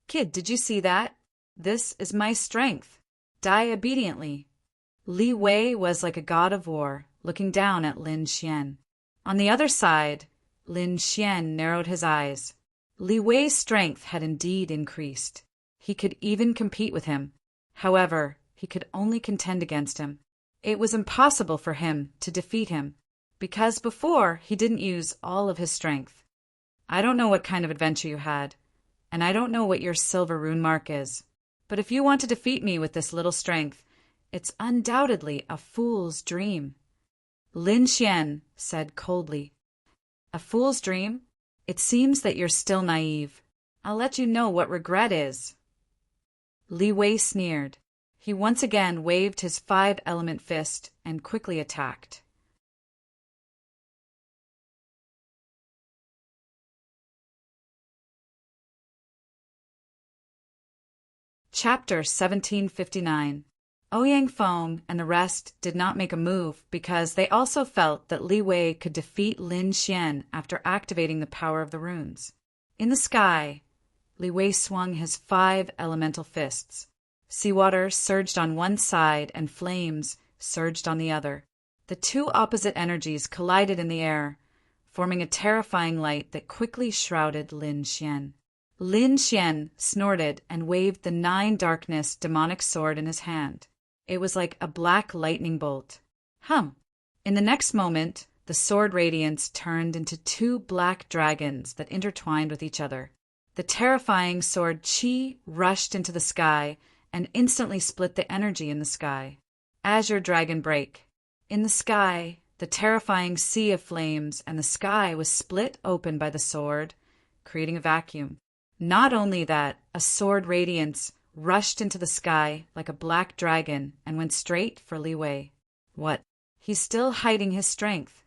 Kid, did you see that? This is my strength. Die obediently. Li Wei was like a god of war, looking down at Lin Xian. On the other side, Lin Xian narrowed his eyes. Li Wei's strength had indeed increased. He could even compete with him. However, he could only contend against him. It was impossible for him to defeat him, because before he didn't use all of his strength. I don't know what kind of adventure you had, and I don't know what your silver rune mark is, but if you want to defeat me with this little strength, it's undoubtedly a fool's dream. Lin Xian said coldly. A fool's dream? It seems that you're still naive. I'll let you know what regret is. Li Wei sneered. He once again waved his 5-element fist and quickly attacked. Chapter 1759. Ouyang Fong and the rest did not make a move because they also felt that Li Wei could defeat Lin Xian after activating the power of the runes. In the sky, Li Wei swung his 5 elemental fists. Seawater surged on one side and flames surged on the other. The 2 opposite energies collided in the air, forming a terrifying light that quickly shrouded Lin Xian. Lin Xian snorted and waved the 9 darkness demonic sword in his hand. It was like a black lightning bolt. In the next moment, the sword radiance turned into 2 black dragons that intertwined with each other. The terrifying sword chi rushed into the sky and instantly split the energy in the sky. Azure Dragon Break. In the sky, the terrifying sea of flames and the sky was split open by the sword, creating a vacuum. Not only that, a sword radiance rushed into the sky like a black dragon and went straight for Li Wei. What? He's still hiding his strength.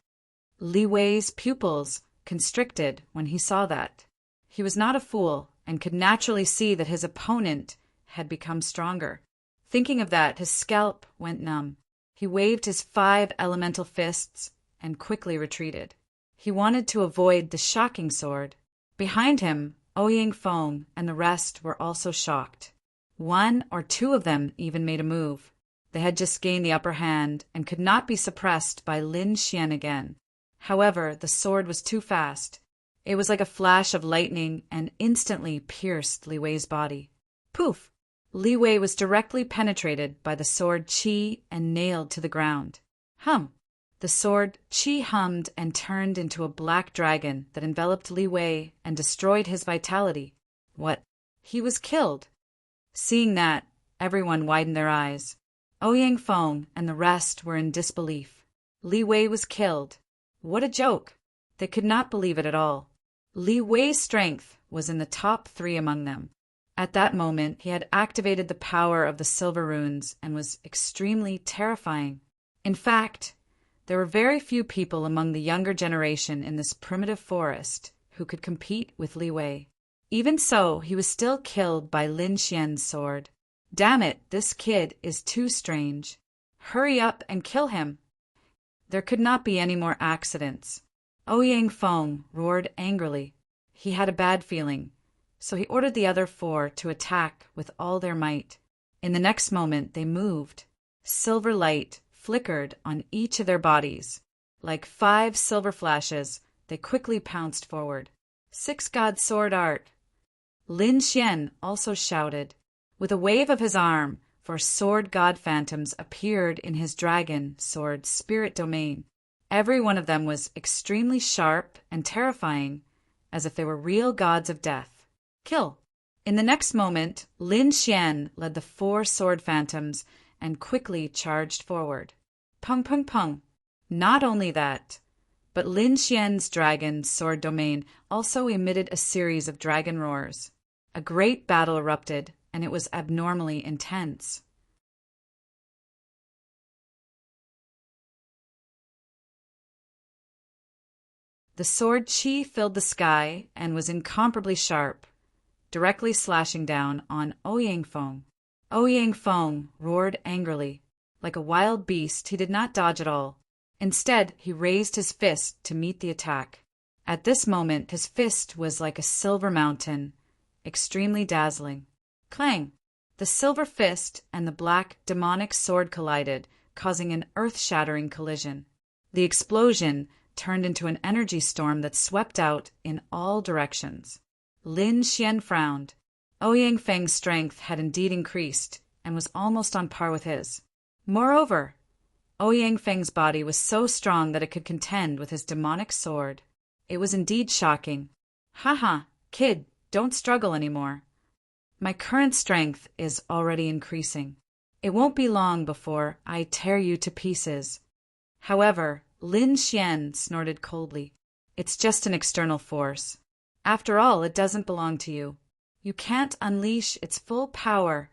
Li Wei's pupils constricted when he saw that. He was not a fool and could naturally see that his opponent had become stronger. Thinking of that, his scalp went numb. He waved his 5 elemental fists and quickly retreated. He wanted to avoid the shocking sword. Behind him, Ouyang Fong and the rest were also shocked. 1 or 2 of them even made a move. They had just gained the upper hand and could not be suppressed by Lin Xian again. However, the sword was too fast. It was like a flash of lightning and instantly pierced Li Wei's body. Poof! Li Wei was directly penetrated by the sword chi and nailed to the ground. The sword chi hummed and turned into a black dragon that enveloped Li Wei and destroyed his vitality. What? He was killed. Seeing that, everyone widened their eyes. Ouyang Fong and the rest were in disbelief. Li Wei was killed. What a joke! They could not believe it at all. Li Wei's strength was in the top 3 among them. At that moment, he had activated the power of the silver runes and was extremely terrifying. In fact, there were very few people among the younger generation in this primitive forest who could compete with Li Wei. Even so, he was still killed by Lin Xian's sword. Damn it, this kid is too strange. Hurry up and kill him. There could not be any more accidents. Ouyang Fong roared angrily. He had a bad feeling. so he ordered the other 4 to attack with all their might. In the next moment, they moved. Silver light flickered on each of their bodies. Like 5 silver flashes, they quickly pounced forward. 6 God Sword Art! Lin Xian also shouted. With a wave of his arm, 4 sword god phantoms appeared in his dragon sword spirit domain. Every one of them was extremely sharp and terrifying, as if they were real gods of death. Kill! In the next moment, Lin Xian led the 4 sword phantoms and quickly charged forward. Pung pung pung! Not only that, but Lin Xian's dragon sword domain also emitted a series of dragon roars. A great battle erupted, and it was abnormally intense. The sword qi filled the sky and was incomparably sharp, directly slashing down on Ouyang Feng. Ouyang Feng roared angrily. Like a wild beast, he did not dodge at all. Instead, he raised his fist to meet the attack. At this moment, his fist was like a silver mountain, extremely dazzling. Clang! The silver fist and the black demonic sword collided, causing an earth-shattering collision. The explosion turned into an energy storm that swept out in all directions. Lin Xian frowned. Ouyang Feng's strength had indeed increased and was almost on par with his. Moreover, Ouyang Feng's body was so strong that it could contend with his demonic sword. It was indeed shocking. Haha, kid, don't struggle anymore. My current strength is already increasing. It won't be long before I tear you to pieces. However, Lin Xian snorted coldly. It's just an external force. After all, it doesn't belong to you. You can't unleash its full power.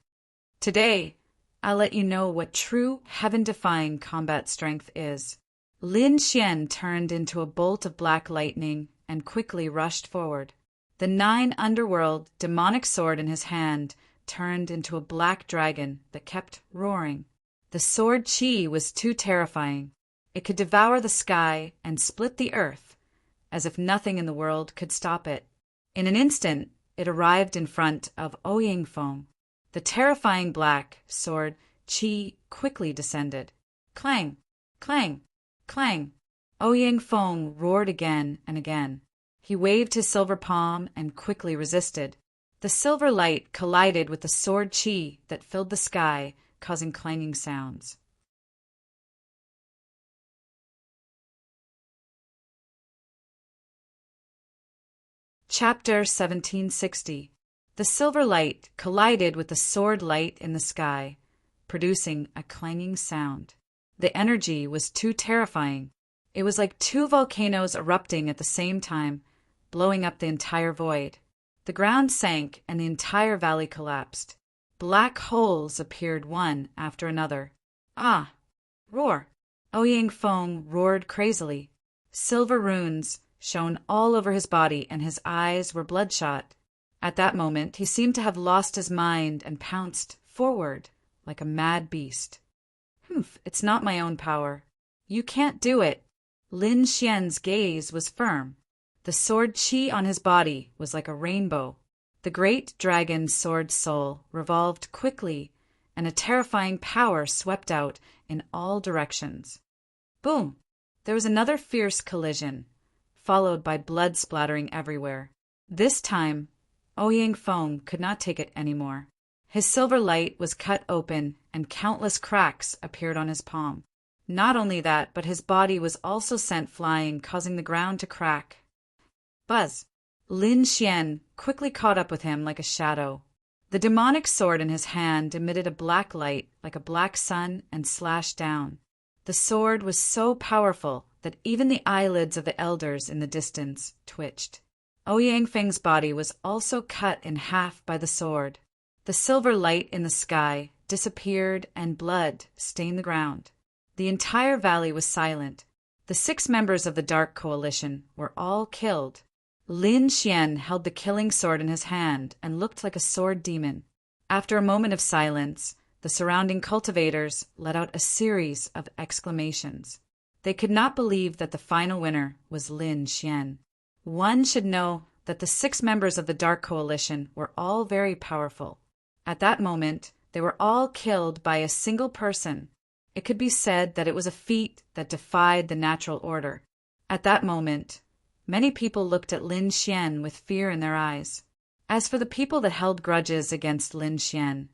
Today, I'll let you know what true heaven-defying combat strength is. Lin Xian turned into a bolt of black lightning and quickly rushed forward. The 9 underworld demonic sword in his hand turned into a black dragon that kept roaring. The sword qi was too terrifying. It could devour the sky and split the earth, as if nothing in the world could stop it. In an instant, it arrived in front of Ouyang Feng. The terrifying black sword qi quickly descended. Clang! Clang! Clang! Ouyang Feng roared again and again. He waved his silver palm and quickly resisted. The silver light collided with the sword qi that filled the sky, causing clanging sounds. Chapter 1760. The silver light collided with the sword light in the sky, producing a clanging sound. The energy was too terrifying. It was like 2 volcanoes erupting at the same time, blowing up the entire void. The ground sank and the entire valley collapsed. Black holes appeared one after another. Ah! Roar! Ouyang Feng roared crazily. Silver runes shone all over his body and his eyes were bloodshot. At that moment, he seemed to have lost his mind and pounced forward like a mad beast. Humph, it's not my own power. You can't do it. Lin Xian's gaze was firm. The sword qi on his body was like a rainbow. The great dragon's sword soul revolved quickly, and a terrifying power swept out in all directions. Boom! There was another fierce collision, followed by blood splattering everywhere. This time, Ouyang Feng could not take it anymore. His silver light was cut open, and countless cracks appeared on his palm. Not only that, but his body was also sent flying, causing the ground to crack. Buzz! Lin Xian quickly caught up with him like a shadow. The demonic sword in his hand emitted a black light like a black sun and slashed down. The sword was so powerful that even the eyelids of the elders in the distance twitched. Ouyang Feng's body was also cut in half by the sword. The silver light in the sky disappeared and blood stained the ground. The entire valley was silent. The 6 members of the Dark Coalition were all killed. Lin Xian held the killing sword in his hand and looked like a sword demon. After a moment of silence, the surrounding cultivators let out a series of exclamations. They could not believe that the final winner was Lin Xian. One should know that the 6 members of the Dark Coalition were all very powerful. At that moment, they were all killed by a single person. It could be said that it was a feat that defied the natural order. At that moment, many people looked at Lin Xian with fear in their eyes. As for the people that held grudges against Lin Xian,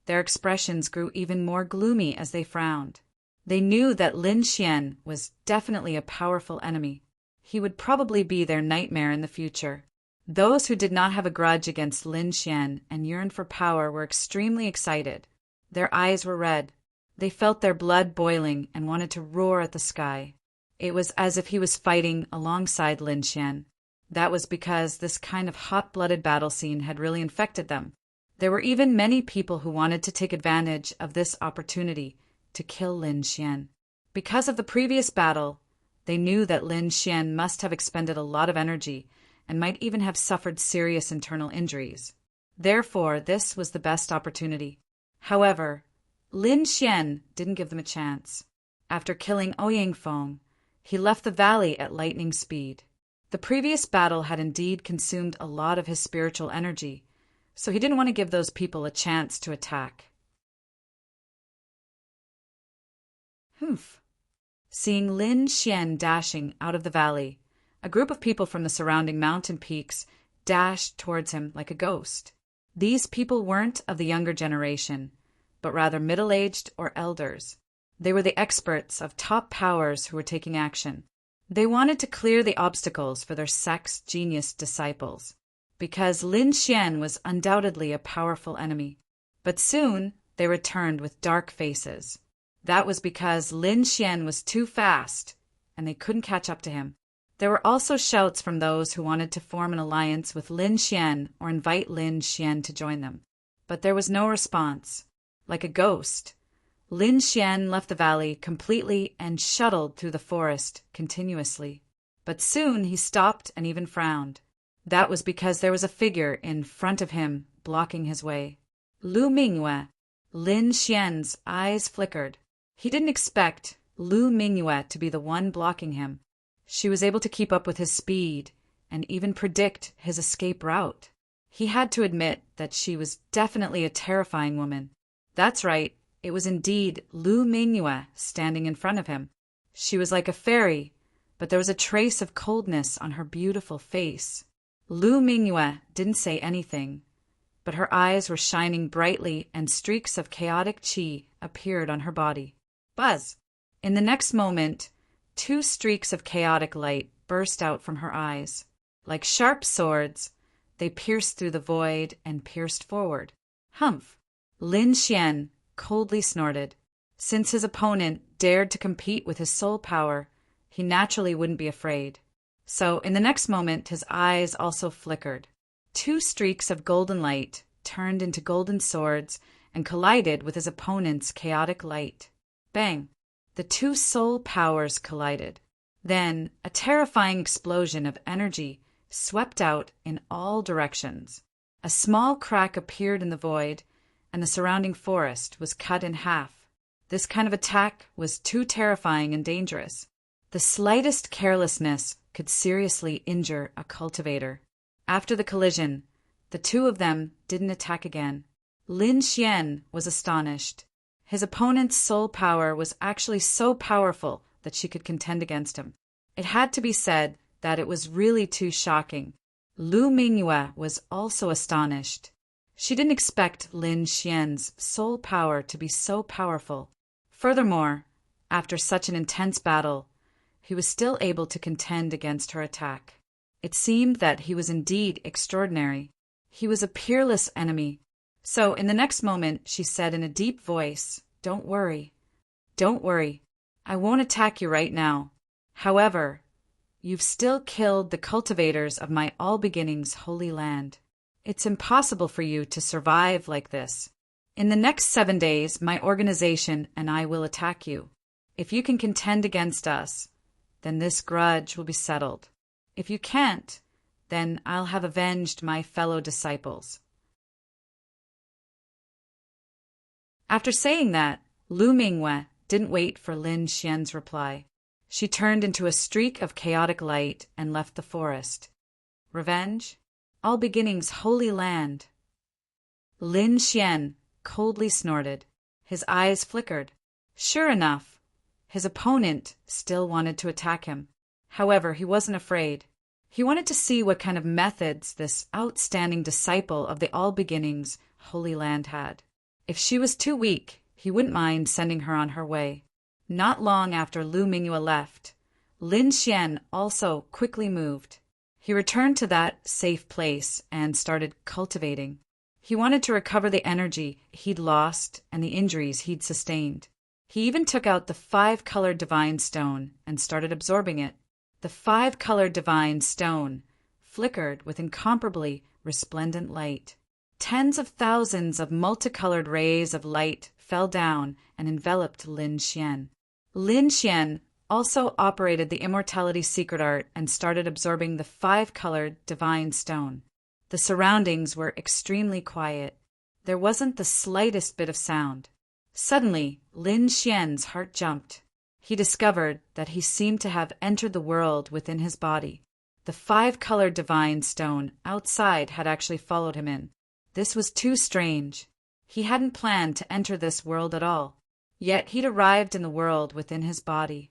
their expressions grew even more gloomy as they frowned. They knew that Lin Xian was definitely a powerful enemy. He would probably be their nightmare in the future. Those who did not have a grudge against Lin Xian and yearned for power were extremely excited. Their eyes were red. They felt their blood boiling and wanted to roar at the sky. It was as if he was fighting alongside Lin Xian. That was because this kind of hot-blooded battle scene had really infected them. There were even many people who wanted to take advantage of this opportunity to kill Lin Xian. Because of the previous battle, they knew that Lin Xian must have expended a lot of energy and might even have suffered serious internal injuries. Therefore, this was the best opportunity. However, Lin Xian didn't give them a chance. After killing Ouyang Feng, he left the valley at lightning speed. The previous battle had indeed consumed a lot of his spiritual energy, so he didn't want to give those people a chance to attack. Seeing Lin Xian dashing out of the valley, a group of people from the surrounding mountain peaks dashed towards him like a ghost. These people weren't of the younger generation, but rather middle-aged or elders. They were the experts of top powers who were taking action. They wanted to clear the obstacles for their sect's genius disciples, because Lin Xian was undoubtedly a powerful enemy. But soon they returned with dark faces. That was because Lin Xian was too fast, and they couldn't catch up to him. There were also shouts from those who wanted to form an alliance with Lin Xian or invite Lin Xian to join them. But there was no response. Like a ghost, Lin Xian left the valley completely and shuttled through the forest continuously. But soon he stopped and even frowned. That was because there was a figure in front of him blocking his way. Lu Mingyue. Lin Xian's eyes flickered. He didn't expect Lu Mingyue to be the one blocking him. She was able to keep up with his speed and even predict his escape route. He had to admit that she was definitely a terrifying woman. That's right, it was indeed Lu Mingyue standing in front of him. She was like a fairy, but there was a trace of coldness on her beautiful face. Lu Mingyue didn't say anything, but her eyes were shining brightly and streaks of chaotic qi appeared on her body. Buzz! In the next moment, 2 streaks of chaotic light burst out from her eyes. Like sharp swords, they pierced through the void and pierced forward. Humph! Lin Xian coldly snorted. Since his opponent dared to compete with his soul power, he naturally wouldn't be afraid. So, in the next moment, his eyes also flickered. 2 streaks of golden light turned into golden swords and collided with his opponent's chaotic light. Bang! The 2 soul powers collided. Then, a terrifying explosion of energy swept out in all directions. A small crack appeared in the void, and the surrounding forest was cut in half. This kind of attack was too terrifying and dangerous. The slightest carelessness could seriously injure a cultivator. After the collision, the 2 of them didn't attack again. Lin Xian was astonished. His opponent's soul power was actually so powerful that she could contend against him. It had to be said that it was really too shocking. Lu Mingyue was also astonished. She didn't expect Lin Xian's soul power to be so powerful. Furthermore, after such an intense battle, he was still able to contend against her attack. It seemed that he was indeed extraordinary. He was a peerless enemy. So, in the next moment, she said in a deep voice, "Don't worry. Don't worry. I won't attack you right now. However, you've still killed the cultivators of my All Beginnings holy land. It's impossible for you to survive like this. In the next 7 days, my organization and I will attack you. If you can contend against us, then this grudge will be settled. If you can't, then I'll have avenged my fellow disciples." After saying that, Lu Mingyue didn't wait for Lin Xian's reply. She turned into a streak of chaotic light and left the forest. Revenge? All beginnings' holy land. Lin Xian coldly snorted. His eyes flickered. Sure enough, his opponent still wanted to attack him. However, he wasn't afraid. He wanted to see what kind of methods this outstanding disciple of the All Beginnings' Holy Land had. If she was too weak, he wouldn't mind sending her on her way. Not long after Lu Mingyue left, Lin Xian also quickly moved. He returned to that safe place and started cultivating. He wanted to recover the energy he'd lost and the injuries he'd sustained. He even took out the 5-colored divine stone and started absorbing it. The 5-colored divine stone flickered with incomparably resplendent light. Tens of thousands of multicolored rays of light fell down and enveloped Lin Xian. Lin Xian also operated the immortality secret art and started absorbing the 5-colored divine stone. The surroundings were extremely quiet. There wasn't the slightest bit of sound. Suddenly, Lin Xian's heart jumped. He discovered that he seemed to have entered the world within his body. The 5-colored divine stone outside had actually followed him in. This was too strange. He hadn't planned to enter this world at all. Yet he'd arrived in the world within his body.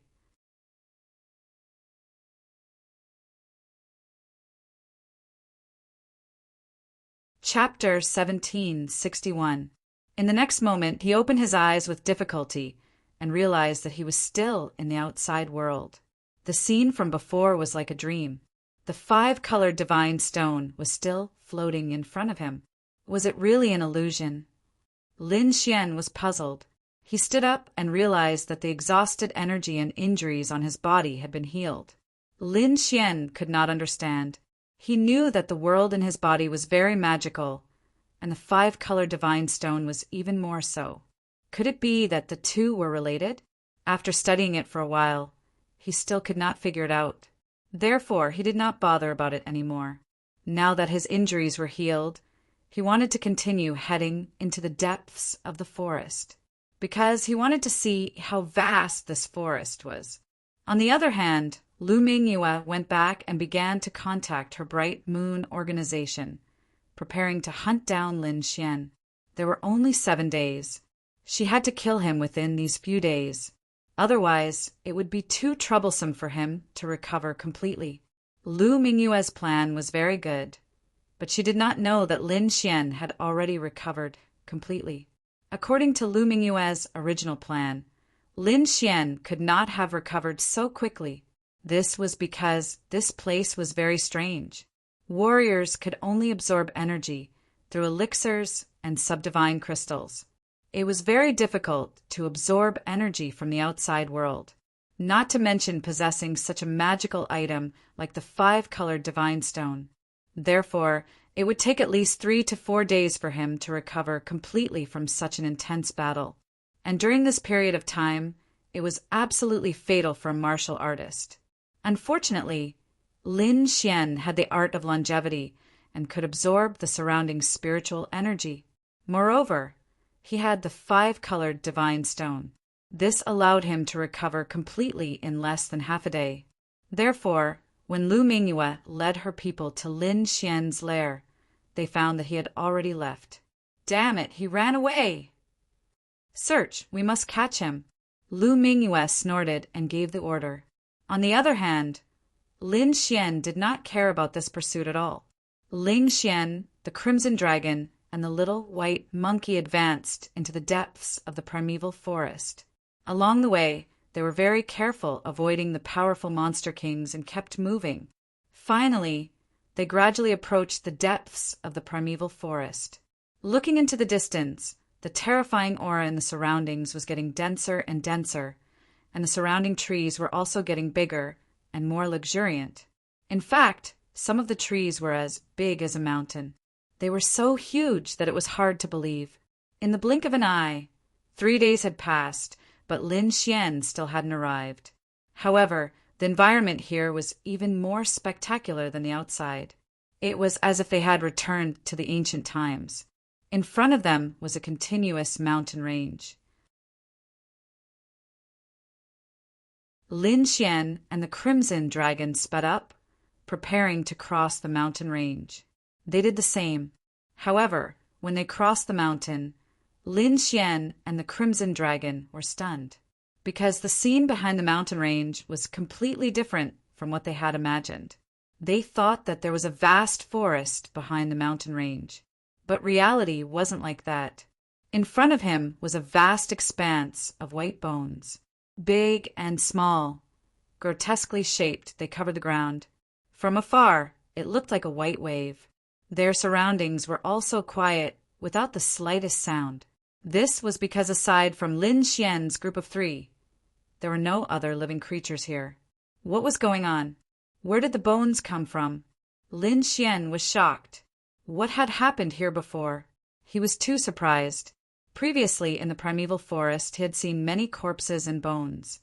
Chapter 1761. In the next moment, he opened his eyes with difficulty and realized that he was still in the outside world. The scene from before was like a dream. The 5-colored divine stone was still floating in front of him. Was it really an illusion? Lin Xian was puzzled. He stood up and realized that the exhausted energy and injuries on his body had been healed. Lin Xian could not understand. He knew that the world in his body was very magical, and the 5-colored divine stone was even more so. Could it be that the two were related? After studying it for a while, he still could not figure it out. Therefore, he did not bother about it anymore. Now that his injuries were healed, he wanted to continue heading into the depths of the forest, because he wanted to see how vast this forest was. On the other hand, Lu Mingyue went back and began to contact her Bright Moon organization, preparing to hunt down Lin Xian. There were only 7 days. She had to kill him within these few days. Otherwise, it would be too troublesome for him to recover completely. Lu Mingyue's plan was very good, but she did not know that Lin Xian had already recovered completely. According to Lu Mingyue's original plan, Lin Xian could not have recovered so quickly. This was because this place was very strange. Warriors could only absorb energy through elixirs and subdivine crystals. It was very difficult to absorb energy from the outside world, not to mention possessing such a magical item like the 5-colored divine stone. Therefore, it would take at least 3 to 4 days for him to recover completely from such an intense battle. And during this period of time, it was absolutely fatal for a martial artist. Unfortunately, Lin Xian had the art of longevity and could absorb the surrounding spiritual energy. Moreover, he had the 5-colored divine stone. This allowed him to recover completely in less than half a day. Therefore, when Lu Mingyue led her people to Lin Xian's lair, they found that he had already left. Damn it, he ran away! Search, we must catch him. Lu Mingyue snorted and gave the order. On the other hand, Lin Xian did not care about this pursuit at all. Ling Xian, the crimson dragon, and the little white monkey advanced into the depths of the primeval forest. Along the way, they were very careful, avoiding the powerful monster kings, and kept moving. Finally, they gradually approached the depths of the primeval forest. Looking into the distance, the terrifying aura in the surroundings was getting denser and denser, and the surrounding trees were also getting bigger and more luxuriant. In fact, some of the trees were as big as a mountain. They were so huge that it was hard to believe. In the blink of an eye, 3 days had passed, but Lin Xian still hadn't arrived. However, the environment here was even more spectacular than the outside. It was as if they had returned to the ancient times. In front of them was a continuous mountain range. Lin Xian and the crimson dragon sped up, preparing to cross the mountain range. They did the same. However, when they crossed the mountain, Lin Xian and the Crimson Dragon were stunned, because the scene behind the mountain range was completely different from what they had imagined. They thought that there was a vast forest behind the mountain range, but reality wasn't like that. In front of him was a vast expanse of white bones. Big and small, grotesquely shaped, they covered the ground. From afar, it looked like a white wave. Their surroundings were also quiet, without the slightest sound. This was because aside from Lin Xian's group of 3, there were no other living creatures here. What was going on? Where did the bones come from? Lin Xian was shocked. What had happened here before? He was too surprised. Previously, in the primeval forest, he had seen many corpses and bones,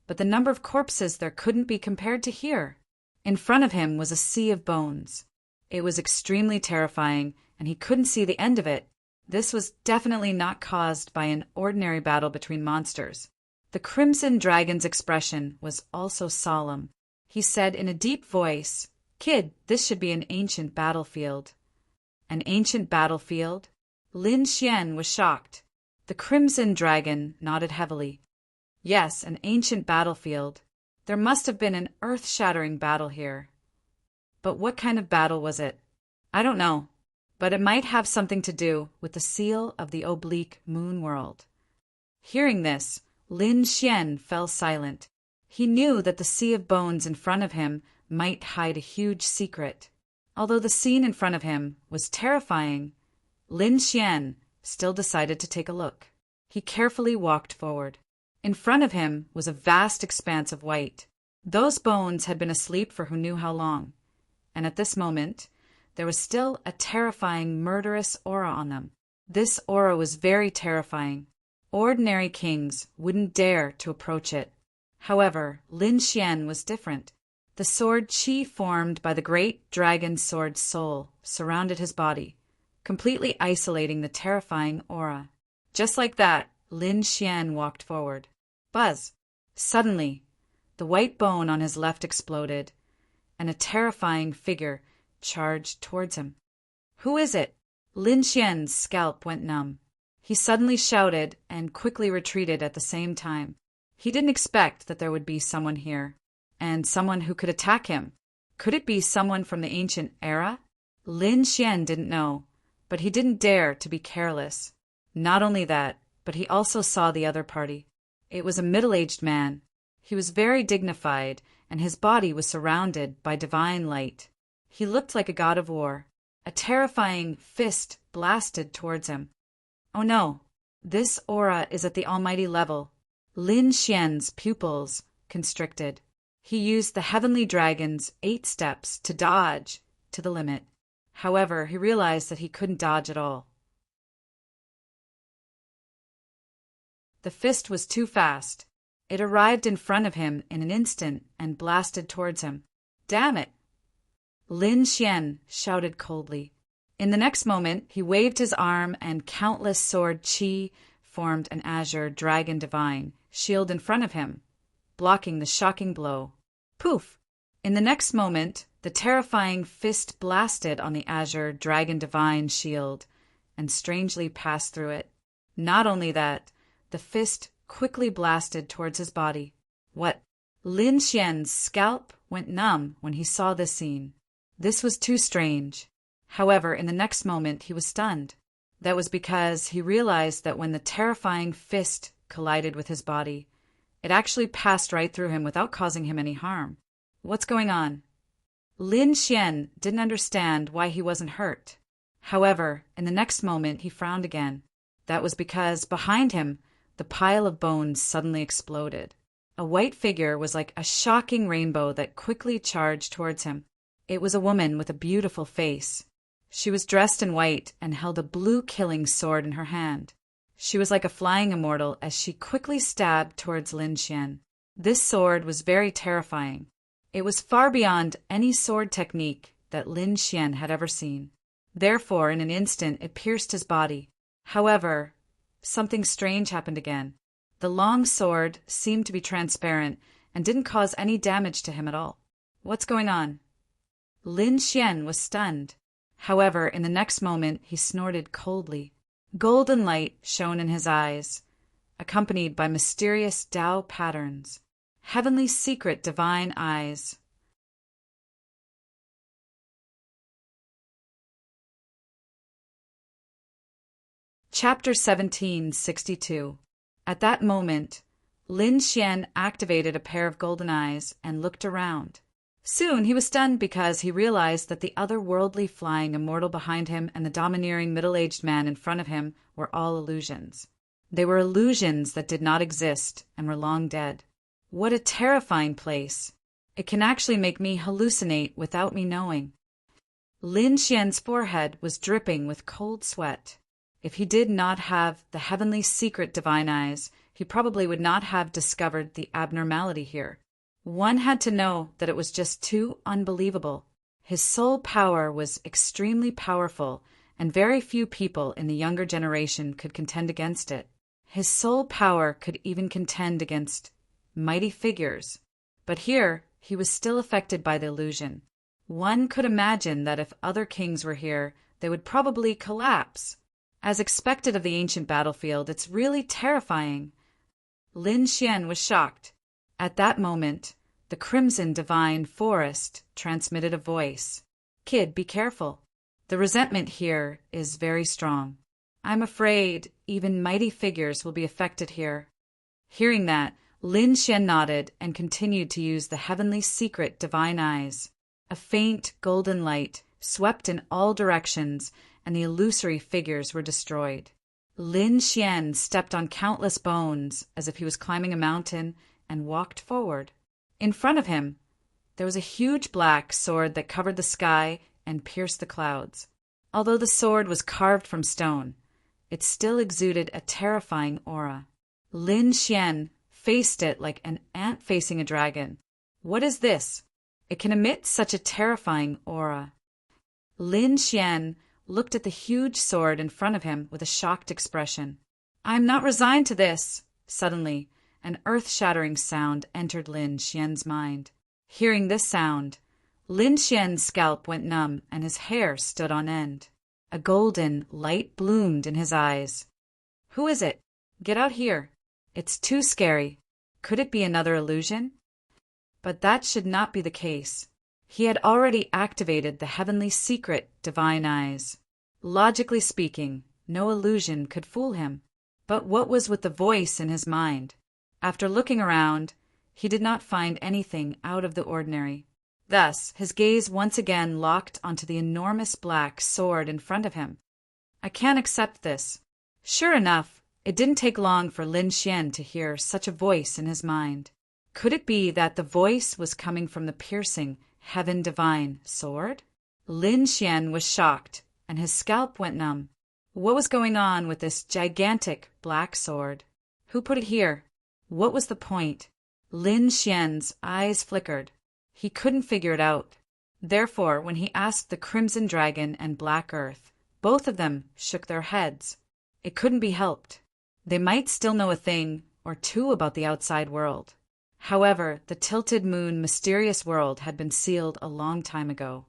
but the number of corpses there couldn't be compared to here. In front of him was a sea of bones. It was extremely terrifying, and he couldn't see the end of it. This was definitely not caused by an ordinary battle between monsters. The Crimson Dragon's expression was also solemn. He said in a deep voice, "Kid, this should be an ancient battlefield." An ancient battlefield? Lin Xian was shocked. The Crimson Dragon nodded heavily. Yes, an ancient battlefield. There must have been an earth-shattering battle here. But what kind of battle was it? I don't know, but it might have something to do with the seal of the oblique moon world. Hearing this, Lin Xian fell silent. He knew that the sea of bones in front of him might hide a huge secret. Although the scene in front of him was terrifying, Lin Xian still decided to take a look. He carefully walked forward. In front of him was a vast expanse of white. Those bones had been asleep for who knew how long, and at this moment, there was still a terrifying, murderous aura on them. This aura was very terrifying. Ordinary kings wouldn't dare to approach it. However, Lin Xian was different. The sword qi formed by the great dragon sword soul surrounded his body, completely isolating the terrifying aura. Just like that, Lin Xian walked forward. Buzz! Suddenly, the white bone on his left exploded, and a terrifying figure charged towards him. Who is it? Lin Xian's scalp went numb. He suddenly shouted and quickly retreated at the same time. He didn't expect that there would be someone here, and someone who could attack him. Could it be someone from the ancient era? Lin Xian didn't know, but he didn't dare to be careless. Not only that, but he also saw the other party. It was a middle-aged man. He was very dignified, and his body was surrounded by divine light. He looked like a god of war. A terrifying fist blasted towards him. Oh no, this aura is at the almighty level. Lin Xian's pupils constricted. He used the heavenly dragon's 8 steps to dodge to the limit. However, he realized that he couldn't dodge at all. The fist was too fast. It arrived in front of him in an instant and blasted towards him. Damn it! Lin Xian shouted coldly. In the next moment, he waved his arm and countless sword qi formed an azure dragon divine shield in front of him, blocking the shocking blow. Poof! In the next moment, the terrifying fist blasted on the azure dragon divine shield and strangely passed through it. Not only that, the fist quickly blasted towards his body. What? Lin Xian's scalp went numb when he saw this scene. This was too strange. However, in the next moment, he was stunned. That was because he realized that when the terrifying fist collided with his body, it actually passed right through him without causing him any harm. What's going on? Lin Xian didn't understand why he wasn't hurt. However, in the next moment, he frowned again. That was because behind him, the pile of bones suddenly exploded. A white figure was like a shocking rainbow that quickly charged towards him. It was a woman with a beautiful face. She was dressed in white and held a blue killing sword in her hand. She was like a flying immortal as she quickly stabbed towards Lin Xian. This sword was very terrifying. It was far beyond any sword technique that Lin Xian had ever seen. Therefore, in an instant, it pierced his body. However, something strange happened again. The long sword seemed to be transparent and didn't cause any damage to him at all. What's going on? Lin Xian was stunned. However, in the next moment he snorted coldly. Golden light shone in his eyes, accompanied by mysterious Tao patterns. Heavenly secret divine eyes. Chapter 1762. At that moment, Lin Xian activated a pair of golden eyes and looked around. Soon he was stunned because he realized that the otherworldly flying immortal behind him and the domineering middle-aged man in front of him were all illusions. They were illusions that did not exist and were long dead. What a terrifying place! It can actually make me hallucinate without me knowing. Lin Xian's forehead was dripping with cold sweat. If he did not have the heavenly secret divine eyes, he probably would not have discovered the abnormality here. One had to know that it was just too unbelievable. His soul power was extremely powerful, and very few people in the younger generation could contend against it. His soul power could even contend against mighty figures. But here, he was still affected by the illusion. One could imagine that if other kings were here, they would probably collapse. As expected of the ancient battlefield, it's really terrifying. Lin Xian was shocked. At that moment, the crimson divine forest transmitted a voice. Kid, be careful. The resentment here is very strong. I'm afraid even mighty figures will be affected here. Hearing that, Lin Xian nodded and continued to use the heavenly secret divine eyes. A faint golden light swept in all directions, and the illusory figures were destroyed. Lin Xian stepped on countless bones as if he was climbing a mountain and walked forward. In front of him, there was a huge black sword that covered the sky and pierced the clouds. Although the sword was carved from stone, it still exuded a terrifying aura. Lin Xian faced it like an ant facing a dragon. What is this? It can emit such a terrifying aura. Lin Xian looked at the huge sword in front of him with a shocked expression. I'm not resigned to this. Suddenly, an earth-shattering sound entered Lin Xian's mind. Hearing this sound, Lin Xian's scalp went numb and his hair stood on end. A golden light bloomed in his eyes. Who is it? Get out here. It's too scary. Could it be another illusion? But that should not be the case. He had already activated the heavenly secret divine eyes. Logically speaking, no illusion could fool him. But what was with the voice in his mind? After looking around, he did not find anything out of the ordinary. Thus, his gaze once again locked onto the enormous black sword in front of him. I can't accept this. Sure enough, it didn't take long for Lin Xian to hear such a voice in his mind. Could it be that the voice was coming from the piercing, heaven divine sword? Lin Xian was shocked, and his scalp went numb. What was going on with this gigantic black sword? Who put it here? What was the point? Lin Xian's eyes flickered. He couldn't figure it out. Therefore, when he asked the Crimson Dragon and Black Earth, both of them shook their heads. It couldn't be helped. They might still know a thing or two about the outside world. However, the Tilted Moon mysterious world had been sealed a long time ago.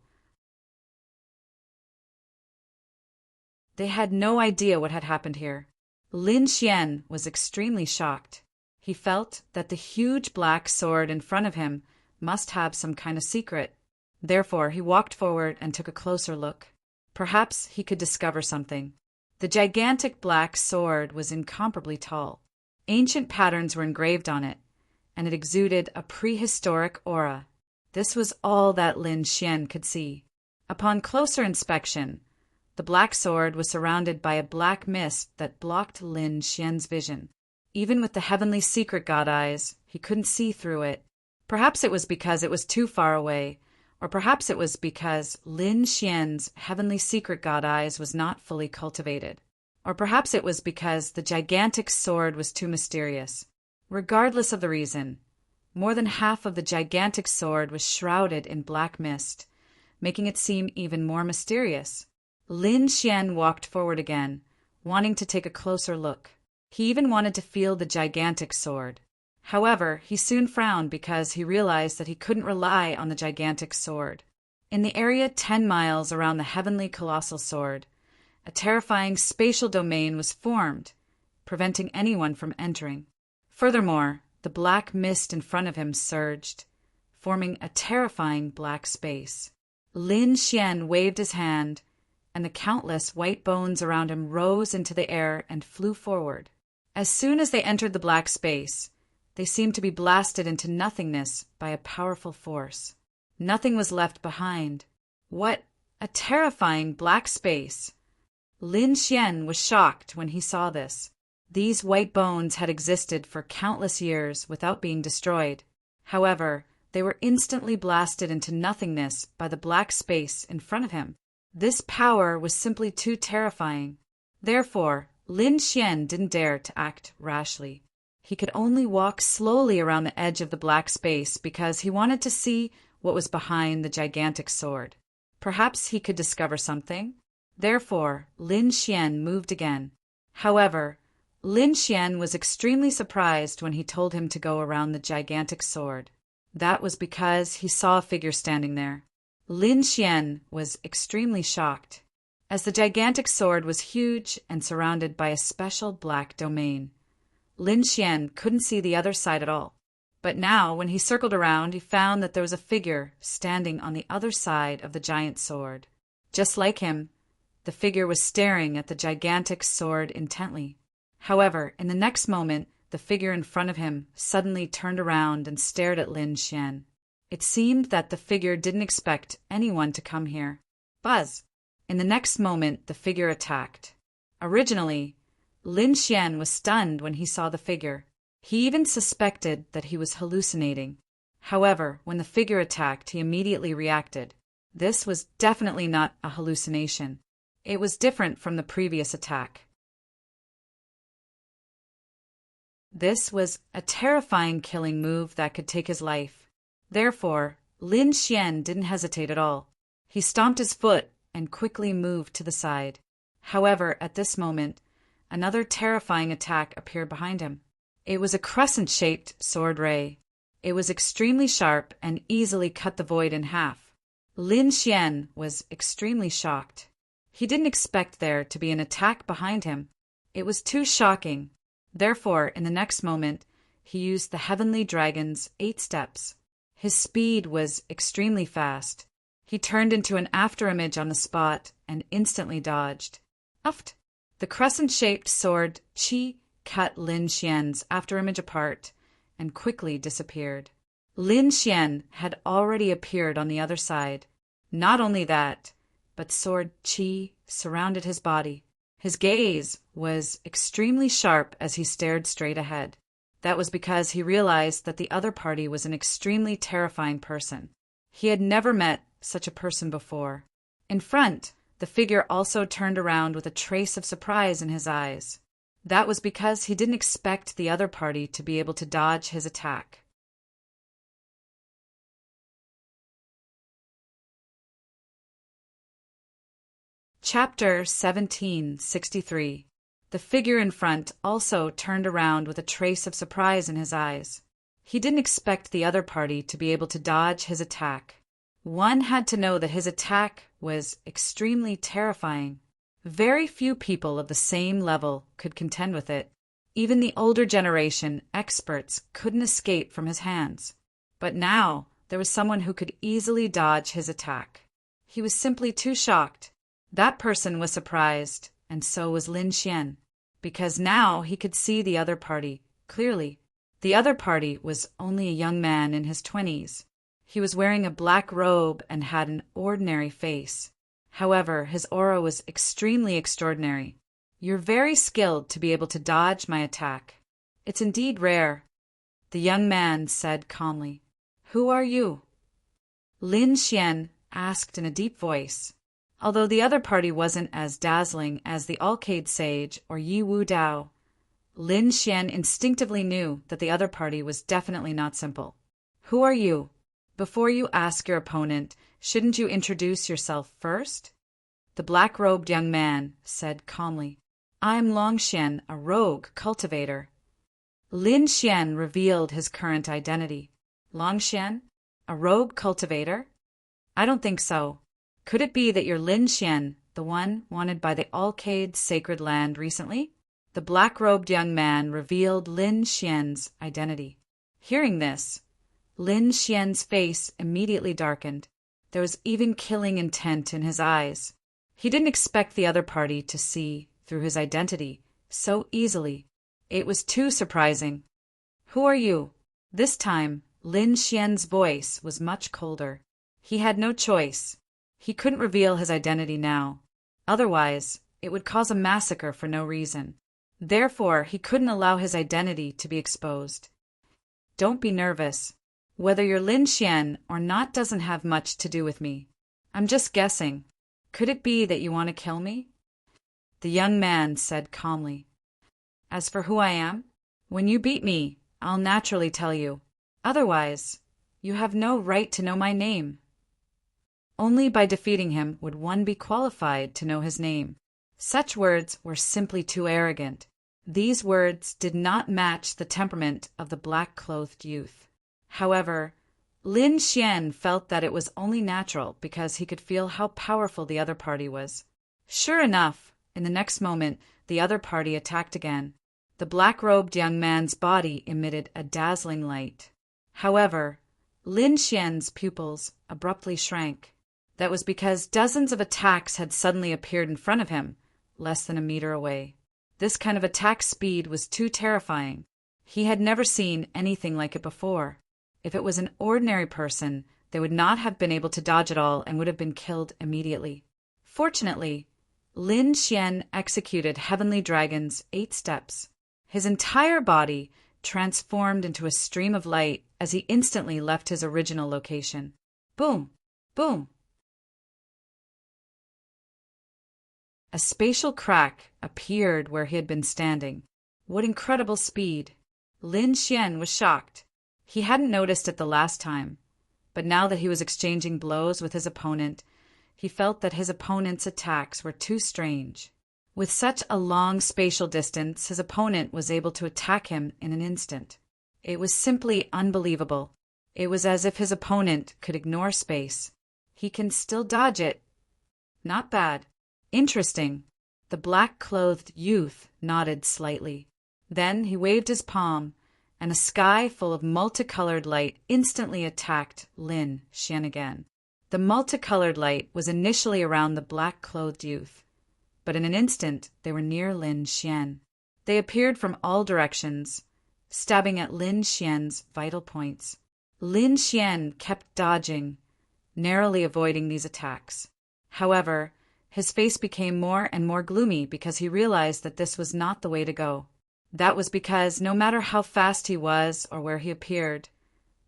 They had no idea what had happened here. Lin Xian was extremely shocked. He felt that the huge black sword in front of him must have some kind of secret. Therefore, he walked forward and took a closer look. Perhaps he could discover something. The gigantic black sword was incomparably tall. Ancient patterns were engraved on it, and it exuded a prehistoric aura. This was all that Lin Xian could see. Upon closer inspection, the black sword was surrounded by a black mist that blocked Lin Xian's vision. Even with the heavenly secret god eyes, he couldn't see through it. Perhaps it was because it was too far away, or perhaps it was because Lin Xian's heavenly secret god eyes was not fully cultivated. Or perhaps it was because the gigantic sword was too mysterious. Regardless of the reason, more than half of the gigantic sword was shrouded in black mist, making it seem even more mysterious. Lin Xian walked forward again, wanting to take a closer look. He even wanted to feel the gigantic sword. However, he soon frowned because he realized that he couldn't rely on the gigantic sword. In the area 10 miles around the heavenly colossal sword, a terrifying spatial domain was formed, preventing anyone from entering. Furthermore, the black mist in front of him surged, forming a terrifying black space. Lin Xian waved his hand, and the countless white bones around him rose into the air and flew forward. As soon as they entered the black space, they seemed to be blasted into nothingness by a powerful force. Nothing was left behind. What a terrifying black space! Lin Xian was shocked when he saw this. These white bones had existed for countless years without being destroyed. However, they were instantly blasted into nothingness by the black space in front of him. This power was simply too terrifying. Therefore, Lin Xian didn't dare to act rashly. He could only walk slowly around the edge of the black space because he wanted to see what was behind the gigantic sword. Perhaps he could discover something. Therefore, Lin Xian moved again. However, Lin Xian was extremely surprised when he told him to go around the gigantic sword. That was because he saw a figure standing there. Lin Xian was extremely shocked, as the gigantic sword was huge and surrounded by a special black domain. Lin Xian couldn't see the other side at all. But now, when he circled around, he found that there was a figure standing on the other side of the giant sword. Just like him, the figure was staring at the gigantic sword intently. However, in the next moment, the figure in front of him suddenly turned around and stared at Lin Xian. It seemed that the figure didn't expect anyone to come here. Buzz! In the next moment, the figure attacked. Originally, Lin Xian was stunned when he saw the figure. He even suspected that he was hallucinating. However, when the figure attacked, he immediately reacted. This was definitely not a hallucination. It was different from the previous attack. This was a terrifying killing move that could take his life. Therefore, Lin Xian didn't hesitate at all. He stomped his foot and quickly moved to the side. However, at this moment, another terrifying attack appeared behind him. It was a crescent-shaped sword ray. It was extremely sharp and easily cut the void in half. Lin Xian was extremely shocked. He didn't expect there to be an attack behind him. It was too shocking. Therefore, in the next moment, he used the heavenly dragon's 8 steps. His speed was extremely fast. He turned into an afterimage on the spot and instantly dodged. Uft! The crescent-shaped sword Qi cut Lin Xian's afterimage apart and quickly disappeared. Lin Xian had already appeared on the other side. Not only that, but sword Qi surrounded his body. His gaze was extremely sharp as he stared straight ahead. That was because he realized that the other party was an extremely terrifying person. He had never met such a person before. In front, the figure also turned around with a trace of surprise in his eyes. That was because he didn't expect the other party to be able to dodge his attack. Chapter 1763. The figure in front also turned around with a trace of surprise in his eyes. He didn't expect the other party to be able to dodge his attack. One had to know that his attack was extremely terrifying. Very few people of the same level could contend with it. Even the older generation experts couldn't escape from his hands. But now there was someone who could easily dodge his attack. He was simply too shocked. That person was surprised, and so was Lin Xian, because now he could see the other party clearly. The other party was only a young man in his 20s. He was wearing a black robe and had an ordinary face. However, his aura was extremely extraordinary. You're very skilled to be able to dodge my attack. It's indeed rare. The young man said calmly. Who are you? Lin Xian asked in a deep voice. Although the other party wasn't as dazzling as the Alcade Sage or Yi Wu Dao, Lin Xian instinctively knew that the other party was definitely not simple. Who are you? Before you ask your opponent, shouldn't you introduce yourself first? The black-robed young man said calmly. I'm Longxian, a rogue cultivator. Lin Xian revealed his current identity. Longxian, a rogue cultivator? I don't think so. Could it be that you're Lin Xian, the one wanted by the Alcade's sacred land recently? The black-robed young man revealed Lin Xian's identity. Hearing this, Lin Xian's face immediately darkened. There was even killing intent in his eyes. He didn't expect the other party to see through his identity so easily. It was too surprising. Who are you? This time, Lin Xian's voice was much colder. He had no choice. He couldn't reveal his identity now. Otherwise, it would cause a massacre for no reason. Therefore, he couldn't allow his identity to be exposed. Don't be nervous. Whether you're Lin Xian or not doesn't have much to do with me. I'm just guessing. Could it be that you want to kill me? The young man said calmly. As for who I am, when you beat me, I'll naturally tell you. Otherwise, you have no right to know my name. Only by defeating him would one be qualified to know his name. Such words were simply too arrogant. These words did not match the temperament of the black-clothed youth. However, Lin Xian felt that it was only natural because he could feel how powerful the other party was. Sure enough, in the next moment, the other party attacked again. The black-robed young man's body emitted a dazzling light. However, Lin Xian's pupils abruptly shrank. That was because dozens of attacks had suddenly appeared in front of him, less than a meter away. This kind of attack speed was too terrifying. He had never seen anything like it before. If it was an ordinary person, they would not have been able to dodge it all and would have been killed immediately. Fortunately, Lin Xian executed Heavenly Dragon's 8 steps. His entire body transformed into a stream of light as he instantly left his original location. Boom! Boom! A spatial crack appeared where he had been standing. What incredible speed! Lin Xian was shocked. He hadn't noticed it the last time, but now that he was exchanging blows with his opponent, he felt that his opponent's attacks were too strange. With such a long spatial distance, his opponent was able to attack him in an instant. It was simply unbelievable. It was as if his opponent could ignore space. He can still dodge it. Not bad. Interesting. The black-clothed youth nodded slightly. Then he waved his palm, and a sky full of multicolored light instantly attacked Lin Xian again. The multicolored light was initially around the black-clothed youth, but in an instant they were near Lin Xian. They appeared from all directions, stabbing at Lin Xian's vital points. Lin Xian kept dodging, narrowly avoiding these attacks. However, his face became more and more gloomy because he realized that this was not the way to go. That was because no matter how fast he was or where he appeared,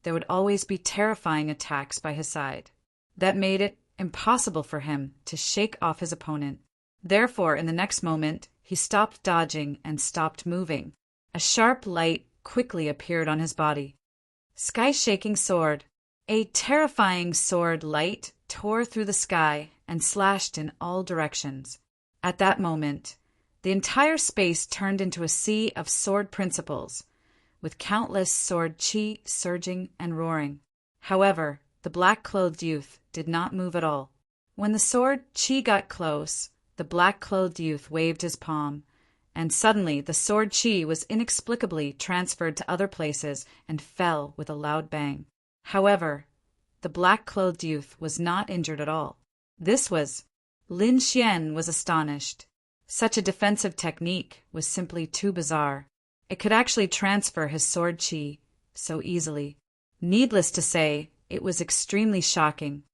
there would always be terrifying attacks by his side. That made it impossible for him to shake off his opponent. Therefore, in the next moment, he stopped dodging and stopped moving. A sharp light quickly appeared on his body. Sky-shaking sword. A terrifying sword light tore through the sky and slashed in all directions. At that moment, the entire space turned into a sea of sword principles, with countless sword chi surging and roaring. However, the black-clothed youth did not move at all. When the sword chi got close, the black-clothed youth waved his palm, and suddenly the sword chi was inexplicably transferred to other places and fell with a loud bang. However, the black-clothed youth was not injured at all. Lin Xian was astonished. Such a defensive technique was simply too bizarre. It could actually transfer his sword chi so easily. Needless to say, it was extremely shocking.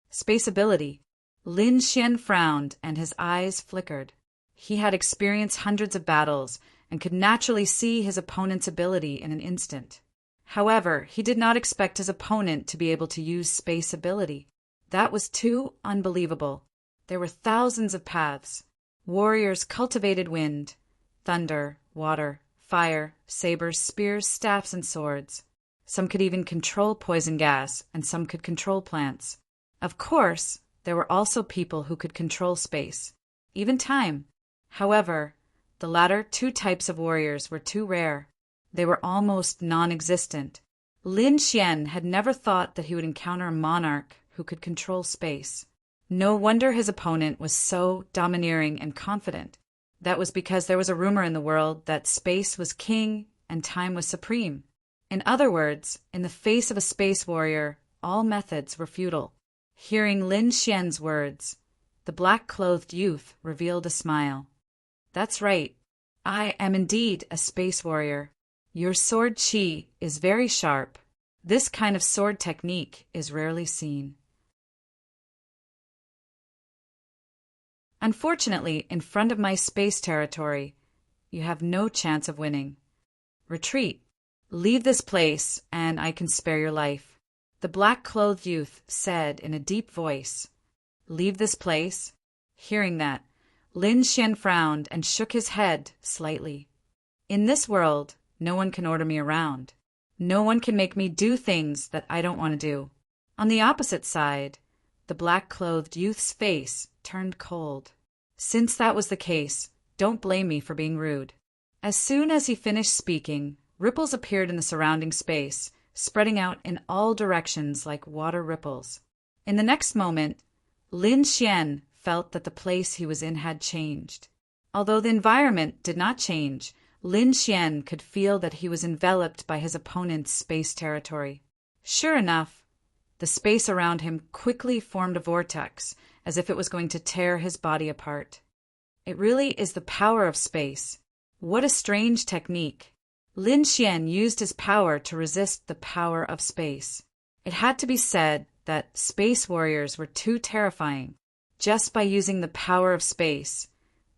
Space ability. Lin Xian frowned and his eyes flickered. He had experienced hundreds of battles and could naturally see his opponent's ability in an instant. However, he did not expect his opponent to be able to use space ability. That was too unbelievable. There were thousands of paths. Warriors cultivated wind, thunder, water, fire, sabers, spears, staffs, and swords. Some could even control poison gas, and some could control plants. Of course, there were also people who could control space, even time. However, the latter 2 types of warriors were too rare. They were almost non-existent. Lin Xian had never thought that he would encounter a monarch who could control space. No wonder his opponent was so domineering and confident. That was because there was a rumor in the world that space was king and time was supreme. In other words, in the face of a space warrior, all methods were futile. Hearing Lin Xian's words, the black-clothed youth revealed a smile. "That's right. I am indeed a space warrior. Your sword qi is very sharp. This kind of sword technique is rarely seen." Unfortunately, in front of my space territory, you have no chance of winning. Retreat. Leave this place, and I can spare your life, the black-clothed youth said in a deep voice. Leave this place? Hearing that, Lin Xian frowned and shook his head slightly. In this world, no one can order me around. No one can make me do things that I don't want to do. On the opposite side, the black-clothed youth's face turned cold. Since that was the case, don't blame me for being rude. As soon as he finished speaking, ripples appeared in the surrounding space, spreading out in all directions like water ripples. In the next moment, Lin Xian felt that the place he was in had changed. Although the environment did not change, Lin Xian could feel that he was enveloped by his opponent's space territory. Sure enough, the space around him quickly formed a vortex, as if it was going to tear his body apart. It really is the power of space. What a strange technique. Lin Xian used his power to resist the power of space. It had to be said that space warriors were too terrifying. Just by using the power of space,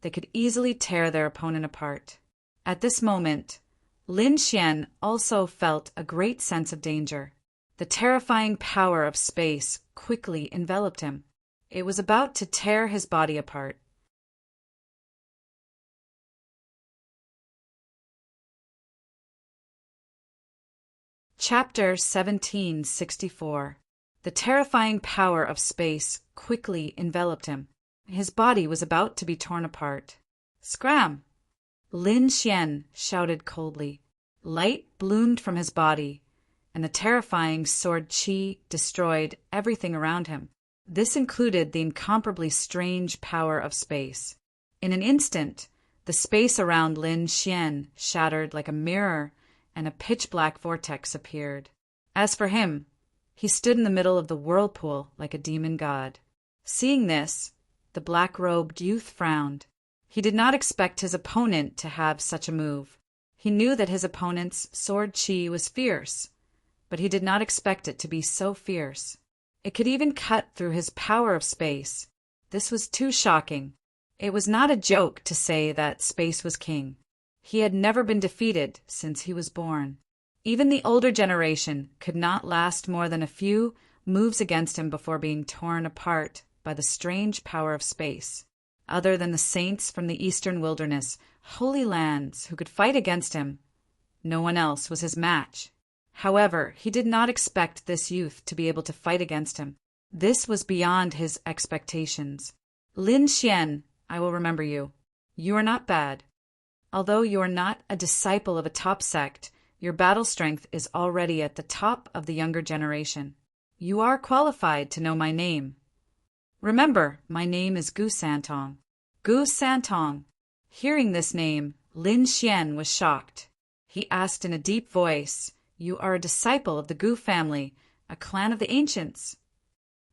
they could easily tear their opponent apart. At this moment, Lin Xian also felt a great sense of danger. The terrifying power of space quickly enveloped him. It was about to tear his body apart. Chapter 1764. The terrifying power of space quickly enveloped him. His body was about to be torn apart. "Scram!" Lin Xian shouted coldly. Light bloomed from his body, and the terrifying sword qi destroyed everything around him. This included the incomparably strange power of space. In an instant, the space around Lin Xian shattered like a mirror, and a pitch-black vortex appeared. As for him, he stood in the middle of the whirlpool like a demon god. Seeing this, the black-robed youth frowned. He did not expect his opponent to have such a move. He knew that his opponent's sword qi was fierce, but he did not expect it to be so fierce. It could even cut through his power of space. This was too shocking. It was not a joke to say that space was king. He had never been defeated since he was born. Even the older generation could not last more than a few moves against him before being torn apart by the strange power of space. Other than the saints from the eastern wilderness, holy lands, who could fight against him, no one else was his match. However, he did not expect this youth to be able to fight against him. This was beyond his expectations. Lin Xian, I will remember you. You are not bad. Although you are not a disciple of a top sect, your battle strength is already at the top of the younger generation. You are qualified to know my name. Remember, my name is Gu Santong. Gu Santong. Hearing this name, Lin Xian was shocked. He asked in a deep voice, "You are a disciple of the Gu family, a clan of the ancients?"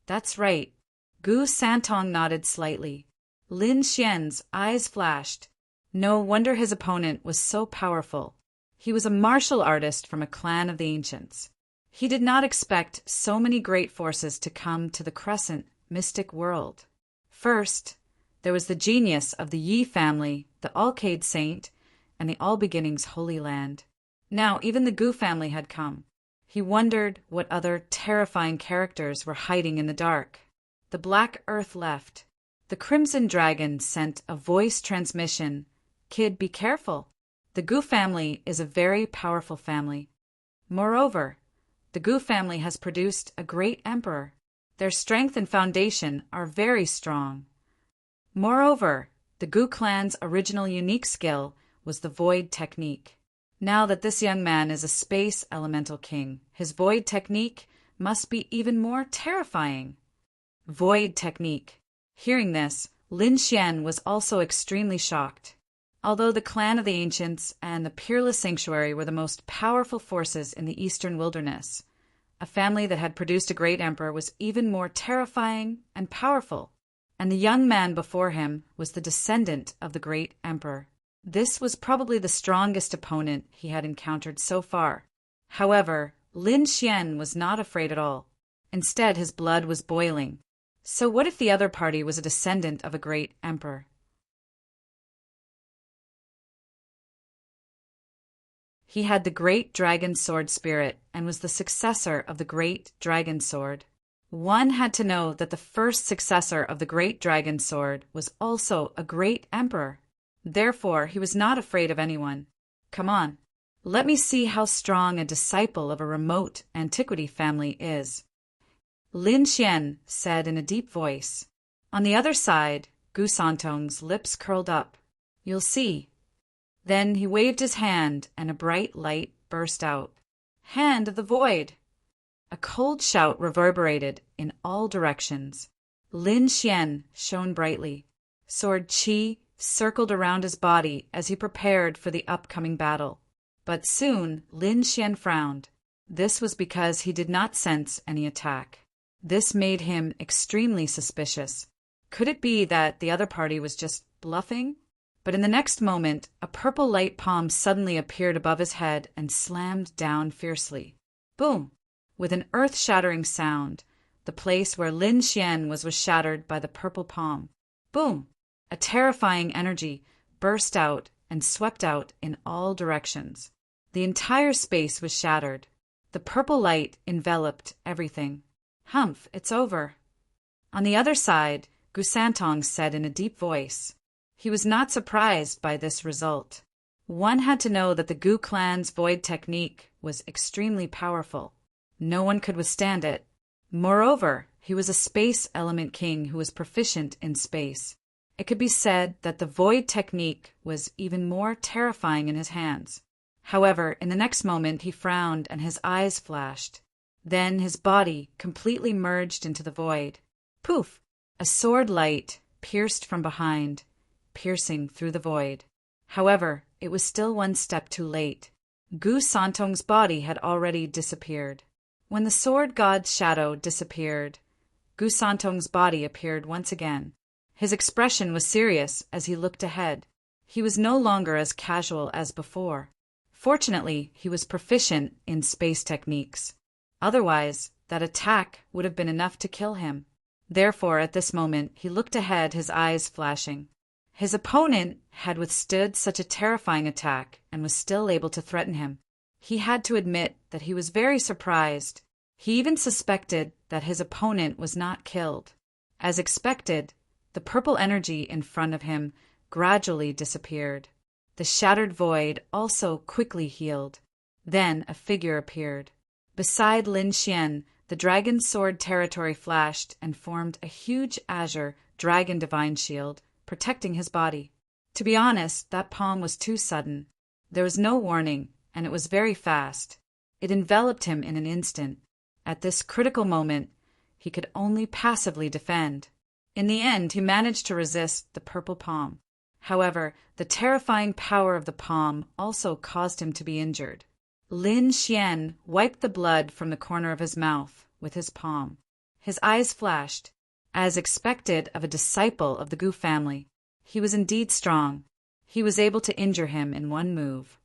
"That's right." Gu Santong nodded slightly. Lin Xian's eyes flashed. No wonder his opponent was so powerful. He was a martial artist from a clan of the ancients. He did not expect so many great forces to come to the Crescent mystic world. First, there was the genius of the Yi family, the Alcade Saint, and the All Beginnings Holy Land. Now even the Gu family had come. He wondered what other terrifying characters were hiding in the dark. The Black Earth left. The Crimson Dragon sent a voice transmission. "Kid, be careful. The Gu family is a very powerful family. Moreover, the Gu family has produced a great emperor. Their strength and foundation are very strong. Moreover, the Gu clan's original unique skill was the Void Technique. Now that this young man is a space elemental king, his Void Technique must be even more terrifying. Void technique. Hearing this, Lin Xian was also extremely shocked. Although the clan of the ancients and the peerless sanctuary were the most powerful forces in the eastern wilderness, a family that had produced a great emperor was even more terrifying and powerful, and the young man before him was the descendant of the great emperor. This was probably the strongest opponent he had encountered so far. However, Lin Xian was not afraid at all. Instead, his blood was boiling. So what if the other party was a descendant of a great emperor? He had the great dragon sword spirit and was the successor of the great dragon sword. One had to know that the first successor of the great dragon sword was also a great emperor. Therefore, he was not afraid of anyone. Come on, let me see how strong a disciple of a remote antiquity family is. Lin Xian said in a deep voice. On the other side, Gu Santong's lips curled up. You'll see. Then he waved his hand, and a bright light burst out. Hand of the Void! A cold shout reverberated in all directions. Lin Xian shone brightly. Sword Qi circled around his body as he prepared for the upcoming battle. But soon Lin Xian frowned. This was because he did not sense any attack. This made him extremely suspicious. Could it be that the other party was just bluffing? But in the next moment, a purple light palm suddenly appeared above his head and slammed down fiercely. Boom! With an earth-shattering sound, the place where Lin Xian was shattered by the purple palm. Boom! A terrifying energy burst out and swept out in all directions. The entire space was shattered. The purple light enveloped everything. Humph, it's over. On the other side, Gu Santong said in a deep voice. He was not surprised by this result. One had to know that the Gu clan's void technique was extremely powerful. No one could withstand it. Moreover, he was a space element king who was proficient in space. It could be said that the void technique was even more terrifying in his hands. However, in the next moment he frowned and his eyes flashed. Then his body completely merged into the void. Poof! A sword light pierced from behind, piercing through the void. However, it was still one step too late. Gu Santong's body had already disappeared. When the sword god's shadow disappeared, Gu Santong's body appeared once again. His expression was serious as he looked ahead. He was no longer as casual as before. Fortunately, he was proficient in space techniques. Otherwise, that attack would have been enough to kill him. Therefore, at this moment, he looked ahead, his eyes flashing. His opponent had withstood such a terrifying attack and was still able to threaten him. He had to admit that he was very surprised. He even suspected that his opponent was not killed. As expected, the purple energy in front of him gradually disappeared. The shattered void also quickly healed. Then a figure appeared. Beside Lin Xian, the dragon sword territory flashed and formed a huge azure dragon divine shield, protecting his body. To be honest, that palm was too sudden. There was no warning, and it was very fast. It enveloped him in an instant. At this critical moment, he could only passively defend. In the end, he managed to resist the purple palm. However, the terrifying power of the palm also caused him to be injured. Lin Xian wiped the blood from the corner of his mouth with his palm. His eyes flashed. As expected of a disciple of the Gu family, he was indeed strong. He was able to injure him in one move.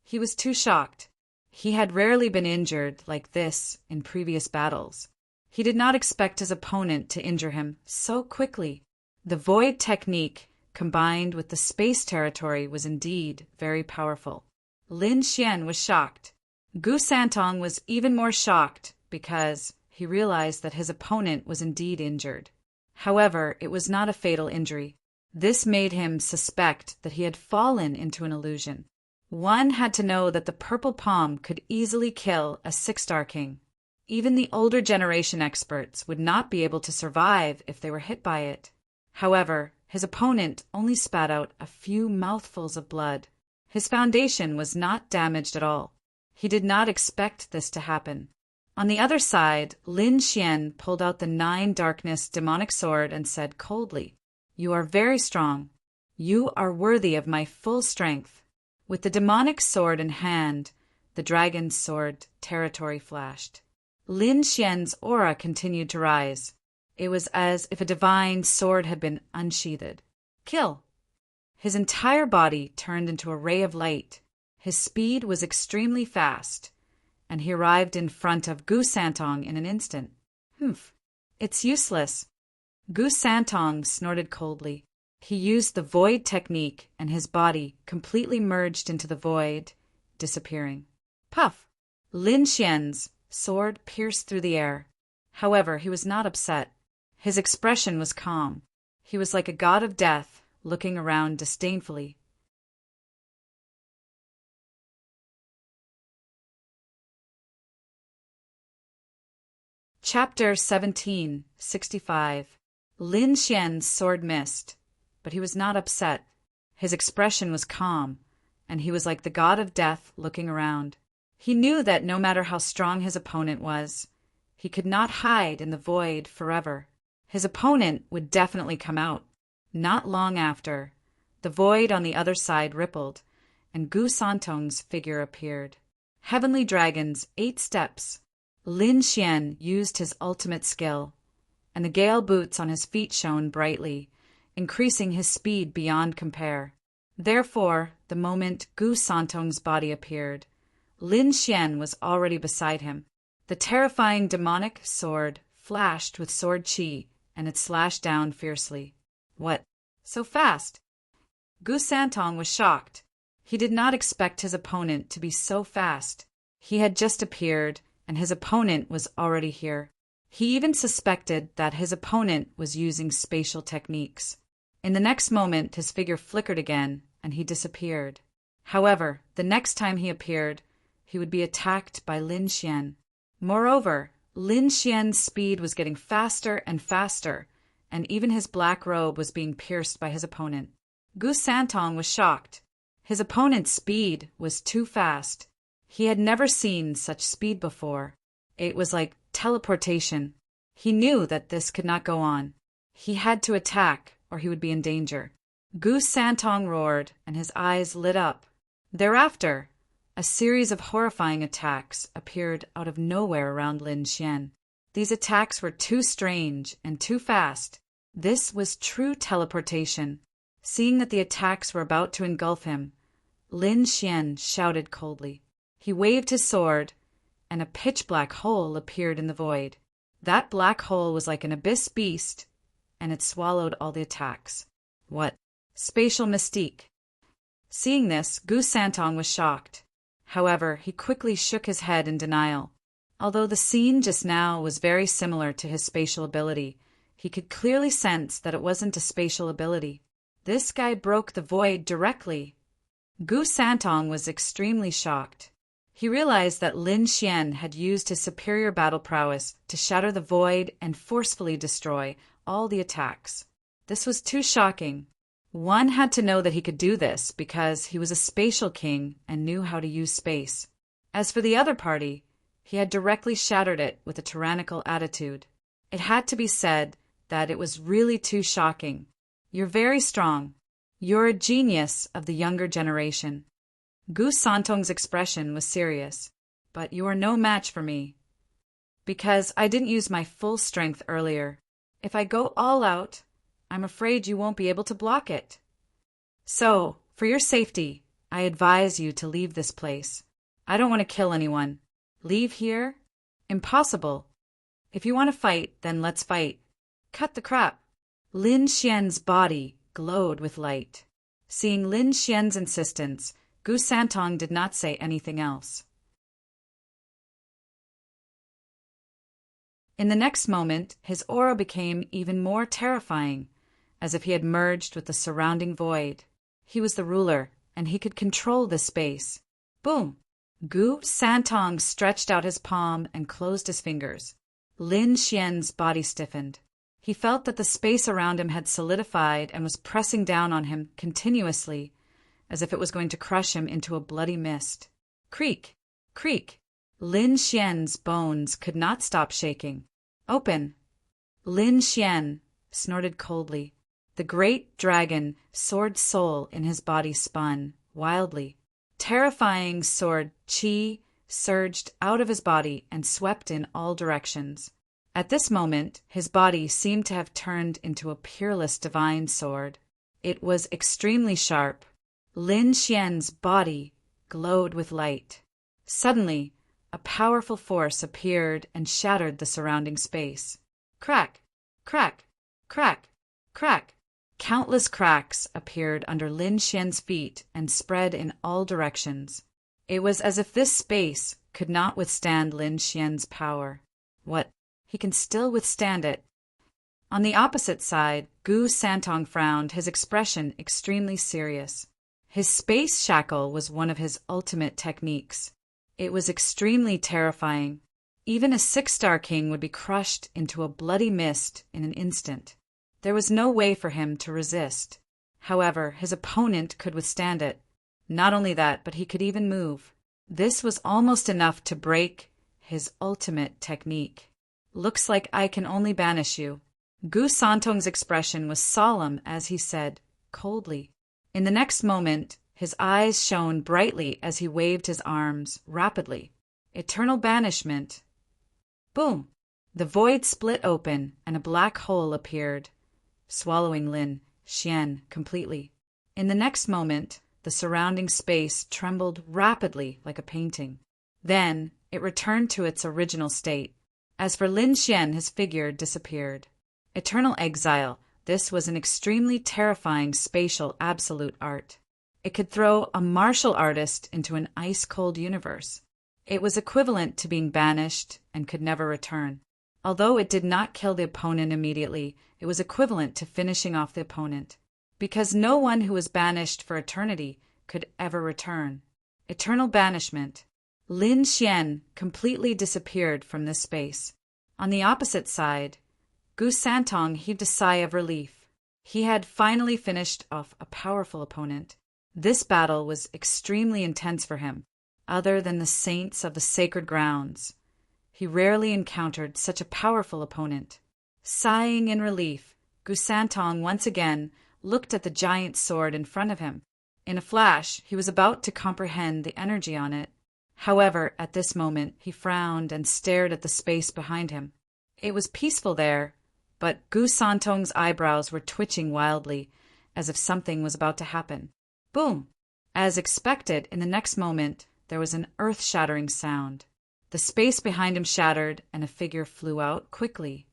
He was too shocked. He had rarely been injured like this in previous battles. He did not expect his opponent to injure him so quickly. The void technique combined with the space territory was indeed very powerful. Lin Xian was shocked. Gu Santong was even more shocked because he realized that his opponent was indeed injured. However, it was not a fatal injury. This made him suspect that he had fallen into an illusion. One had to know that the purple palm could easily kill a 6-star king. Even the older generation experts would not be able to survive if they were hit by it. However, his opponent only spat out a few mouthfuls of blood. His foundation was not damaged at all. He did not expect this to happen. On the other side, Lin Xian pulled out the 9 darkness demonic sword and said coldly, "You are very strong. You are worthy of my full strength." With the demonic sword in hand, the dragon's sword territory flashed. Lin Xian's aura continued to rise. It was as if a divine sword had been unsheathed. Kill! His entire body turned into a ray of light. His speed was extremely fast, and he arrived in front of Gu Santong in an instant. Humph! It's useless. Gu Santong snorted coldly. He used the void technique, and his body completely merged into the void, disappearing. Puff! Lin Xian's sword pierced through the air. However, he was not upset. His expression was calm. He was like a god of death, looking around disdainfully. Chapter 1765. Lin Xian's sword missed, but he was not upset. His expression was calm, and he was like the god of death looking around. He knew that no matter how strong his opponent was, he could not hide in the void forever. His opponent would definitely come out. Not long after, the void on the other side rippled, and Gu Santong's figure appeared. Heavenly Dragon's 8 steps. Lin Xian used his ultimate skill, and the gale boots on his feet shone brightly, increasing his speed beyond compare. Therefore, the moment Gu Santong's body appeared, Lin Xian was already beside him. The terrifying demonic sword flashed with sword chi, and it slashed down fiercely. What? So fast? Gu Santong was shocked. He did not expect his opponent to be so fast. He had just appeared, and his opponent was already here. He even suspected that his opponent was using spatial techniques. In the next moment, his figure flickered again, and he disappeared. However, the next time he appeared, he would be attacked by Lin Xian. Moreover, Lin Xian's speed was getting faster and faster, and even his black robe was being pierced by his opponent. Gu Santong was shocked. His opponent's speed was too fast. He had never seen such speed before. It was like teleportation. He knew that this could not go on. He had to attack, or he would be in danger. Gu Santong roared, and his eyes lit up. Thereafter, a series of horrifying attacks appeared out of nowhere around Lin Xian. These attacks were too strange and too fast. This was true teleportation. Seeing that the attacks were about to engulf him, Lin Xian shouted coldly. He waved his sword, and a pitch-black hole appeared in the void. That black hole was like an abyss beast, and it swallowed all the attacks. What? Spatial mystique. Seeing this, Gu Santong was shocked. However, he quickly shook his head in denial. Although the scene just now was very similar to his spatial ability, he could clearly sense that it wasn't a spatial ability. This guy broke the void directly. Gu Santong was extremely shocked. He realized that Lin Xian had used his superior battle prowess to shatter the void and forcefully destroy all the attacks. This was too shocking. One had to know that he could do this because he was a spatial king and knew how to use space. As for the other party, he had directly shattered it with a tyrannical attitude. It had to be said that it was really too shocking. You're very strong. You're a genius of the younger generation. Gu Santong's expression was serious. But you are no match for me. Because I didn't use my full strength earlier. If I go all out, I'm afraid you won't be able to block it. So, for your safety, I advise you to leave this place. I don't want to kill anyone. Leave here? Impossible. If you want to fight, then let's fight. Cut the crap. Lin Xian's body glowed with light. Seeing Lin Xian's insistence, Gu Santong did not say anything else. In the next moment, his aura became even more terrifying, as if he had merged with the surrounding void. He was the ruler, and he could control this space. Boom! Gu Santong stretched out his palm and closed his fingers. Lin Xian's body stiffened. He felt that the space around him had solidified and was pressing down on him continuously, as if it was going to crush him into a bloody mist. Creak! Creak. Lin Xian's bones could not stop shaking. Open. Lin Xian snorted coldly. The great dragon sword soul in his body spun wildly. Terrifying sword qi surged out of his body and swept in all directions. At this moment, his body seemed to have turned into a peerless divine sword. It was extremely sharp. Lin Xian's body glowed with light. Suddenly, a powerful force appeared and shattered the surrounding space. Crack! Crack! Crack! Crack! Countless cracks appeared under Lin Xian's feet and spread in all directions. It was as if this space could not withstand Lin Xian's power. What? He can still withstand it. On the opposite side, Gu Santong frowned, his expression extremely serious. His space shackle was one of his ultimate techniques. It was extremely terrifying. Even a 6-star king would be crushed into a bloody mist in an instant. There was no way for him to resist. However, his opponent could withstand it. Not only that, but he could even move. This was almost enough to break his ultimate technique. Looks like I can only banish you. Gu Santong's expression was solemn as he said, coldly. In the next moment, his eyes shone brightly as he waved his arms rapidly. Eternal banishment. Boom! The void split open and a black hole appeared, swallowing Lin Xian completely. In the next moment, the surrounding space trembled rapidly like a painting. Then, it returned to its original state. As for Lin Xian, his figure disappeared. Eternal exile. This was an extremely terrifying spatial absolute art. It could throw a martial artist into an ice-cold universe. It was equivalent to being banished and could never return. Although it did not kill the opponent immediately, it was equivalent to finishing off the opponent. Because no one who was banished for eternity could ever return. Eternal banishment. Lin Xian completely disappeared from this space. On the opposite side, Gu Santong heaved a sigh of relief. He had finally finished off a powerful opponent. This battle was extremely intense for him. Other than the saints of the sacred grounds, he rarely encountered such a powerful opponent. Sighing in relief, Gu Santong once again looked at the giant sword in front of him. In a flash, he was about to comprehend the energy on it. However, at this moment, he frowned and stared at the space behind him. It was peaceful there, but Gu Santong's eyebrows were twitching wildly, as if something was about to happen. Boom! As expected, in the next moment, there was an earth-shattering sound. The space behind him shattered, and a figure flew out quickly.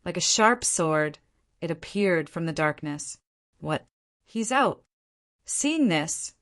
Like a sharp sword, it appeared from the darkness. What? He's out. Seeing this,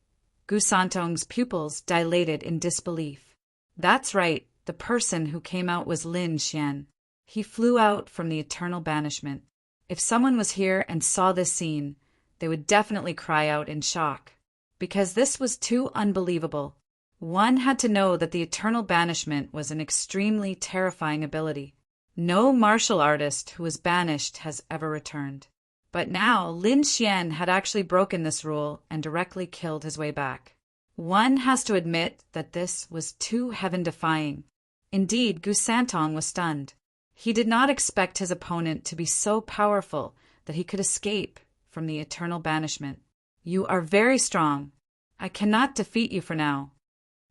Gu Santong's pupils dilated in disbelief. That's right, the person who came out was Lin Xian. He flew out from the eternal banishment. If someone was here and saw this scene, they would definitely cry out in shock. Because this was too unbelievable. One had to know that the eternal banishment was an extremely terrifying ability. No martial artist who was banished has ever returned. But now, Lin Xian had actually broken this rule and directly killed his way back. One has to admit that this was too heaven-defying. Indeed, Gu Santong was stunned. He did not expect his opponent to be so powerful that he could escape from the eternal banishment. You are very strong. I cannot defeat you for now.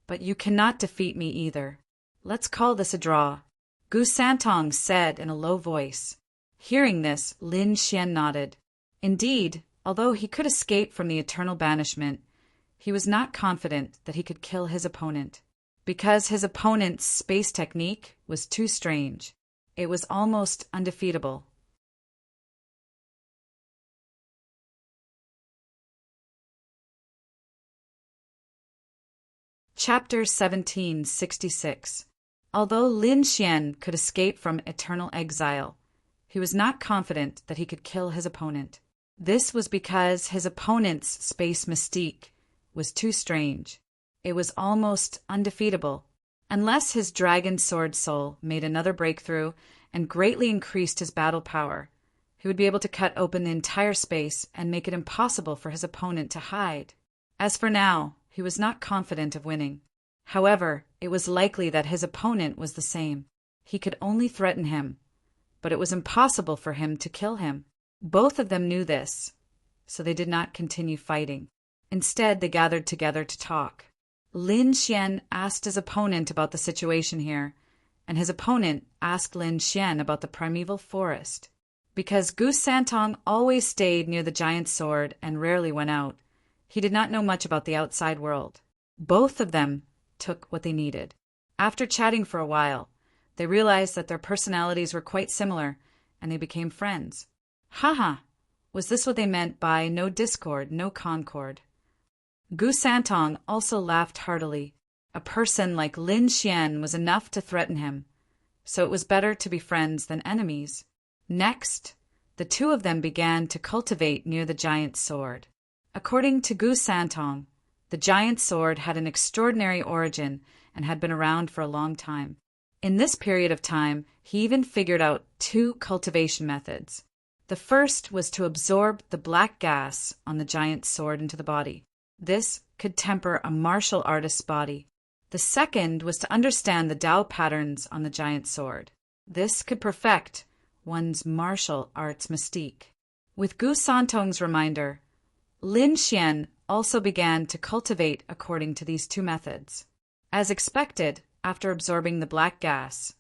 But you cannot defeat me either. Let's call this a draw. Gu Santong said in a low voice. Hearing this, Lin Xian nodded. Indeed, although he could escape from the eternal banishment, he was not confident that he could kill his opponent. Because his opponent's space technique was too strange. It was almost undefeatable. Chapter 1766. Although Lin Xian could escape from eternal exile, he was not confident that he could kill his opponent. This was because his opponent's space mystique was too strange. It was almost undefeatable. Unless his dragon sword soul made another breakthrough and greatly increased his battle power, He would be able to cut open the entire space and make it impossible for his opponent to hide. As for now, he was not confident of winning. However, it was likely that his opponent was the same. He could only threaten him, but it was impossible for him to kill him. Both of them knew this, so they did not continue fighting. Instead, they gathered together to talk. Lin Xian asked his opponent about the situation here, and his opponent asked Lin Xian about the primeval forest. Because Gu Santong always stayed near the giant sword and rarely went out, he did not know much about the outside world. Both of them took what they needed. After chatting for a while, they realized that their personalities were quite similar, and they became friends. Haha, was this what they meant by no discord, no concord? Gu Santong also laughed heartily. A person like Lin Xian was enough to threaten him, so it was better to be friends than enemies. Next, the two of them began to cultivate near the giant sword. According to Gu Santong, the giant sword had an extraordinary origin and had been around for a long time. In this period of time, he even figured out 2 cultivation methods. The first was to absorb the black gas on the giant sword into the body. This could temper a martial artist's body. The second was to understand the Tao patterns on the giant sword. This could perfect one's martial arts mystique. With Gu Santong's reminder, Lin Xian also began to cultivate according to these 2 methods. As expected, after absorbing the black gas,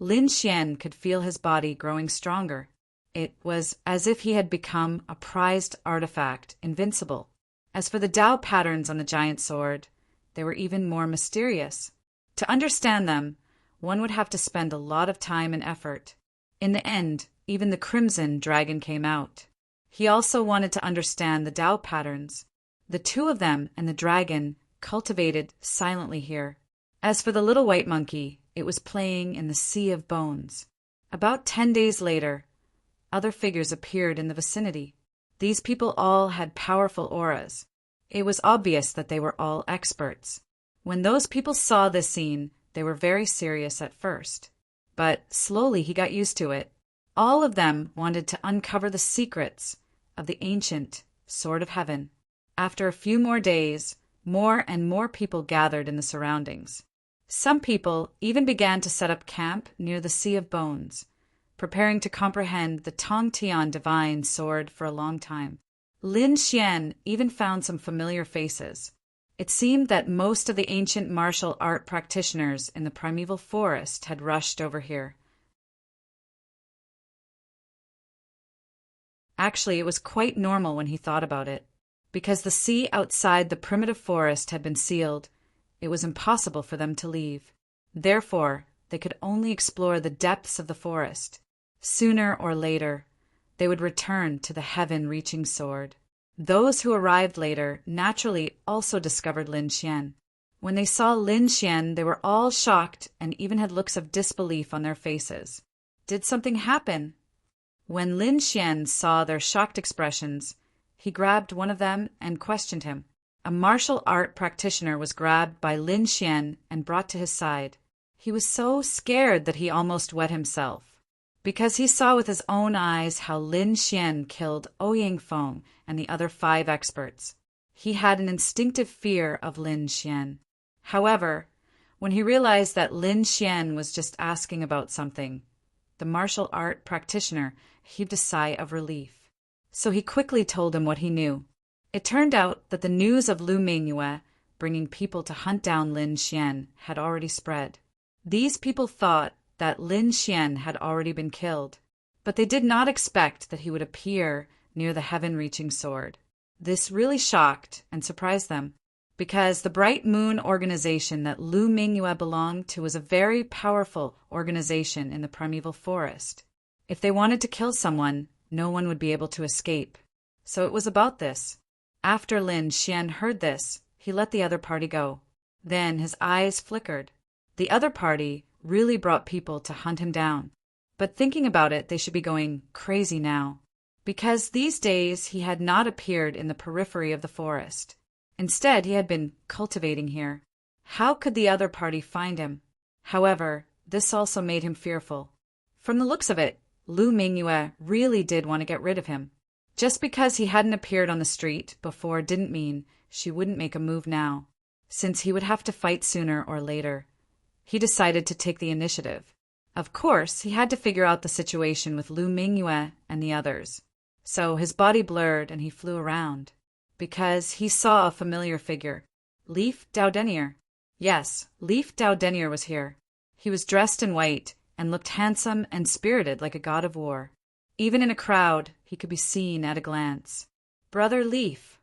Lin Xian could feel his body growing stronger. It was as if he had become a prized artifact, invincible. As for the Tao patterns on the giant sword, they were even more mysterious. To understand them, one would have to spend a lot of time and effort. In the end, even the crimson dragon came out. He also wanted to understand the Tao patterns. The 2 of them and the dragon cultivated silently here. As for the little white monkey, it was playing in the sea of bones. About 10 days later, other figures appeared in the vicinity. These people all had powerful auras. It was obvious that they were all experts. When those people saw this scene, they were very serious at first. But slowly he got used to it. All of them wanted to uncover the secrets of the ancient Sword of Heaven. After a few more days, more and more people gathered in the surroundings. Some people even began to set up camp near the Sea of Bones, preparing to comprehend the Tongtian divine sword for a long time. Lin Xian even found some familiar faces. It seemed that most of the ancient martial art practitioners in the primeval forest had rushed over here. Actually, it was quite normal when he thought about it. Because the sea outside the primitive forest had been sealed, it was impossible for them to leave. Therefore, they could only explore the depths of the forest. Sooner or later, they would return to the heaven-reaching sword. Those who arrived later naturally also discovered Lin Xian. When they saw Lin Xian, they were all shocked and even had looks of disbelief on their faces. Did something happen? When Lin Xian saw their shocked expressions, he grabbed one of them and questioned him. A martial art practitioner was grabbed by Lin Xian and brought to his side. He was so scared that he almost wet himself, because he saw with his own eyes how Lin Xian killed Ouyang Feng and the other 5 experts. He had an instinctive fear of Lin Xian. However, when he realized that Lin Xian was just asking about something, the martial art practitioner heaved a sigh of relief. So he quickly told him what he knew. It turned out that the news of Lu Mingyue bringing people to hunt down Lin Xian had already spread. These people thought that Lin Xian had already been killed, but they did not expect that he would appear near the heaven-reaching sword. This really shocked and surprised them, because the Bright Moon organization that Lu Mingyue belonged to was a very powerful organization in the primeval forest. If they wanted to kill someone, no one would be able to escape. So it was about this. After Lin Xian heard this, he let the other party go. Then his eyes flickered. The other party really brought people to hunt him down. But thinking about it, they should be going crazy now, because these days he had not appeared in the periphery of the forest. Instead, he had been cultivating here. How could the other party find him? However, this also made him fearful. From the looks of it, Lu Mingyue really did want to get rid of him. Just because he hadn't appeared on the street before didn't mean she wouldn't make a move now, since he would have to fight sooner or later. He decided to take the initiative. Of course, he had to figure out the situation with Lu Mingyue and the others. So his body blurred and he flew around, because he saw a familiar figure. Leaf Daudenier. Yes, Leaf Daudenier was here. He was dressed in white and looked handsome and spirited like a god of war. Even in a crowd, he could be seen at a glance. Brother Leaf.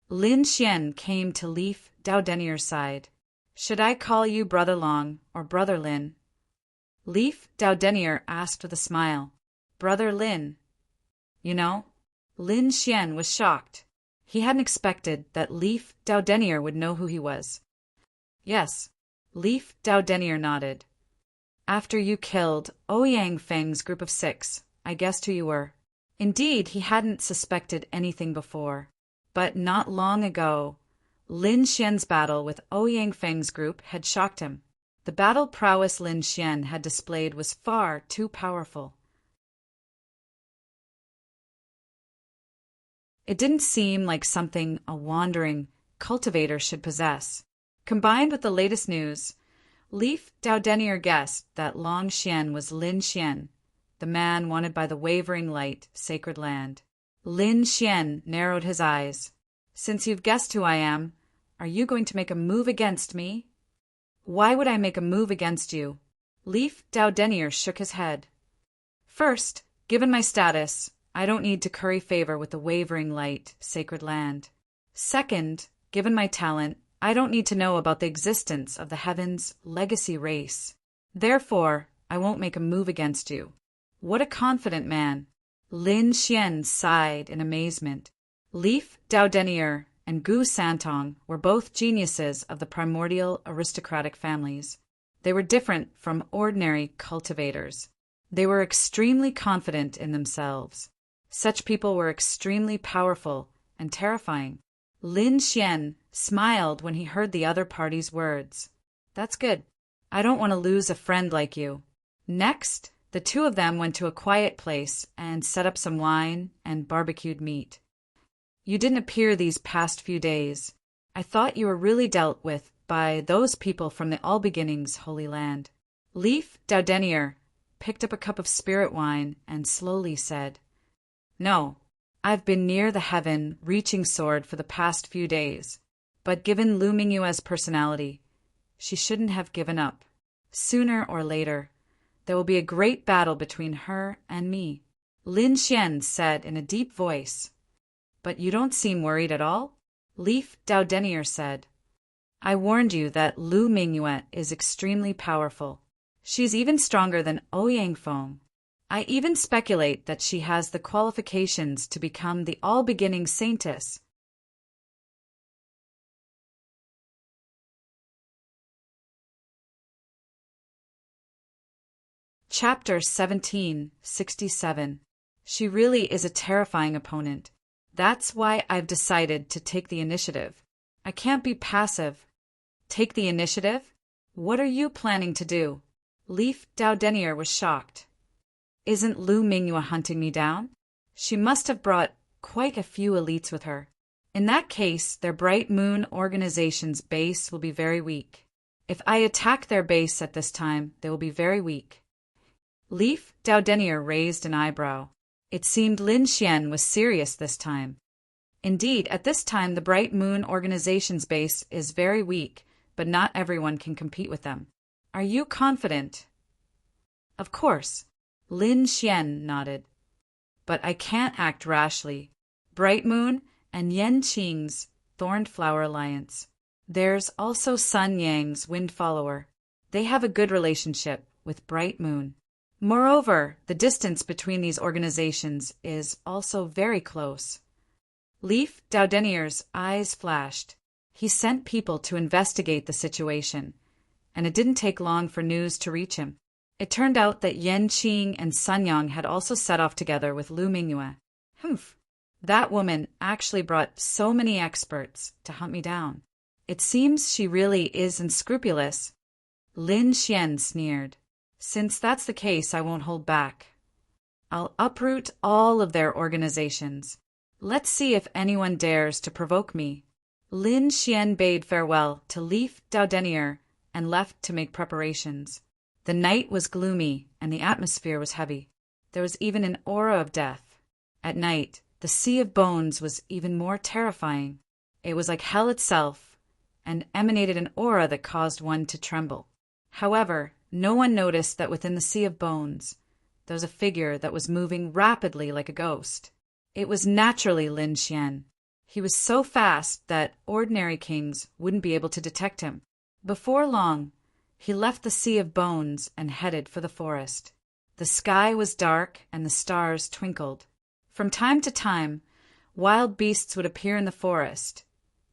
Lin Xian came to Leaf Daudenier's side. Should I call you Brother Long or Brother Lin? Leaf Daudenier asked with a smile. Brother Lin. You know? Lin Xian was shocked. He hadn't expected that Leaf Daudenier would know who he was. Yes, Leaf Daudenier nodded. After you killed Ouyang Feng's group of 6, I guessed who you were. Indeed, he hadn't suspected anything before. But not long ago, Lin Xian's battle with Ouyang Feng's group had shocked him. The battle prowess Lin Xian had displayed was far too powerful. It didn't seem like something a wandering cultivator should possess. Combined with the latest news, Leaf Daudenier guessed that Long Xian was Lin Xian, the man wanted by the wavering light, sacred land. Lin Xian narrowed his eyes. Since you've guessed who I am, are you going to make a move against me? Why would I make a move against you? Leaf Daudenier shook his head. First, given my status, I don't need to curry favor with the wavering light, sacred land. Second, given my talent, I don't need to know about the existence of the heavens' legacy race. Therefore, I won't make a move against you. What a confident man. Lin Xian sighed in amazement. Leaf Daudenier and Gu Santong were both geniuses of the primordial aristocratic families. They were different from ordinary cultivators. They were extremely confident in themselves. Such people were extremely powerful and terrifying. Lin Xian smiled when he heard the other party's words. That's good. I don't want to lose a friend like you. Next, the two of them went to a quiet place and set up some wine and barbecued meat. You didn't appear these past few days. I thought you were really dealt with by those people from the All Beginnings Holy Land. Leaf Daudenier picked up a cup of spirit wine and slowly said, No, I've been near the heaven-reaching sword for the past few days, but given Lu Mingyue's personality, she shouldn't have given up. Sooner or later, there will be a great battle between her and me. Lin Xian said in a deep voice. But you don't seem worried at all? Leaf Daudenier said. I warned you that Lu Mingyue is extremely powerful. She's even stronger than Ouyang Feng. I even speculate that she has the qualifications to become the all-beginning saintess. Chapter 1767. She really is a terrifying opponent. That's why I've decided to take the initiative. I can't be passive. Take the initiative? What are you planning to do? Leaf Daudenier was shocked. Isn't Lu Mingyue hunting me down? She must have brought quite a few elites with her. In that case, their Bright Moon organization's base will be very weak. If I attack their base at this time, they will be very weak. Leaf Daudenier raised an eyebrow. It seemed Lin Xian was serious this time. Indeed, at this time the Bright Moon organization's base is very weak, but not everyone can compete with them. Are you confident? Of course. Lin Xian nodded. But I can't act rashly. Bright Moon and Yan Qing's Thorned Flower Alliance. There's also Sun Yang's Wind Follower. They have a good relationship with Bright Moon. Moreover, the distance between these organizations is also very close. Leaf Daudenier's eyes flashed. He sent people to investigate the situation, and it didn't take long for news to reach him. It turned out that Yan Qing and Sun Yang had also set off together with Lu Mingyue. Humph! That woman actually brought so many experts to hunt me down. It seems she really is unscrupulous. Lin Xian sneered. Since that's the case, I won't hold back. I'll uproot all of their organizations. Let's see if anyone dares to provoke me." Lin Xian bade farewell to Leaf Daudenier and left to make preparations. The night was gloomy and the atmosphere was heavy. There was even an aura of death. At night, the Sea of Bones was even more terrifying. It was like hell itself and emanated an aura that caused one to tremble. However, no one noticed that within the Sea of Bones, there was a figure that was moving rapidly like a ghost. It was naturally Lin Xian. He was so fast that ordinary kings wouldn't be able to detect him. Before long, he left the Sea of Bones and headed for the forest. The sky was dark and the stars twinkled. From time to time, wild beasts would appear in the forest,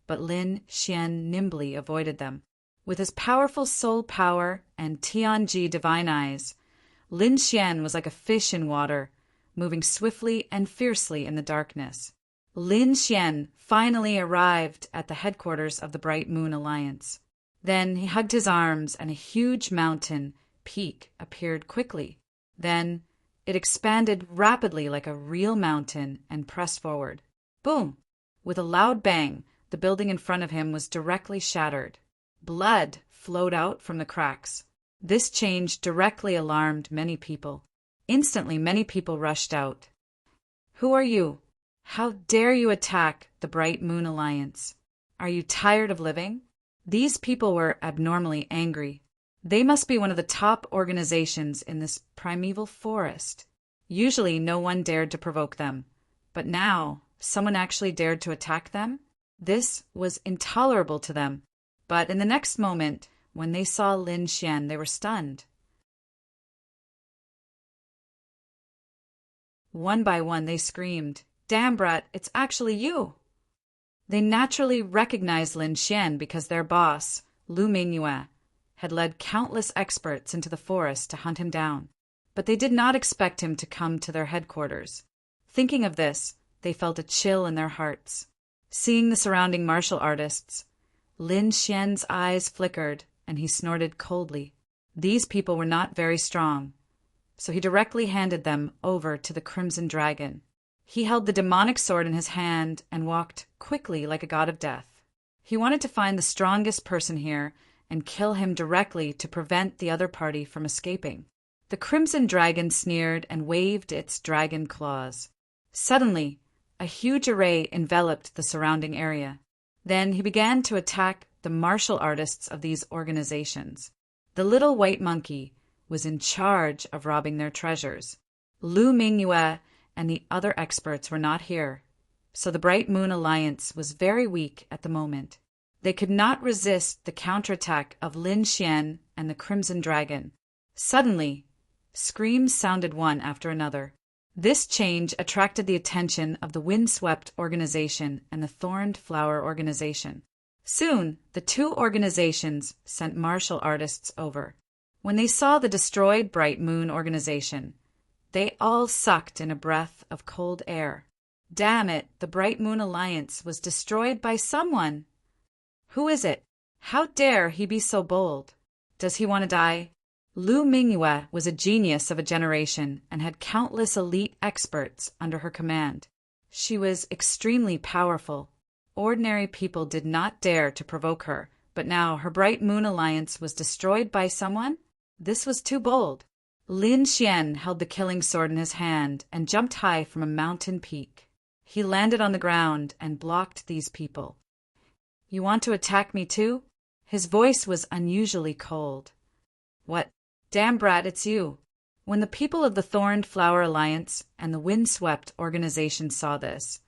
but Lin Xian nimbly avoided them. With his powerful soul power and Tianji divine eyes, Lin Xian was like a fish in water, moving swiftly and fiercely in the darkness. Lin Xian finally arrived at the headquarters of the Bright Moon Alliance. Then he hugged his arms and a huge mountain peak appeared quickly. Then it expanded rapidly like a real mountain and pressed forward. Boom! With a loud bang, the building in front of him was directly shattered. Blood flowed out from the cracks. This change directly alarmed many people. Instantly, many people rushed out. "Who are you? How dare you attack the Bright Moon Alliance? Are you tired of living?" These people were abnormally angry. They must be one of the top organizations in this primeval forest. Usually, no one dared to provoke them, but now someone actually dared to attack them? This was intolerable to them. But in the next moment, when they saw Lin Xian, they were stunned. One by one, they screamed, "Damn, brat, it's actually you!" They naturally recognized Lin Xian because their boss, Lu Mingyue, had led countless experts into the forest to hunt him down. But they did not expect him to come to their headquarters. Thinking of this, they felt a chill in their hearts. Seeing the surrounding martial artists, Lin Xian's eyes flickered and he snorted coldly. These people were not very strong, so he directly handed them over to the Crimson Dragon. He held the demonic sword in his hand and walked quickly like a god of death. He wanted to find the strongest person here and kill him directly to prevent the other party from escaping. The Crimson Dragon sneered and waved its dragon claws. Suddenly, a huge array enveloped the surrounding area. Then he began to attack the martial artists of these organizations. The little white monkey was in charge of robbing their treasures. Lu Mingyue and the other experts were not here, so the Bright Moon Alliance was very weak at the moment. They could not resist the counterattack of Lin Xian and the Crimson Dragon. Suddenly, screams sounded one after another. This change attracted the attention of the Windswept Organization and the Thorned Flower Organization. Soon, the two organizations sent martial artists over. When they saw the destroyed Bright Moon Organization, they all sucked in a breath of cold air. Damn it, the Bright Moon Alliance was destroyed by someone. Who is it? How dare he be so bold? Does he want to die? Lu Mingyue was a genius of a generation and had countless elite experts under her command. She was extremely powerful. Ordinary people did not dare to provoke her, but now her Bright Moon Alliance was destroyed by someone? This was too bold. Lin Xian held the killing sword in his hand and jumped high from a mountain peak. He landed on the ground and blocked these people. "You want to attack me too?" His voice was unusually cold. "What? Damn, brat, it's you." When the people of the Thorned Flower Alliance and the Windswept Organization saw this,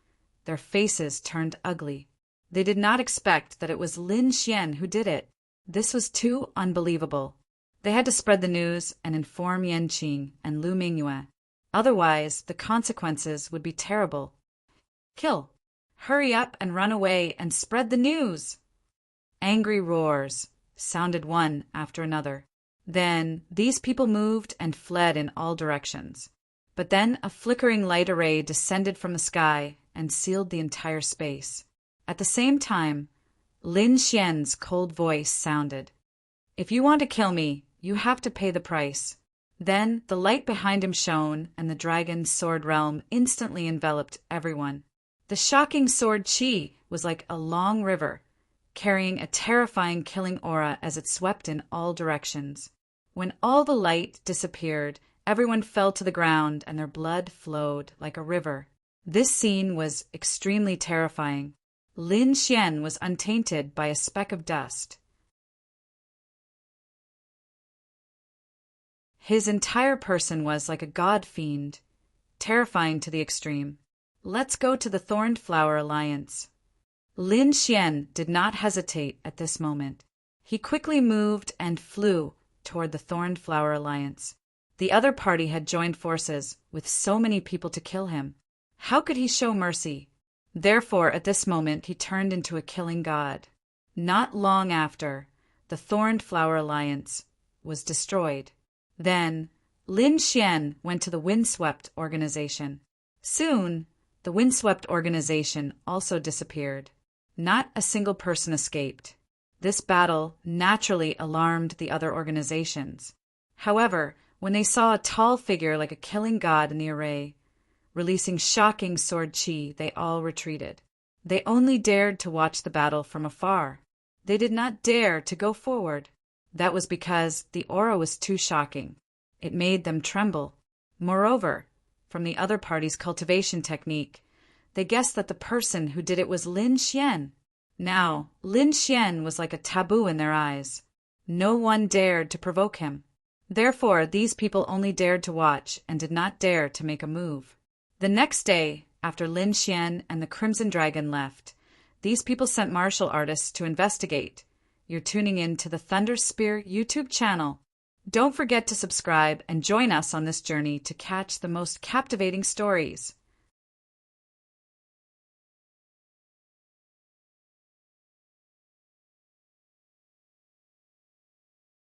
their faces turned ugly. They did not expect that it was Lin Xian who did it. This was too unbelievable. They had to spread the news and inform Yanqing and Lu Mingyue. Otherwise, the consequences would be terrible. "Kill! Hurry up and run away and spread the news!" Angry roars sounded one after another. Then these people moved and fled in all directions. But then a flickering light array descended from the sky and sealed the entire space. At the same time, Lin Xian's cold voice sounded. "If you want to kill me, you have to pay the price. Then the light behind him shone, and the dragon's sword realm instantly enveloped everyone. The shocking sword Qi was like a long river, carrying a terrifying killing aura as it swept in all directions. When all the light disappeared, everyone fell to the ground and their blood flowed like a river. This scene was extremely terrifying. Lin Xian was untainted by a speck of dust. His entire person was like a god fiend, terrifying to the extreme. Let's go to the Thorned Flower Alliance. Lin Xian did not hesitate at this moment. He quickly moved and flew toward the Thorned Flower Alliance. The other party had joined forces with so many people to kill him. How could he show mercy? Therefore, at this moment, he turned into a killing god. Not long after, the Thorned Flower Alliance was destroyed. Then, Lin Xian went to the Windswept organization. Soon, the Windswept organization also disappeared. Not a single person escaped. This battle naturally alarmed the other organizations. However, when they saw a tall figure like a killing god in the array, releasing shocking sword Qi, they all retreated. They only dared to watch the battle from afar. They did not dare to go forward. That was because the aura was too shocking. It made them tremble. Moreover, from the other party's cultivation technique, they guessed that the person who did it was Lin Xian. Now, Lin Xian was like a taboo in their eyes. No one dared to provoke him. Therefore, these people only dared to watch and did not dare to make a move. The next day, after Lin Xian and the Crimson Dragon left, these people sent martial artists to investigate. You're tuning in to the Thunder Spear YouTube channel. Don't forget to subscribe and join us on this journey to catch the most captivating stories.